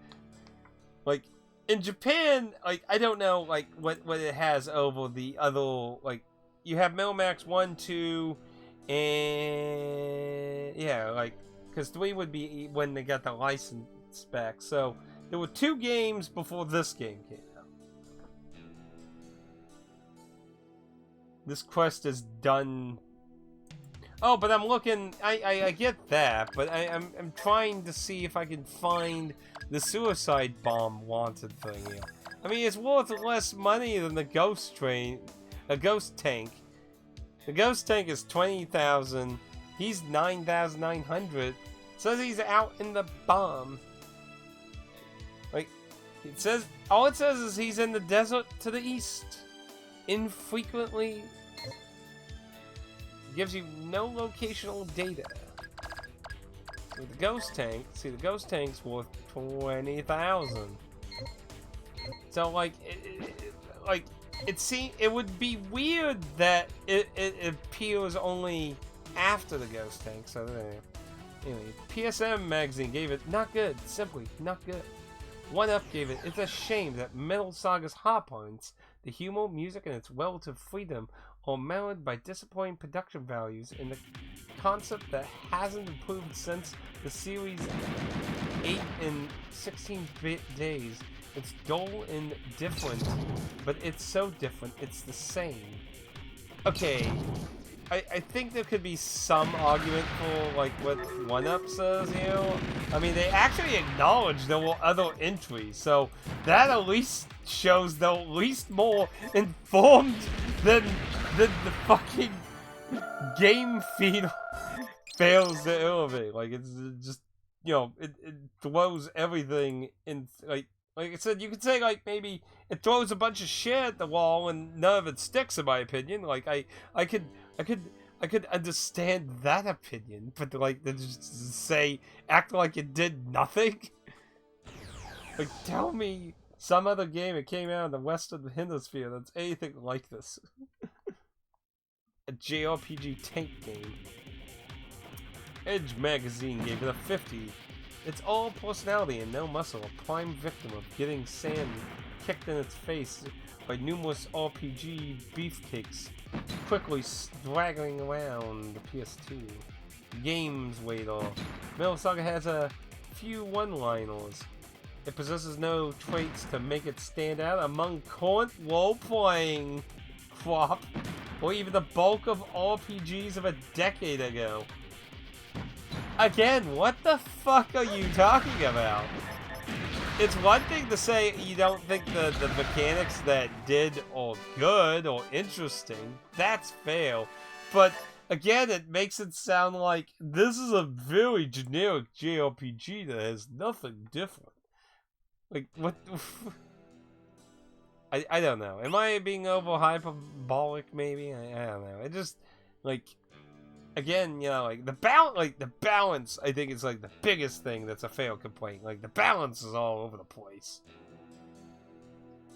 Like, in Japan, like, I don't know, like, what it has over the other, like, you have Metal Max 1, 2, and... Yeah, like, because 3 would be when they got the license back. So, there were 2 games before this game came out. This quest is done... Oh, but I'm looking... I get that, but I'm trying to see if I can find the suicide bomb wanted thing here. I mean, it's worth less money than the ghost train... A ghost tank. The ghost tank is 20,000. He's 9,900. Says he's out in the bomb. Like, it says... All it says is he's in the desert to the east. Infrequently... Gives you no locational data. With the ghost tank, see, the ghost tank's worth 20,000. So, like, it would be weird that it appears only after the ghost tank. So, anyway, PSM magazine gave it not good, simply not good. 1UP gave it, it's a shame that Metal Saga's high points, the humor, music, and its relative freedom are marred by disappointing production values and the concept that hasn't improved since the series 8 and 16 days. It's dull and different, but it's so different, it's the same. Okay, I think there could be some argument for, like, what 1UP says, you know? I mean, they actually acknowledge there were other entries, so that at least shows they're at least more informed than the fucking game feed fails to innovate. Like, it's just, you know, it throws everything in, like I said, you could say, like, maybe it throws a bunch of shit at the wall and none of it sticks, in my opinion. Like, I could understand that opinion, but, like, to just say, act like it did nothing? Like, tell me some other game that came out in the Western Hemisphere that's anything like this. a JRPG tank game. Edge magazine gave it a 50. It's all personality and no muscle, a prime victim of getting sand kicked in its face by numerous RPG beefcakes quickly straggling around the PS2. Games weighed off. Metal Saga has a few one-liners. It possesses no traits to make it stand out among current role-playing crop, or even the bulk of RPGs of a decade ago. Again, what the fuck are you talking about? It's one thing to say you don't think the mechanics that did are good or interesting. That's fair. But again, it makes it sound like this is a very generic JRPG that has nothing different. Like, what? I don't know. Am I being over hyperbolic? Maybe I don't know. It just like, again, you know, like the balance. I think is like the biggest thing that's a fair complaint. Like the balance is all over the place.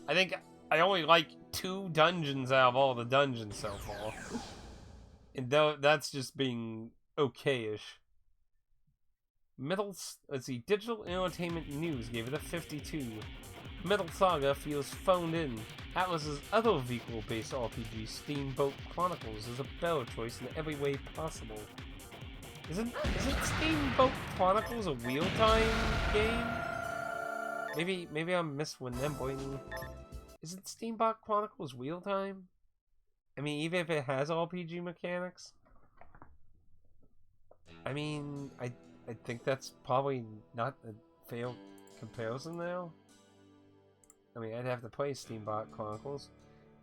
I think I only like 2 dungeons out of all the dungeons so far, and that's just being okayish. Let's see, Digital Entertainment News gave it a 52. Metal Saga feels phoned in. Atlus's other vehicle-based RPG, Steamboat Chronicles, is a better choice in every way possible. Isn't Steamboat Chronicles a wheel-time game? Maybe I'm misremembering. Isn't Steamboat Chronicles wheel-time? I mean, even if it has RPG mechanics? I mean, I think that's probably not a fair comparison now. I mean, I'd have to play Steamboat Chronicles.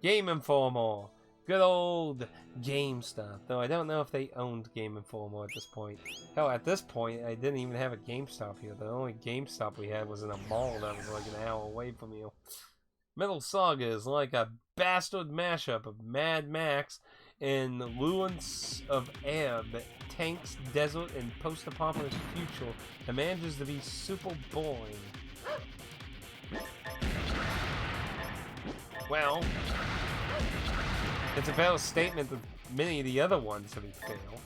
Game Informer! Good old GameStop. Though I don't know if they owned Game Informer at this point. Hell, at this point, I didn't even have a GameStop here. The only GameStop we had was in a mall that was like an hour away from you. Metal Saga is like a bastard mashup of Mad Max and Luance of Air that tanks, desert, and post-apocalyptic future that manages to be super boring. Well, it's a fair statement that many of the other ones have been fail.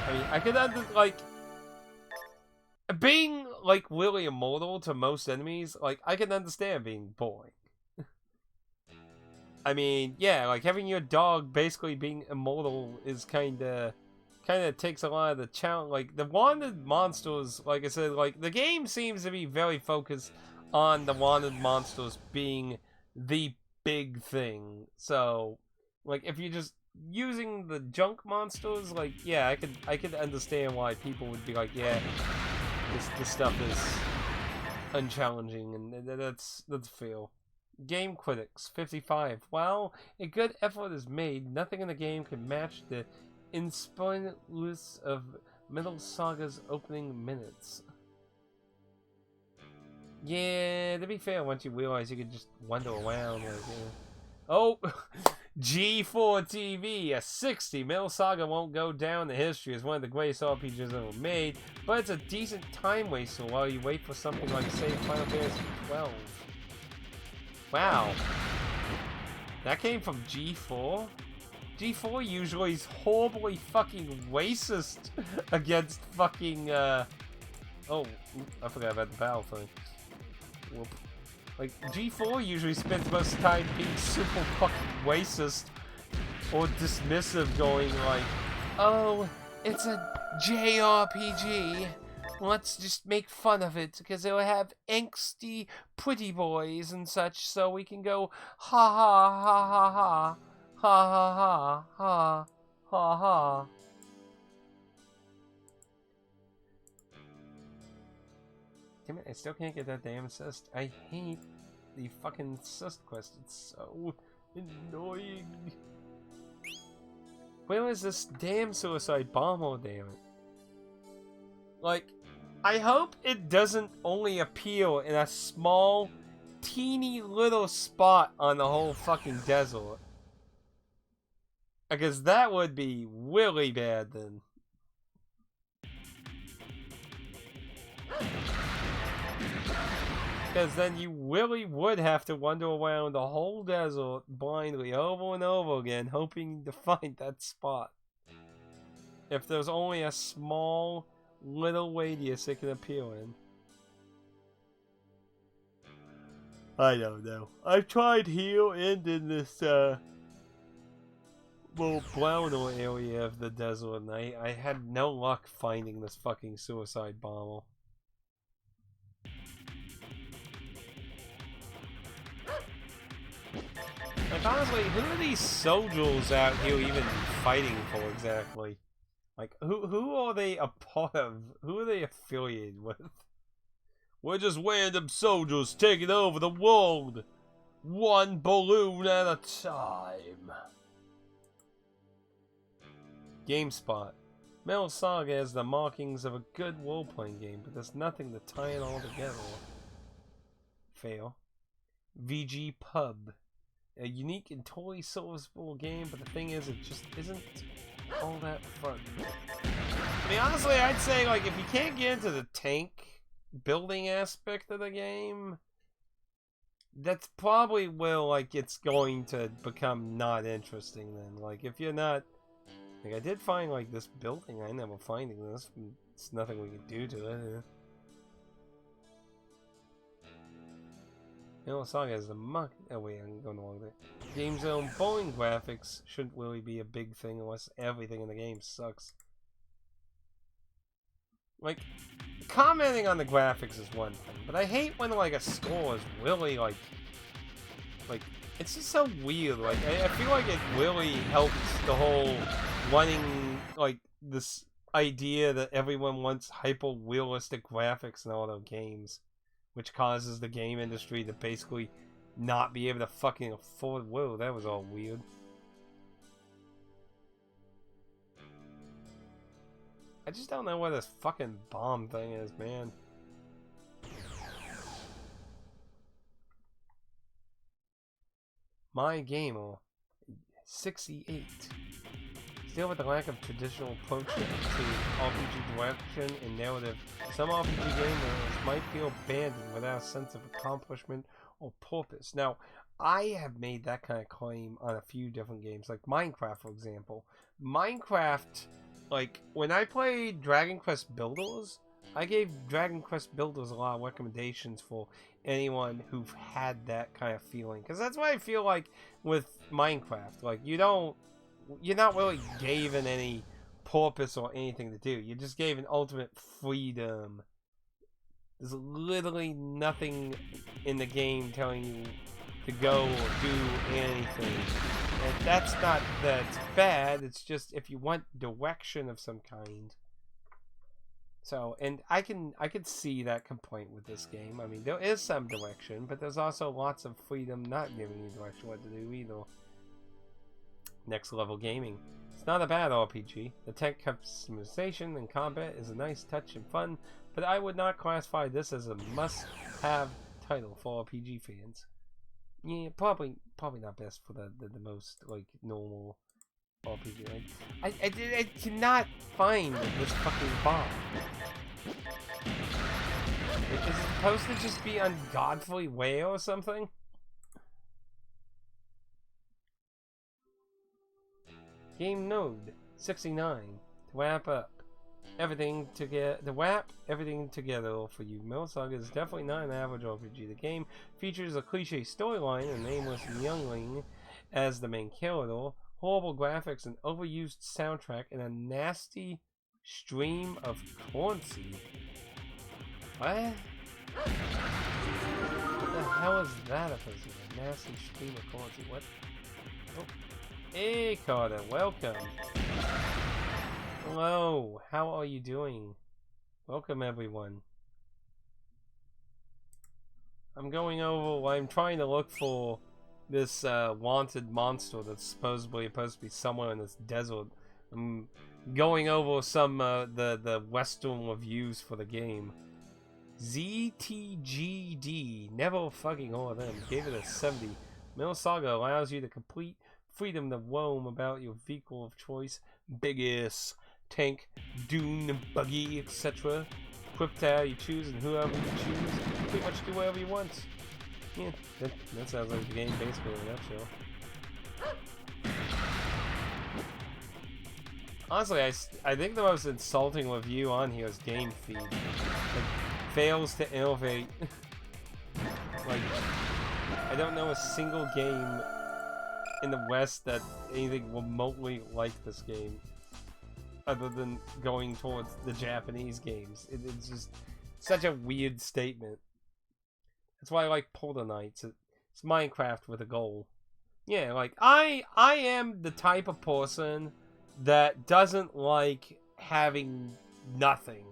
I mean, I could like being like really immortal to most enemies. Like I can understand being boring. I mean, yeah, like having your dog basically being immortal is kind of takes a lot of the challenge. Like the wanted monsters, like I said, like the game seems to be very focused on the wanted monsters being the big thing. So, like if you're just using the junk monsters, like yeah, I could understand why people would be like, yeah, this stuff is unchallenging, and that's fair. Game Critics 55. While a good effort is made, nothing in the game can match the inspirationness of Metal Saga's opening minutes. Yeah, to be fair, once you realize you can just wander around, like, yeah. Oh, G4 TV, a 60. Metal Saga won't go down in history as one of the greatest RPGs ever made, but it's a decent time waster while you wait for something like, say, Final Fantasy 12. Wow. That came from G4? G4 usually is horribly fucking racist against fucking, oh, I forgot about the battle thing. Whoop. Like, G4 usually spends most of the time being super fucking racist or dismissive, going like, oh, it's a JRPG. Let's just make fun of it because it'll have angsty pretty boys and such, so we can go ha ha ha ha ha ha ha ha ha ha. Damn it, I still can't get that damn assist. I hate the fucking assist quest. It's so annoying. Where is this damn suicide bomber, damn it? Like, I hope it doesn't only appear in a small, teeny little spot on the whole fucking desert. Because that would be really bad then. Because then you really would have to wander around the whole desert blindly over and over again, hoping to find that spot. If there's only a small little radius it can appear in. I don't know. I've tried here and in this little browner area of the desert, and I had no luck finding this fucking suicide bomber. Like, honestly, who are these soldiers out here even fighting for exactly? Like, who are they a part of? Who are they affiliated with? We're just random soldiers taking over the world, one balloon at a time. GameSpot. Metal Saga has the markings of a good role-playing game, but there's nothing to tie it all together. Fail. VG Pub. A unique and totally serviceable game, but the thing is, it just isn't all that fun. I mean, honestly, I'd say, like, if you can't get into the tank building aspect of the game, that's probably where, like, it's going to become not interesting then. Like, if you're not... Like, I did find, like, this building. I never finding this. There's nothing we can do to it. Metal Saga is the muck. Oh wait, I'm going along there. Game's own bowling graphics shouldn't really be a big thing unless everything in the game sucks. Like, commenting on the graphics is one thing, but I hate when, like, a score is really, like, it's just so weird. Like, I feel like it really helps the whole wanting, like, this idea that everyone wants hyper-realistic graphics in all their games, which causes the game industry to basically not be able to fucking afford... Whoa, that was all weird. I just don't know what this fucking bomb thing is, man. My Gamer 68. Still with the lack of traditional approach to RPG direction and narrative, some RPG gamers might feel abandoned without a sense of accomplishment or purpose. Now, I have made that kind of claim on a few different games, like Minecraft, for example. Minecraft, like, when I played Dragon Quest Builders, I gave Dragon Quest Builders a lot of recommendations for anyone who've had that kind of feeling. Because that's what I feel like with Minecraft. Like, you're not really given any purpose or anything to do. You just gave an ultimate freedom. There's literally nothing in the game telling you to go or do anything. And that's not that it's bad, it's just if you want direction of some kind. So, and I could see that complaint with this game. I mean, there is some direction, but there's also lots of freedom not giving you direction what to do either. Next Level Gaming. It's not a bad RPG. The tech customization and combat is a nice touch and fun, but I would not classify this as a must-have title for RPG fans. Yeah, probably not best for the most, like, normal RPG. Like, I cannot find this fucking bomb. Is it supposed to just be ungodly way or something? Game Node 69. To wrap up everything together, for you. Metal Saga is definitely not an average RPG. The game features a cliche storyline, a nameless youngling as the main character, horrible graphics, an overused soundtrack, and a nasty stream of currency. What? What the hell is that supposed to be? A nasty stream of currency. What? Oh. Hey, Carter, welcome. Hello, how are you doing? Welcome, everyone. I'm going over, I'm trying to look for this wanted monster that's supposedly supposed to be somewhere in this desert. I'm going over some the Western reviews for the game. ZTGD, never fucking heard of them, gave it a 70. Metal Saga allows you to complete freedom to roam about your vehicle of choice, big ass tank, dune, buggy, etc. equip to how you choose, and whoever you choose, pretty much do whatever you want. Yeah, that sounds like the game basically in a nutshell. Honestly, I think the most insulting review on here is game feed. Like, fails to innovate. Like, I don't know a single game in the West that anything remotely like this game, other than going towards the Japanese games. It's just such a weird statement. That's why I like Polar Knights. It's Minecraft with a goal. Yeah, like, I am the type of person that doesn't like having nothing.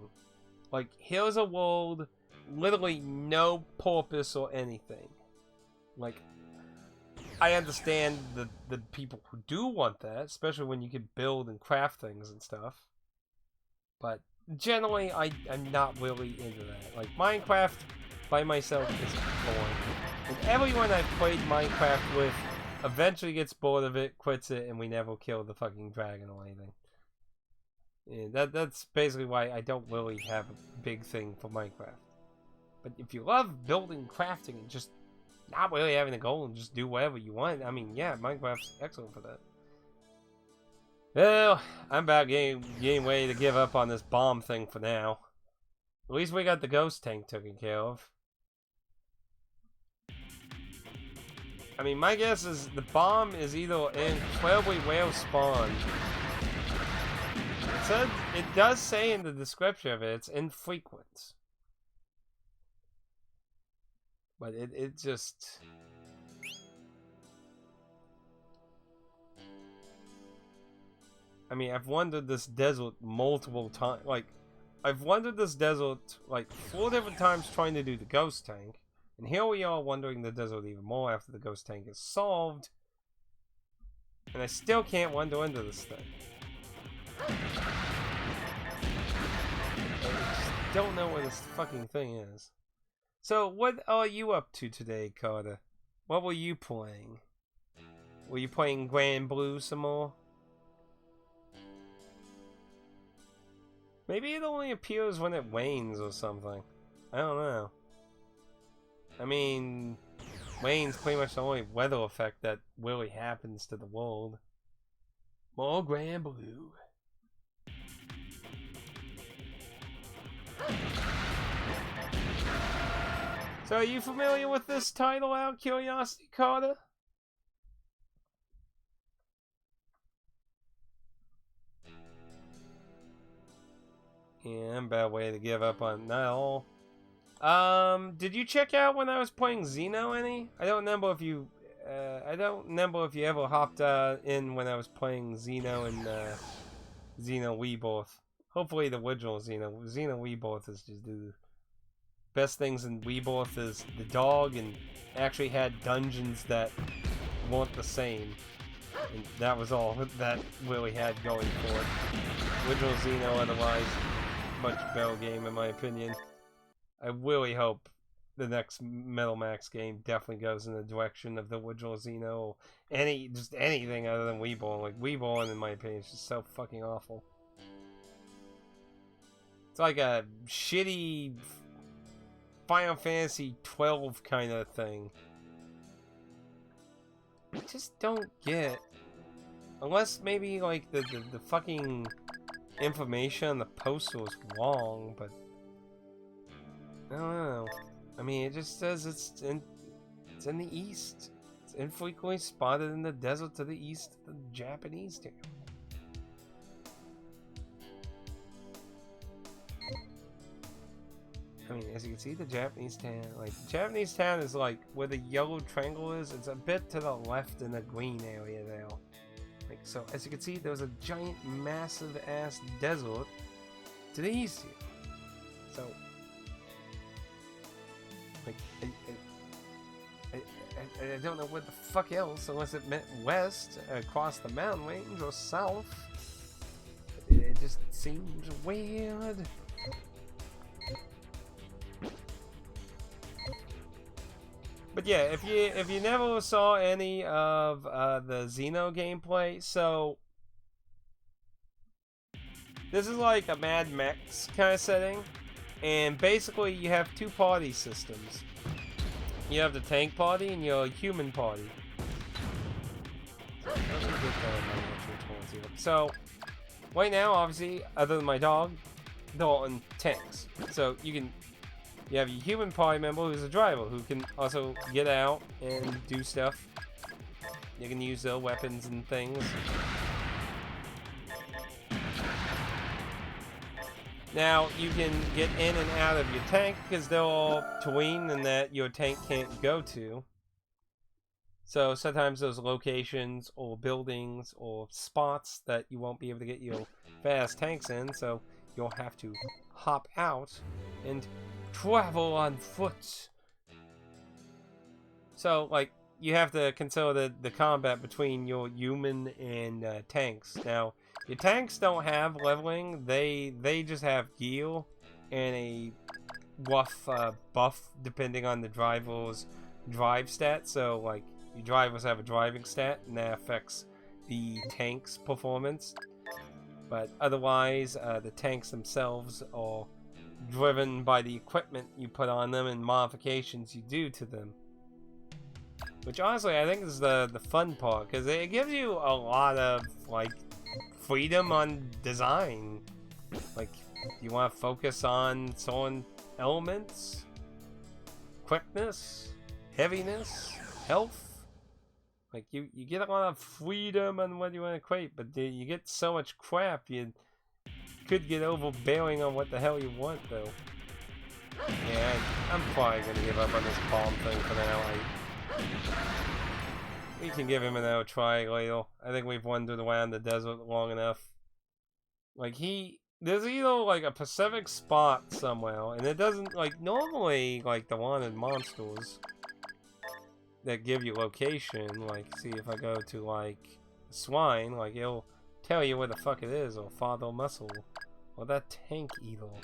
Like, here's a world, literally no purpose or anything. Like, I understand the people who do want that, especially when you can build and craft things and stuff. But generally, I'm not really into that. Like, Minecraft by myself is boring. And everyone I've played Minecraft with eventually gets bored of it, quits it, and we never kill the fucking dragon or anything. Yeah, that's basically why I don't really have a big thing for Minecraft. But if you love building, crafting, and just not really having a goal and just do whatever you want, I mean, yeah, Minecraft's excellent for that. Well, I'm about getting ready to give up on this bomb thing for now. At least we got the ghost tank taken care of. I mean, my guess is the bomb is either incredibly well spawned. It does say in the description of it, it's infrequent. But it just... I mean, I've wandered this desert multiple times. Like, I've wandered this desert, like, 4 different times trying to do the ghost tank. And here we are wandering the desert even more after the ghost tank is solved. And I still can't wander into this thing. I just don't know where this fucking thing is. So, what are you up to today, Carter? What were you playing? Were you playing Grand Blue some more? Maybe it only appears when it wanes or something. I don't know. I mean, rain's pretty much the only weather effect that really happens to the world. More Grand Blue. So, are you familiar with this title out of curiosity, Carter? Yeah, I'm about way to give up on not all. Did you check out when I was playing Xeno any? I don't remember if you ever hopped in when I was playing Xeno and Xeno Rebirth. Hopefully the original Xeno Rebirth is just the best things in Rebirth is the dog, and actually had dungeons that weren't the same. And that was all that really had going for it. Original Xeno, otherwise, much better game in my opinion. I really hope the next Metal Max game definitely goes in the direction of the original Xeno, or just anything other than Reborn. Like, Reborn, in my opinion, is just so fucking awful. It's like a shitty Final Fantasy 12 kind of thing. I just don't get. Unless maybe, like, the fucking information on the poster was wrong, but I don't know. I mean, it just says it's in the east. It's infrequently spotted in the desert to the east of the Japanese town. I mean, as you can see, the Japanese town, is like where the yellow triangle is. It's a bit to the left in the green area there. Like, so, as you can see, there's a giant, massive ass desert to the east here. So, like, I don't know what the fuck else, unless it meant west, across the mountain range, or south. It just seems weird. But yeah, if you never saw any of the Xeno gameplay, so this is like a Mad Max kind of setting. And basically, you have two party systems. You have the tank party and your human party. So, right now, obviously, other than my dog, they're all in tanks. So you have your human party member who's a driver who can also get out and do stuff. You can use their weapons and things. Now, you can get in and out of your tank because they're all terrain and that your tank can't go to. So sometimes those locations or buildings or spots that you won't be able to get your fast tanks in, so you'll have to hop out and travel on foot. So, like, you have to consider the combat between your human and tanks. Now, your tanks don't have leveling. They just have gear and a rough buff depending on the driver's drive stat. So, like, your drivers have a driving stat, and that affects the tank's performance. But otherwise, the tanks themselves are driven by the equipment you put on them and modifications you do to them. Which honestly, I think is the fun part, because it gives you a lot of, like, freedom on design. Like, you want to focus on certain elements, quickness, heaviness, health. Like, you get a lot of freedom on what you want to equate, but you get so much crap, you could get overbearing on what the hell you want, though. Yeah, I'm probably going to give up on this palm thing for now. We can give him another try later. I think we've wandered around the desert long enough. Like, there's either, like, a Pacific spot somewhere, and it doesn't, like, normally, like, the wanted monsters that give you location, like, see if I go to, like, swine, like, it'll tell you where the fuck it is, or father muscle, or that tank evil.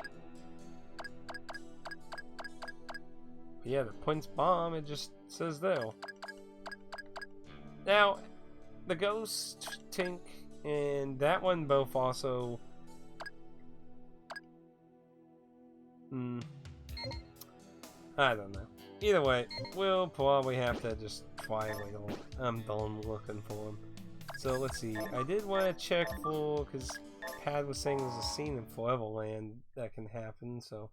But yeah, the Prince Bomb, it just says there. Now, the Ghost Tank and that one both also... I don't know. Either way, we'll probably have to just try it later. I'm done looking for them. So let's see. I did want to check for, because Pad was saying there's a scene in Foreverland that can happen, so...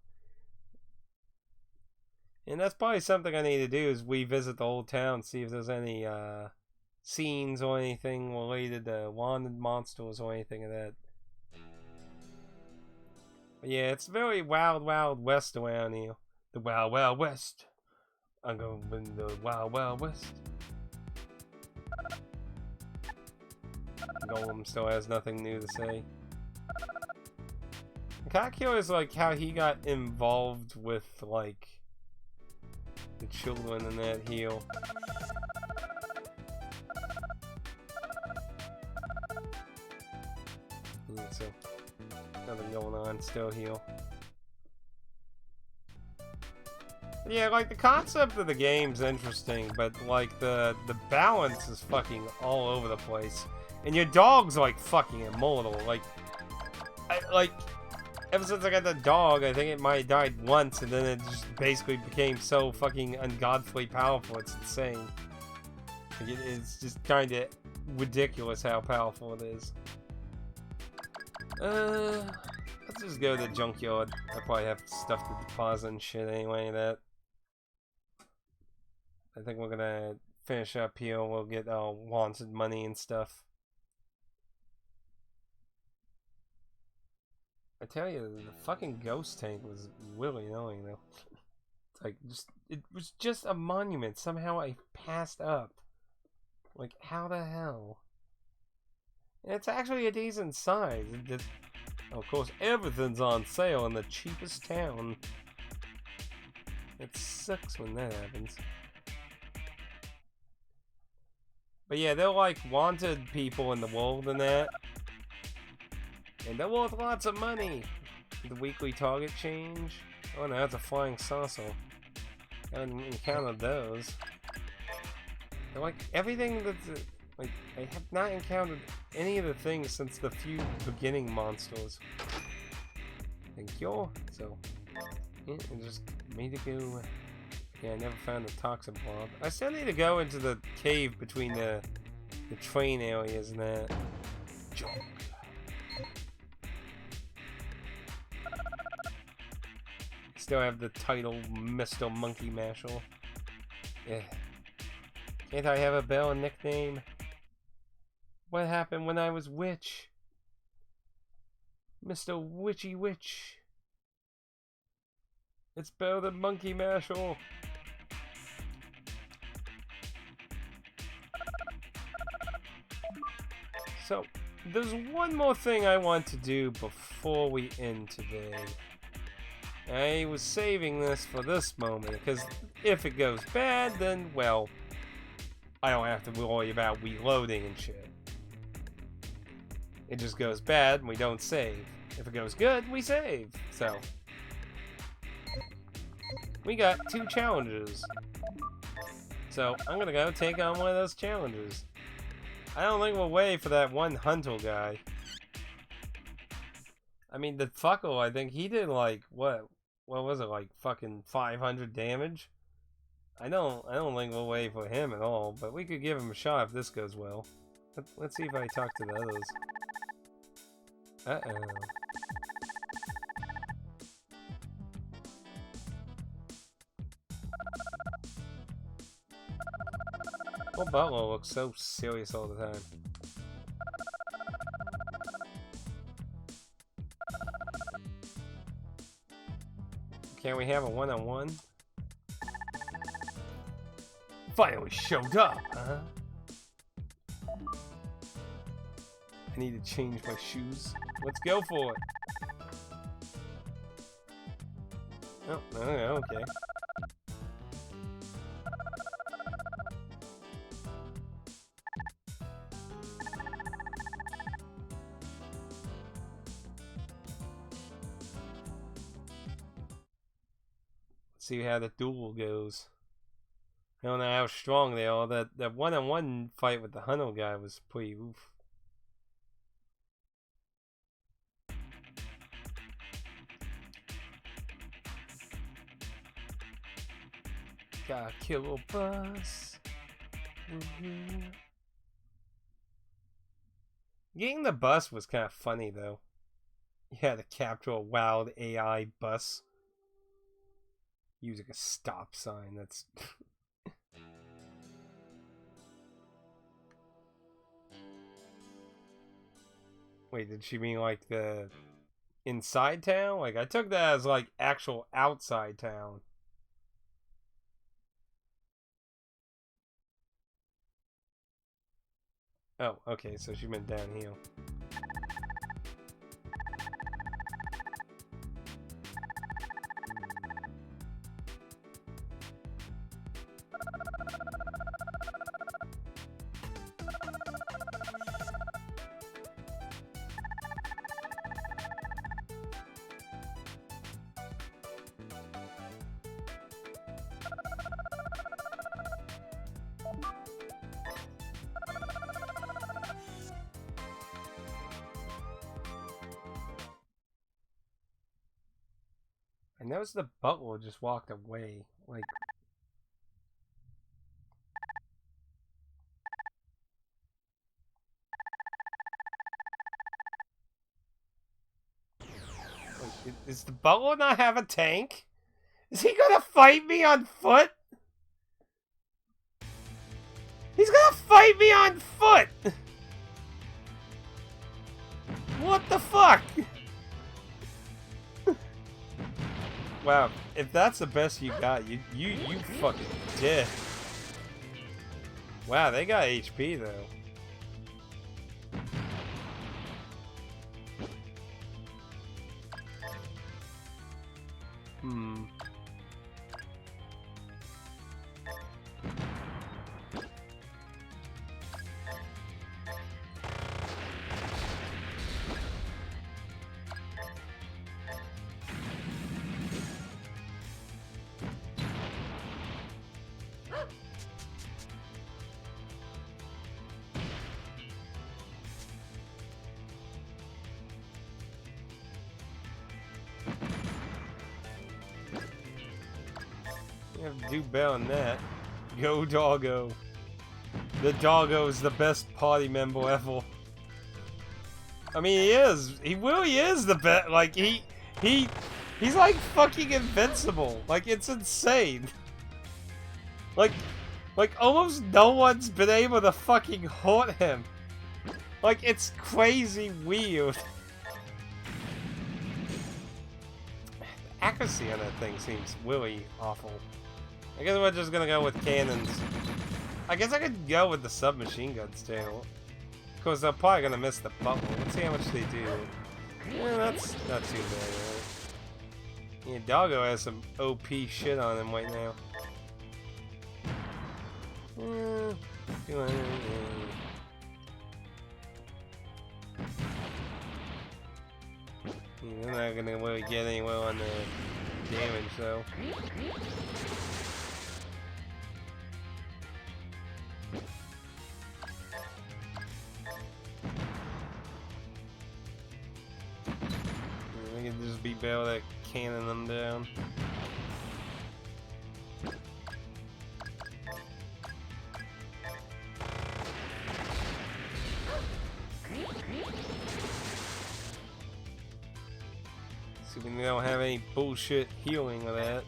And that's probably something I need to do, is revisit the old town, see if there's any scenes or anything related to wanted monsters or anything of that. But yeah, it's very wild, wild west around here. The wild, wild west. I'm going in the wild, wild west. Golem still has nothing new to say. I'm kind of curious, like, how he got involved with, like, the children in that heel. Yeah, so nothing going on still here. Yeah, like, the concept of the game's interesting, but, like, the balance is fucking all over the place. And your dog's, like, fucking immortal. Like, ever since I got the dog, I think it might have died once, and then it just basically became so fucking ungodly powerful, it's insane. Like, it's just kind of ridiculous how powerful it is. Let's just go to the junkyard. I probably have stuff to deposit and shit anyway, that. I think we're gonna finish up here. We'll get our wanted money and stuff. I tell you, the fucking ghost tank was really annoying, though. Like, it was just a monument. Somehow I passed up. Like, how the hell? And it's actually a decent size. It just, of course, everything's on sale in the cheapest town. It sucks when that happens. But yeah, they're like wanted people in the world and that. And they're worth lots of money. The weekly target change. Oh no, that's a flying saucer. I haven't encountered those. They're like everything that's... Like, I have not encountered any of the things since the few beginning monsters. Thank you. So, Yeah, it just made it go. Yeah, I never found the toxin bomb. I still need to go into the cave between the train areas and that. Junk. Still have the title Mr. Monkey Mashal. Yeah. Can't I have a bell nickname? What happened when I was witch? Mr. Witchy Witch. It's better than Monkey Mashal. So, there's one more thing I want to do before we end today. I was saving this for this moment, because if it goes bad, then, well, I don't have to worry about reloading and shit. It just goes bad and we don't save. If it goes good, we save. So, we got 2 challenges. So, I'm gonna go take on one of those challenges. I don't think we'll wait for that one Hunter guy. I mean, the fucker, I think he did like, what was it, like fucking 500 damage? I don't think we'll wait for him at all, but we could give him a shot if this goes well. Let's see if I talk to the others. Uh-oh. Well, Butler looks so serious all the time. Can we have a one-on-one? Finally showed up, huh? I need to change my shoes. Let's go for it. Oh, okay. See how the duel goes. I don't know how strong they are. That one-on-one fight with the Hunter guy was pretty oof. Gotta kill a bus. Getting the bus was kind of funny though. You had to capture a wild AI bus using a stop sign. That's wait, did she mean like the inside town? Like I took that as like actual outside town. Oh, okay, so she meant down here. I noticed the butler just walked away. Like, is the butler not have a tank? Is he gonna fight me on foot? He's gonna fight me on foot! What the fuck? Wow, if that's the best you got, you fucking dead. Wow, they got HP though. You have to do better than that. Go doggo. The doggo is the best party member ever. I mean, he is. He really is the best. Like, he's like fucking invincible. Like, it's insane. Like almost no one's been able to fucking hurt him. Like, it's crazy weird. The accuracy on that thing seems really awful. I guess we're just gonna go with cannons. I guess I could go with the submachine guns too. Because they're probably gonna miss the bubble. Let's see how much they do. Yeah, that's not too bad, right? Yeah, Doggo has some OP shit on him right now. Yeah, they're not gonna really get anywhere on the damage though. We can just be able to cannon them down. See, we don't have any bullshit healing of that.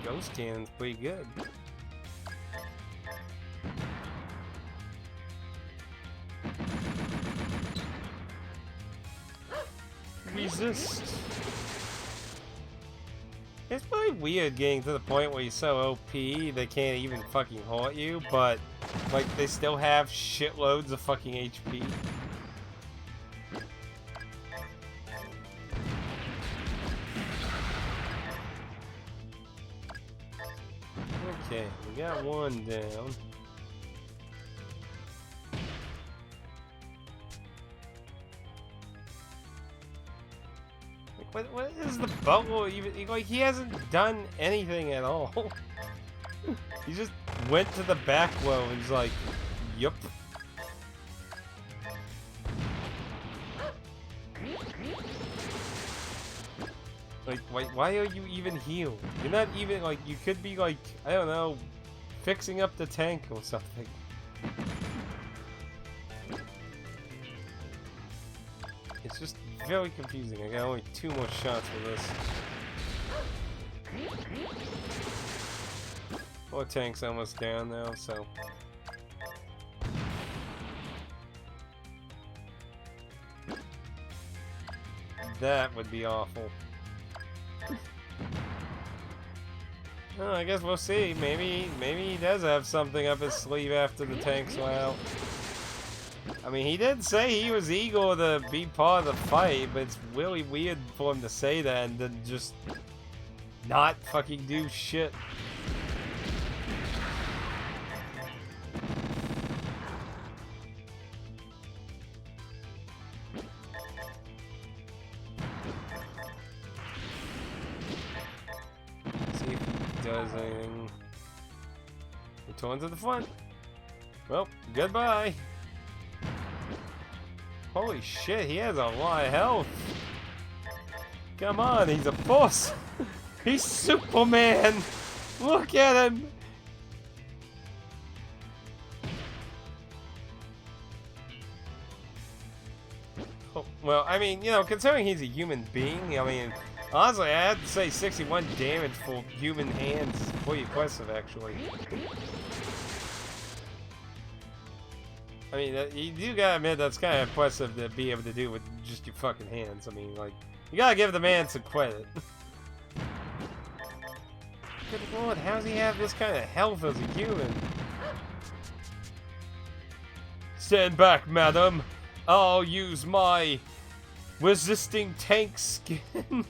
Ghost cannon's pretty good. Resist. It's really weird getting to the point where you're so OP they can't even fucking hurt you, but like they still have shitloads of fucking HP. Okay, we got one down. What is the bubble even? Like, he hasn't done anything at all. He just went to the back row and he's like, yup. Like, why are you even healed? You're not even, like, you could be, like, I don't know, fixing up the tank or something. It's just very confusing. I got only 2 more shots for this. Our tank's almost down now, so. That would be awful. Oh, I guess we'll see. Maybe he does have something up his sleeve after the tanks went out. I mean, he did say he was eager to be part of the fight, but it's really weird for him to say that and then just not fucking do shit. See if he does anything. Return to the front. Well, goodbye. Holy shit, he has a lot of health. Come on, he's a boss. He's Superman. Look at him. Oh, well, I mean, you know, considering he's a human being, I mean, honestly, I have to say 61 damage for human hands is pretty impressive, actually. I mean, you do gotta admit that's kind of impressive to be able to do with just your fucking hands. I mean, like, you gotta give the man some credit. Good lord, how does he have this kind of health as a human? Stand back, madam. I'll use my resisting tank skin.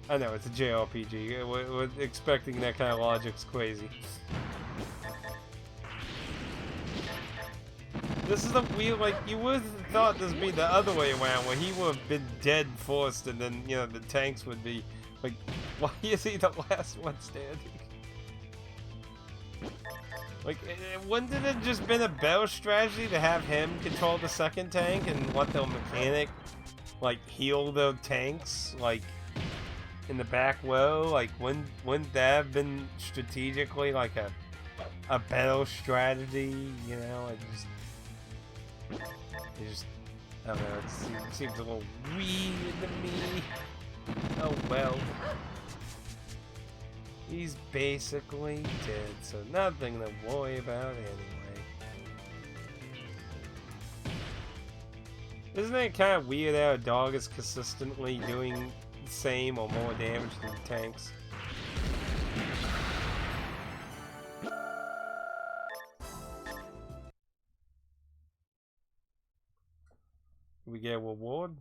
I know, it's a JRPG. We're expecting that kind of logic's crazy. This is a weird, like, you would have thought this would be the other way around, where he would have been dead first, and then, you know, the tanks would be, like, why is he the last one standing? Like, wouldn't it have just been a better strategy to have him control the second tank and let the mechanic, like, heal the tanks, like, in the back row? Like, wouldn't that have been strategically, like, a better strategy, you know? It just, I don't know, it seems a little weird to me. Oh, well. He's basically dead, so nothing to worry about anyway. Isn't it kind of weird how a dog is consistently doing the same or more damage than tanks? Do we get a reward?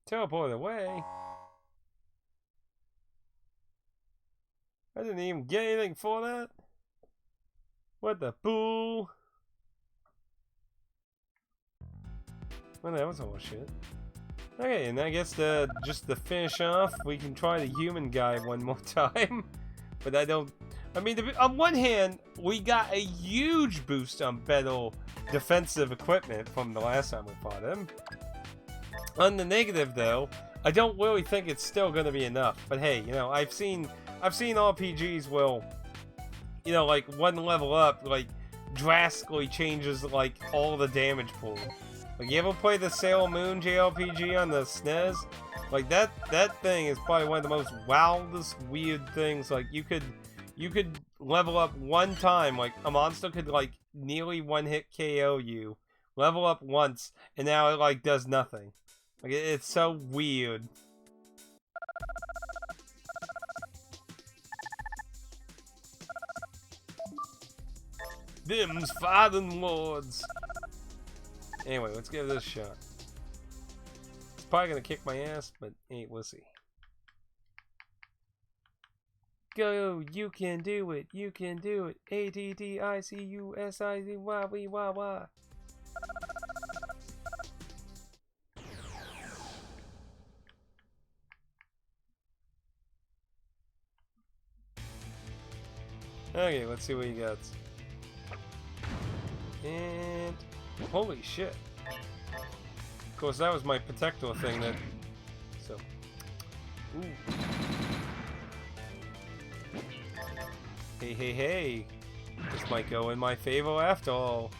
Teleport away? I didn't even get anything for that? What the fool? Well, that was all shit. Okay, and I guess just to finish off, we can try the human guy one more time. But I mean, on one hand, we got a huge boost on better defensive equipment from the last time we fought him. On the negative, though, I don't really think it's still going to be enough. But hey, you know, I've seen RPGs will, you know, like one level up, like drastically changes like all the damage pool. Like, you ever play the Sailor Moon JRPG on the SNES? Like that thing is probably one of the most wildest, weird things. Like, you could level up one time, like a monster could like nearly one-hit KO you, level up once, and now it like does nothing. Like, it's so weird. Them's fighting lords. Anyway, let's give this a shot. It's probably gonna kick my ass, but hey, we'll see. Go, you can do it, you can do it. ATTICUSIZY. Okay, let's see what he got. And holy shit. Of course, that was my protector thing that. So. Ooh. Hey, hey, hey. This might go in my favor after all.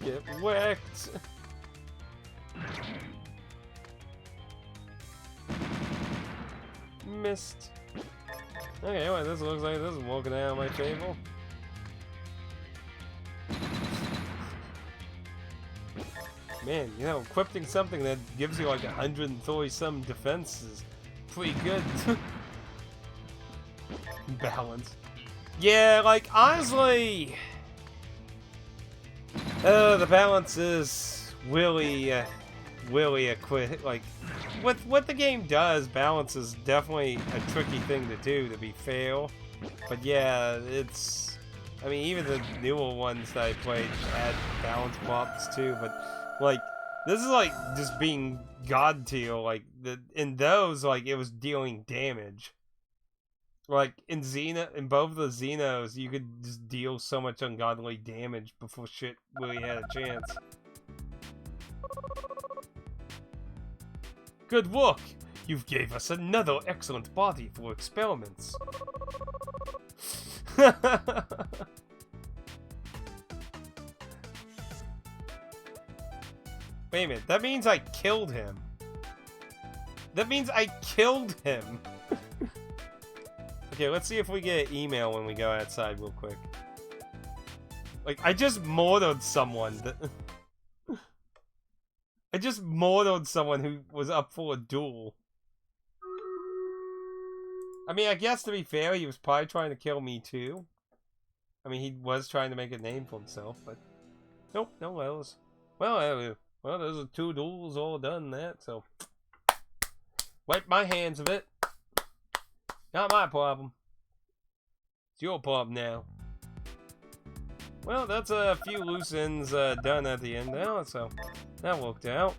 Get wrecked. Missed. Okay, well, this looks like this is working out in my favor. Man, you know, equipping something that gives you like 130-some defense is pretty good. Balance. Yeah, like, honestly... the balance is really like... What the game does, balance is definitely a tricky thing to do, to be fair. But yeah, it's... I mean, even the newer ones that I played had balance pops too, but... Like, this is like just being god tier. Like, in those, like, it was dealing damage. Like, in both the Xenos, you could just deal so much ungodly damage before shit really had a chance. Good work! You've gave us another excellent body for experiments. Wait a minute, that means I killed him. That means I killed him. Okay, let's see if we get an email when we go outside real quick. Like, I just murdered someone. I just murdered someone who was up for a duel. I mean, I guess to be fair, he was probably trying to kill me too. I mean, he was trying to make a name for himself, but... Nope, no letters. Well, those are 2 duels all done that, so... Wipe my hands of it. Not my problem. It's your problem now. Well, that's a few loose ends done at the end now, so that worked out.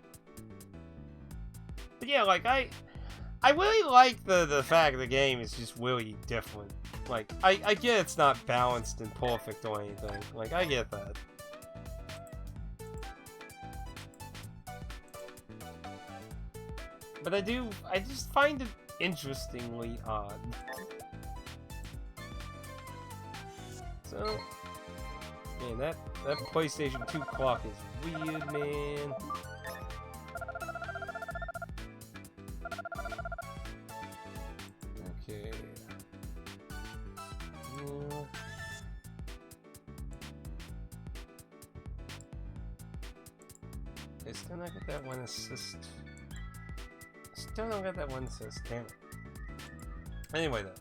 But yeah, like, I really like the fact the game is just really different. Like, I get it's not balanced and perfect or anything. Like, I get that. But I just find it interestingly odd. So, man, that PlayStation 2 clock is weird, man. Okay. Yeah. I still not get that one assist. Still don't get that one assist, damn it. Anyway, though.